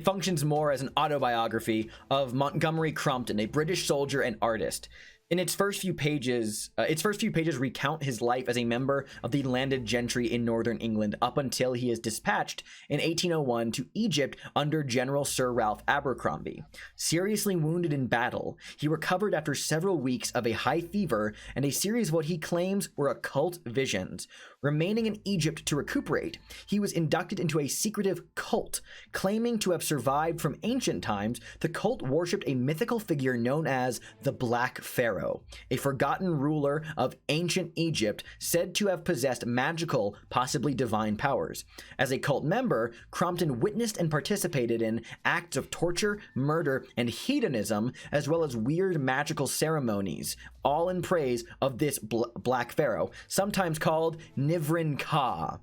functions more as an autobiography of Montgomery Crompton, a British soldier and artist. In its first few pages recount his life as a member of the landed gentry in northern England up until he is dispatched in 1801 to Egypt under General Sir Ralph Abercrombie. Seriously wounded in battle, he recovered after several weeks of a high fever and a series of what he claims were occult visions. Remaining in Egypt to recuperate, he was inducted into a secretive cult. Claiming to have survived from ancient times, the cult worshipped a mythical figure known as the Black Pharaoh, a forgotten ruler of ancient Egypt said to have possessed magical, possibly divine powers. As a cult member, Crompton witnessed and participated in acts of torture, murder, and hedonism, as well as weird magical ceremonies, all in praise of this Black Pharaoh, sometimes called Nivrin Ka.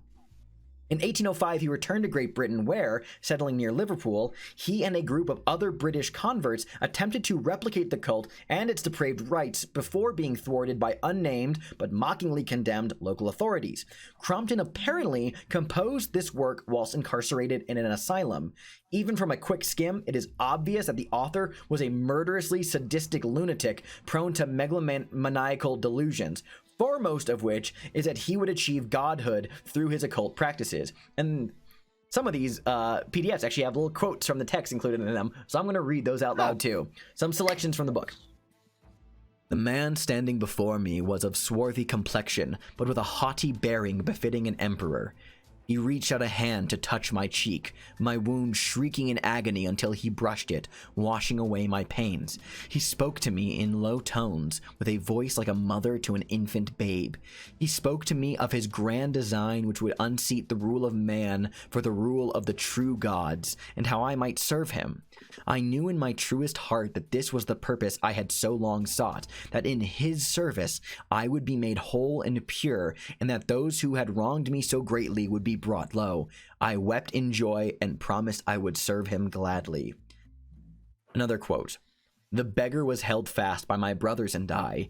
In 1805, he returned to Great Britain where, settling near Liverpool, he and a group of other British converts attempted to replicate the cult and its depraved rites before being thwarted by unnamed but mockingly condemned local authorities. Crompton apparently composed this work whilst incarcerated in an asylum. Even from a quick skim, it is obvious that the author was a murderously sadistic lunatic prone to megalomaniacal delusions, foremost of which is that he would achieve godhood through his occult practices. And some of these PDFs actually have little quotes from the text included in them, so I'm going to read those out loud too. Some selections from the book. The man standing before me was of swarthy complexion, but with a haughty bearing befitting an emperor. He reached out a hand to touch my cheek, my wound shrieking in agony until he brushed it, washing away my pains. He spoke to me in low tones, with a voice like a mother to an infant babe. He spoke to me of his grand design which would unseat the rule of man for the rule of the true gods, and how I might serve him. I knew in my truest heart that this was the purpose I had so long sought, that in his service I would be made whole and pure, and that those who had wronged me so greatly would be brought low. I wept in joy and promised I would serve him gladly. Another quote. The beggar was held fast by my brothers and I,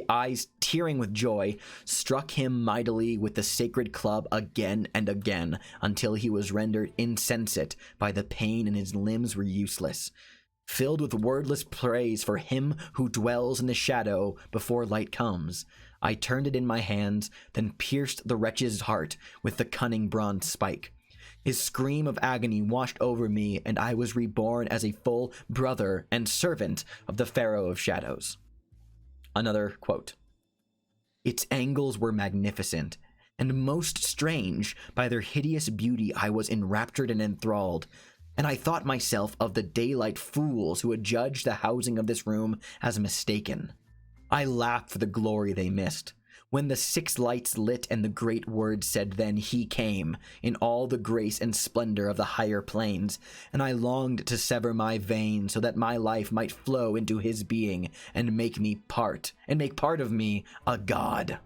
eyes tearing with joy, struck him mightily with the sacred club again and again, until he was rendered insensate by the pain and his limbs were useless. Filled with wordless praise for him who dwells in the shadow before light comes, I turned it in my hands, then pierced the wretch's heart with the cunning bronze spike. His scream of agony washed over me, and I was reborn as a full brother and servant of the Pharaoh of Shadows. Another quote. Its angles were magnificent, and most strange. By their hideous beauty I was enraptured and enthralled, and I thought myself of the daylight fools who had judged the housing of this room as mistaken. I laughed for the glory they missed. When the 6 lights lit and the great word said, then he came, in all the grace and splendor of the higher planes, and I longed to sever my veins so that my life might flow into his being and make part of me a god.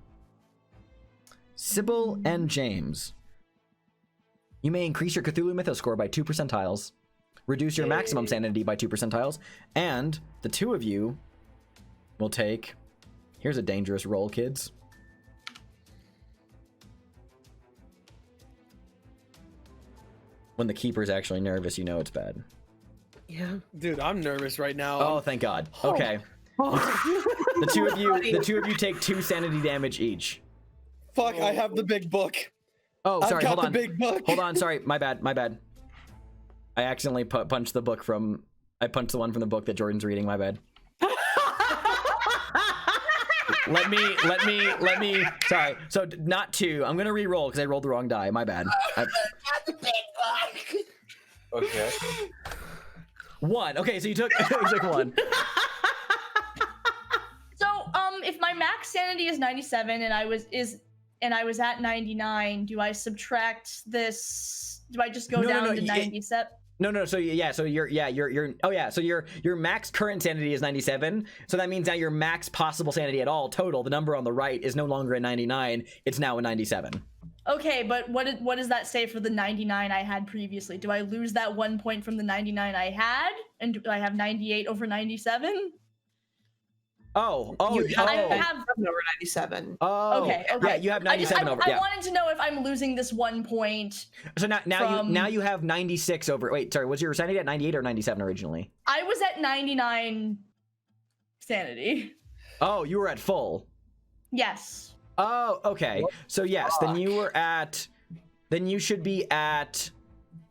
Sybil and James. You may increase your Cthulhu Mythos score by 2 percentiles, reduce your maximum sanity by 2 percentiles, and the two of you will take... Here's a dangerous roll, kids. When the keeper's actually nervous, you know it's bad. Yeah. Dude, I'm nervous right now. Oh, thank God. Okay. The two of you take 2 sanity damage each. Fuck, I have the big book. Oh, sorry, I've got hold on. the big book. Hold on, sorry, my bad. I accidentally punched the book from. I punched the one from the book that Jordan's reading. My bad. Let me. Sorry. So not 2. I'm gonna re-roll because I rolled the wrong die. My bad. Okay. 1. Okay, so you took 1. So, if my max sanity is 97 and I was at 99, do I subtract this? Do I just go down to 97? No. So your max current sanity is 97. So that means now your max possible sanity at all total, the number on the right, is no longer a 99. It's now a 97. Okay, but what does that say for the 99 I had previously? Do I lose that 1 point from the 99 I had, and do I have 98 over 97? Oh, You I have have. over 97. Oh, Okay. yeah, you have 97 over. I Yeah. wanted to know if I'm losing this 1 point. So from- you have 96 over. Wait, sorry, was your sanity at 98 or 97 originally? I was at 99 sanity. Oh, you were at full. Yes. Oh, okay. So yes, then you should be at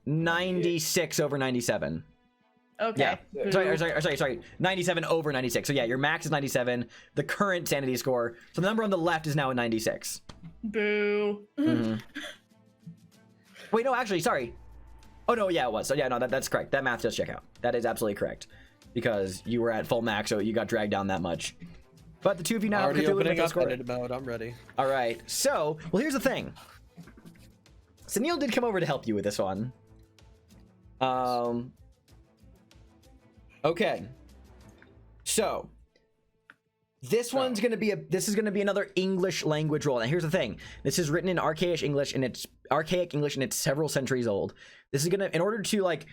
96 over 97. Okay. Yeah. Sorry. 97 over 96. So yeah, your max is 97. The current sanity score. So the number on the left is now a 96. Boo. Mhm. Wait, no, actually, sorry. Oh no, yeah, it was. So yeah, no, that's correct. That math does check out. That is absolutely correct. Because you were at full max, so you got dragged down that much. But the two of you now have Already Cthulhu opening Mythos up score. edit mode. I'm ready. All right. So, well, here's the thing. Sunil did come over to help you with this one. Okay. So, this one's gonna be this is gonna be another English language roll. Now, here's the thing. This is written in archaic English, and it's several centuries old. This is gonna, in order to like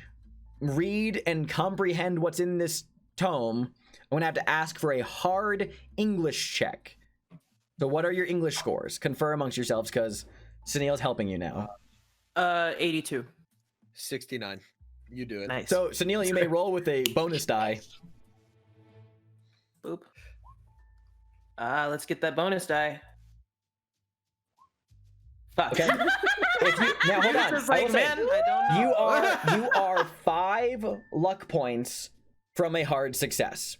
read and comprehend what's in this tome, I'm gonna have to ask for a hard English check. So, what are your English scores? Confer amongst yourselves, because Sunil's helping you now. 82. 69. You do it. Nice. So, Sunil, you may roll with a bonus die. Boop. Let's get that bonus die. Fuck. Okay. Now hold on. It's I like, will say, man, I don't know. you are 5 luck points from a hard success.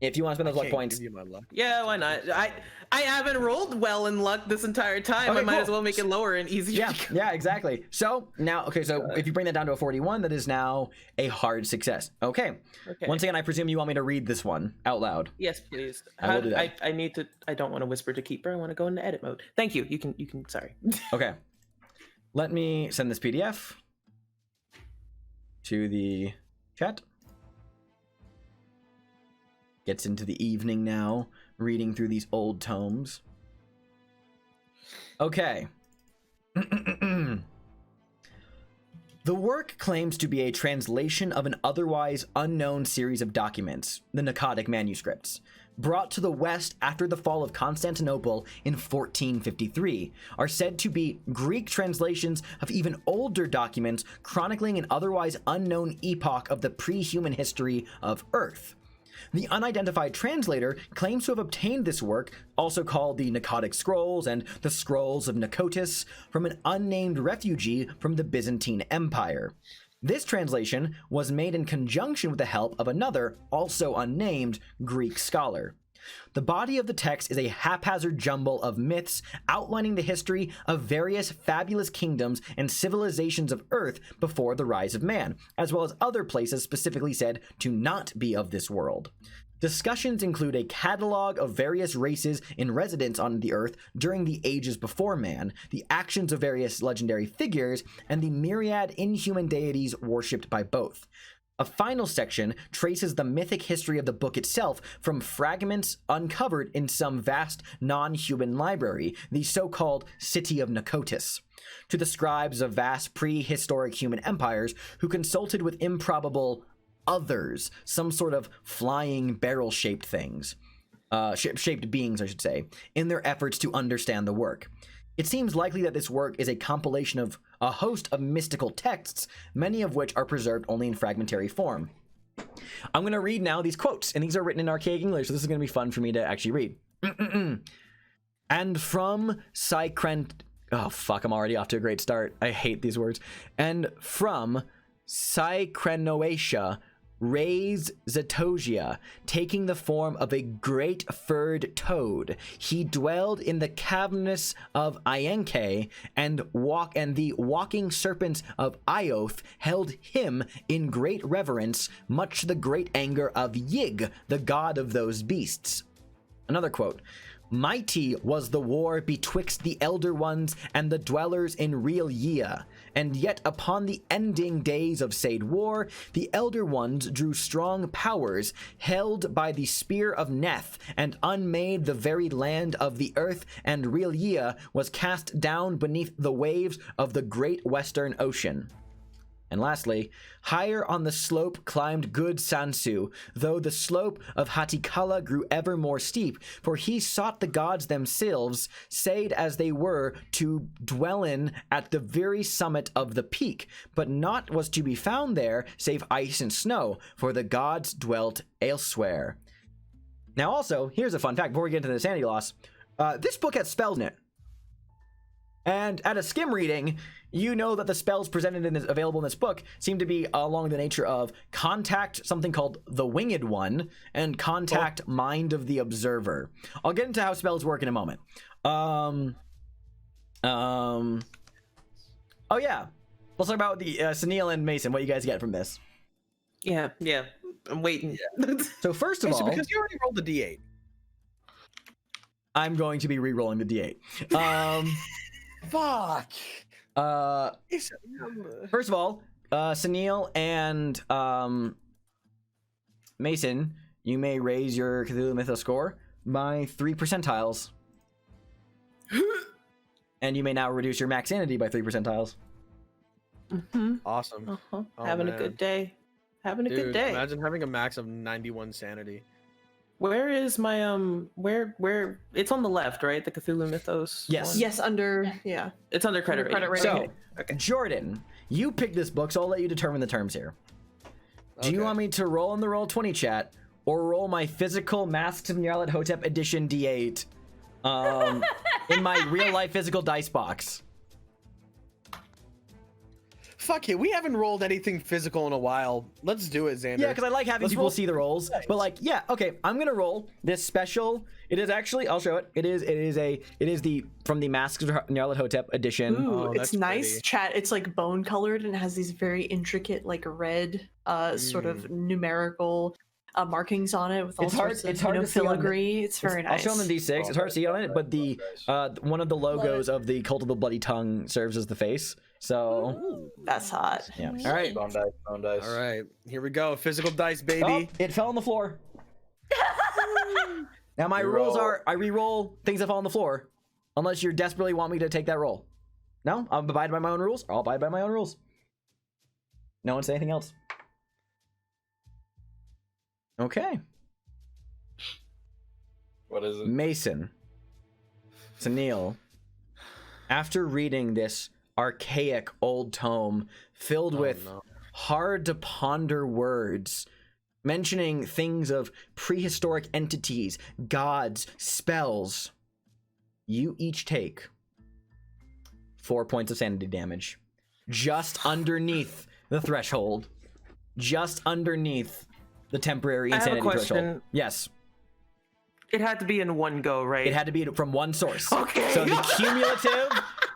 If you want to spend those luck Can't points. give you my luck. Yeah, why not? I haven't rolled well in luck this entire time. Okay, I might cool. as well make it lower and easier. Yeah, exactly. So now, okay, so if you bring that down to a 41, that is now a hard success. Okay. Once again, I presume you want me to read this one out loud. Yes, please. I will do that. I need to. I don't want to whisper to Keeper. I want to go into edit mode. Thank you. You can. Sorry. Okay. Let me send this PDF to the chat. Gets into the evening now, reading through these old tomes. Okay. The work claims to be a translation of an otherwise unknown series of documents, the Narcotic manuscripts, brought to the West after the fall of Constantinople in 1453, are said to be Greek translations of even older documents chronicling an otherwise unknown epoch of the pre-human history of Earth. The unidentified translator claims to have obtained this work, also called the Narcotic Scrolls and the Scrolls of Nicotis, from an unnamed refugee from the Byzantine Empire. This translation was made in conjunction with the help of another, also unnamed, Greek scholar. The body of the text is a haphazard jumble of myths outlining the history of various fabulous kingdoms and civilizations of Earth before the rise of man, as well as other places specifically said to not be of this world. Discussions include a catalog of various races in residence on the Earth during the ages before man, the actions of various legendary figures, and the myriad inhuman deities worshipped by both. A final section traces the mythic history of the book itself from fragments uncovered in some vast non-human library, the so-called City of Nicotis, to the scribes of vast prehistoric human empires who consulted with improbable others, some sort of flying barrel-shaped things, shaped beings, I should say, in their efforts to understand the work. It seems likely that this work is a compilation of a host of mystical texts, many of which are preserved only in fragmentary form. I'm going to read now these quotes, and these are written in archaic English, so this is going to be fun for me to actually read. And from Oh, fuck, I'm already off to a great start. I hate these words. And from Psychrenoatia, raised Zetosia, taking the form of a great furred toad. He dwelled in the caverns of Ienke, and the walking serpents of Ioth held him in great reverence, much to the great anger of Yig, the god of those beasts. Another quote. Mighty was the war betwixt the Elder Ones and the dwellers in real Yea, and yet upon the ending days of said war, the Elder Ones drew strong powers, held by the spear of Neth, and unmade the very land of the earth, and real Yea was cast down beneath the waves of the great western ocean. And lastly, higher on the slope climbed good Sansu, though the slope of Hatikala grew ever more steep, for he sought the gods themselves, said as they were, to dwell in at the very summit of the peak, but naught was to be found there save ice and snow, for the gods dwelt elsewhere. Now also, here's a fun fact before we get into the sanity loss. This book has spells in it. And at a skim reading, you know that the spells presented and available in this book seem to be along the nature of contact something called the Winged One and contact Mind of the Observer. I'll get into how spells work in a moment. Oh yeah, let's talk about the Sunil and Mason. What you guys get from this? Yeah, I'm waiting. So first of all, because you already rolled the D8. I'm going to be re-rolling the D8. Fuck. First of all, Sunil and Mason, you may raise your Cthulhu Mythos score by 3 percentiles. And you may now reduce your max sanity by 3 percentiles. Mm-hmm. Awesome. Uh-huh. Oh, Having a man. good day. Having a Dude, good day. imagine having a max of 91 sanity. Where is my where it's on the left, right? The Cthulhu Mythos. Yes. one? Yes, under yeah. It's under credit Under credit rating. rating. So, Okay. Jordan, you picked this book, so I'll let you determine the terms here. Do you Okay. want me to roll in the Roll20 chat or roll my physical Masks of Nyarlathotep edition D8 in my real life physical dice box? Fuck it, we haven't rolled anything physical in a while. Let's do it, Xander. Yeah, because I like having Let's people roll see the rolls. But like, yeah, okay, I'm gonna roll this special. It is actually, I'll show it. It is the from the Masks of Nyarlathotep edition. Ooh, Oh, it's that's nice. pretty. Chat. It's like bone colored and it has these very intricate, like red, sort of numerical markings on it with all It's hard- sorts of it's hard to see on the- filigree. It's very nice. I'll show them the D6. It's hard to see on it, but the one of the logos of the Cult of the Bloody Tongue serves as the face. So That's hot. yeah. All right. Bone dice, bone dice. All right, here we go. Physical dice, Oh, baby. it fell on the floor. Now my Reroll. rules are I re-roll things that fall on the floor, unless you desperately want me to take that roll. No, I'll abide by my own rules. I'll abide by my own rules. No one say anything else. Okay, What is it? Mason, Sunil, after reading this archaic old tome filled with no. hard to ponder words, mentioning things of prehistoric entities, gods, spells, you each take 4 points of sanity damage. Just underneath the threshold. Just underneath the temporary I have a insanity threshold. question. Yes. It had to be in one go, right? It had to be from one source. Okay. So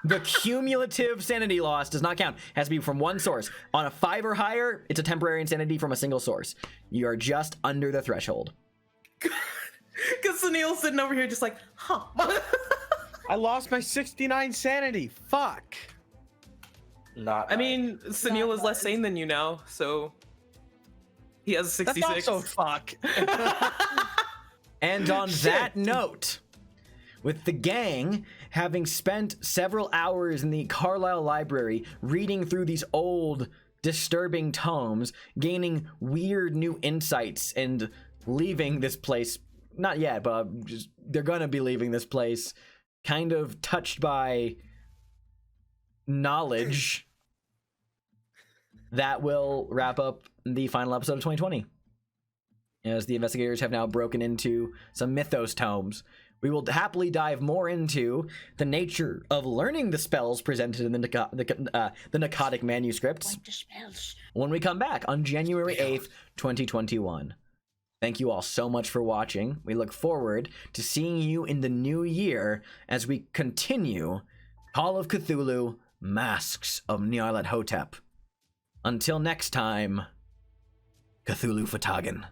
the cumulative sanity loss does not count. It has to be from one source. On a 5 or higher, it's a temporary insanity from a single source. You are just under the threshold. Because Sunil's sitting over here just like, huh. I lost my 69 sanity. Fuck. Not. I mean, Sunil is less sane than you now, so he has a That's 66. not so fuck. And on that note, with the gang having spent several hours in the Carlisle Library reading through these old, disturbing tomes, gaining weird new insights, and leaving this place, not yet, but they're gonna be leaving this place, kind of touched by knowledge, that will wrap up the final episode of 2020. As the investigators have now broken into some Mythos tomes, We will happily dive more into the nature of learning the spells presented in the Narcotic manuscripts Like the spells. when we come back on January 8th, 2021. Thank you all so much for watching. We look forward to seeing you in the new year as we continue Call of Cthulhu, Masks of Nyarlathotep. Until next time, Cthulhu Fatagan.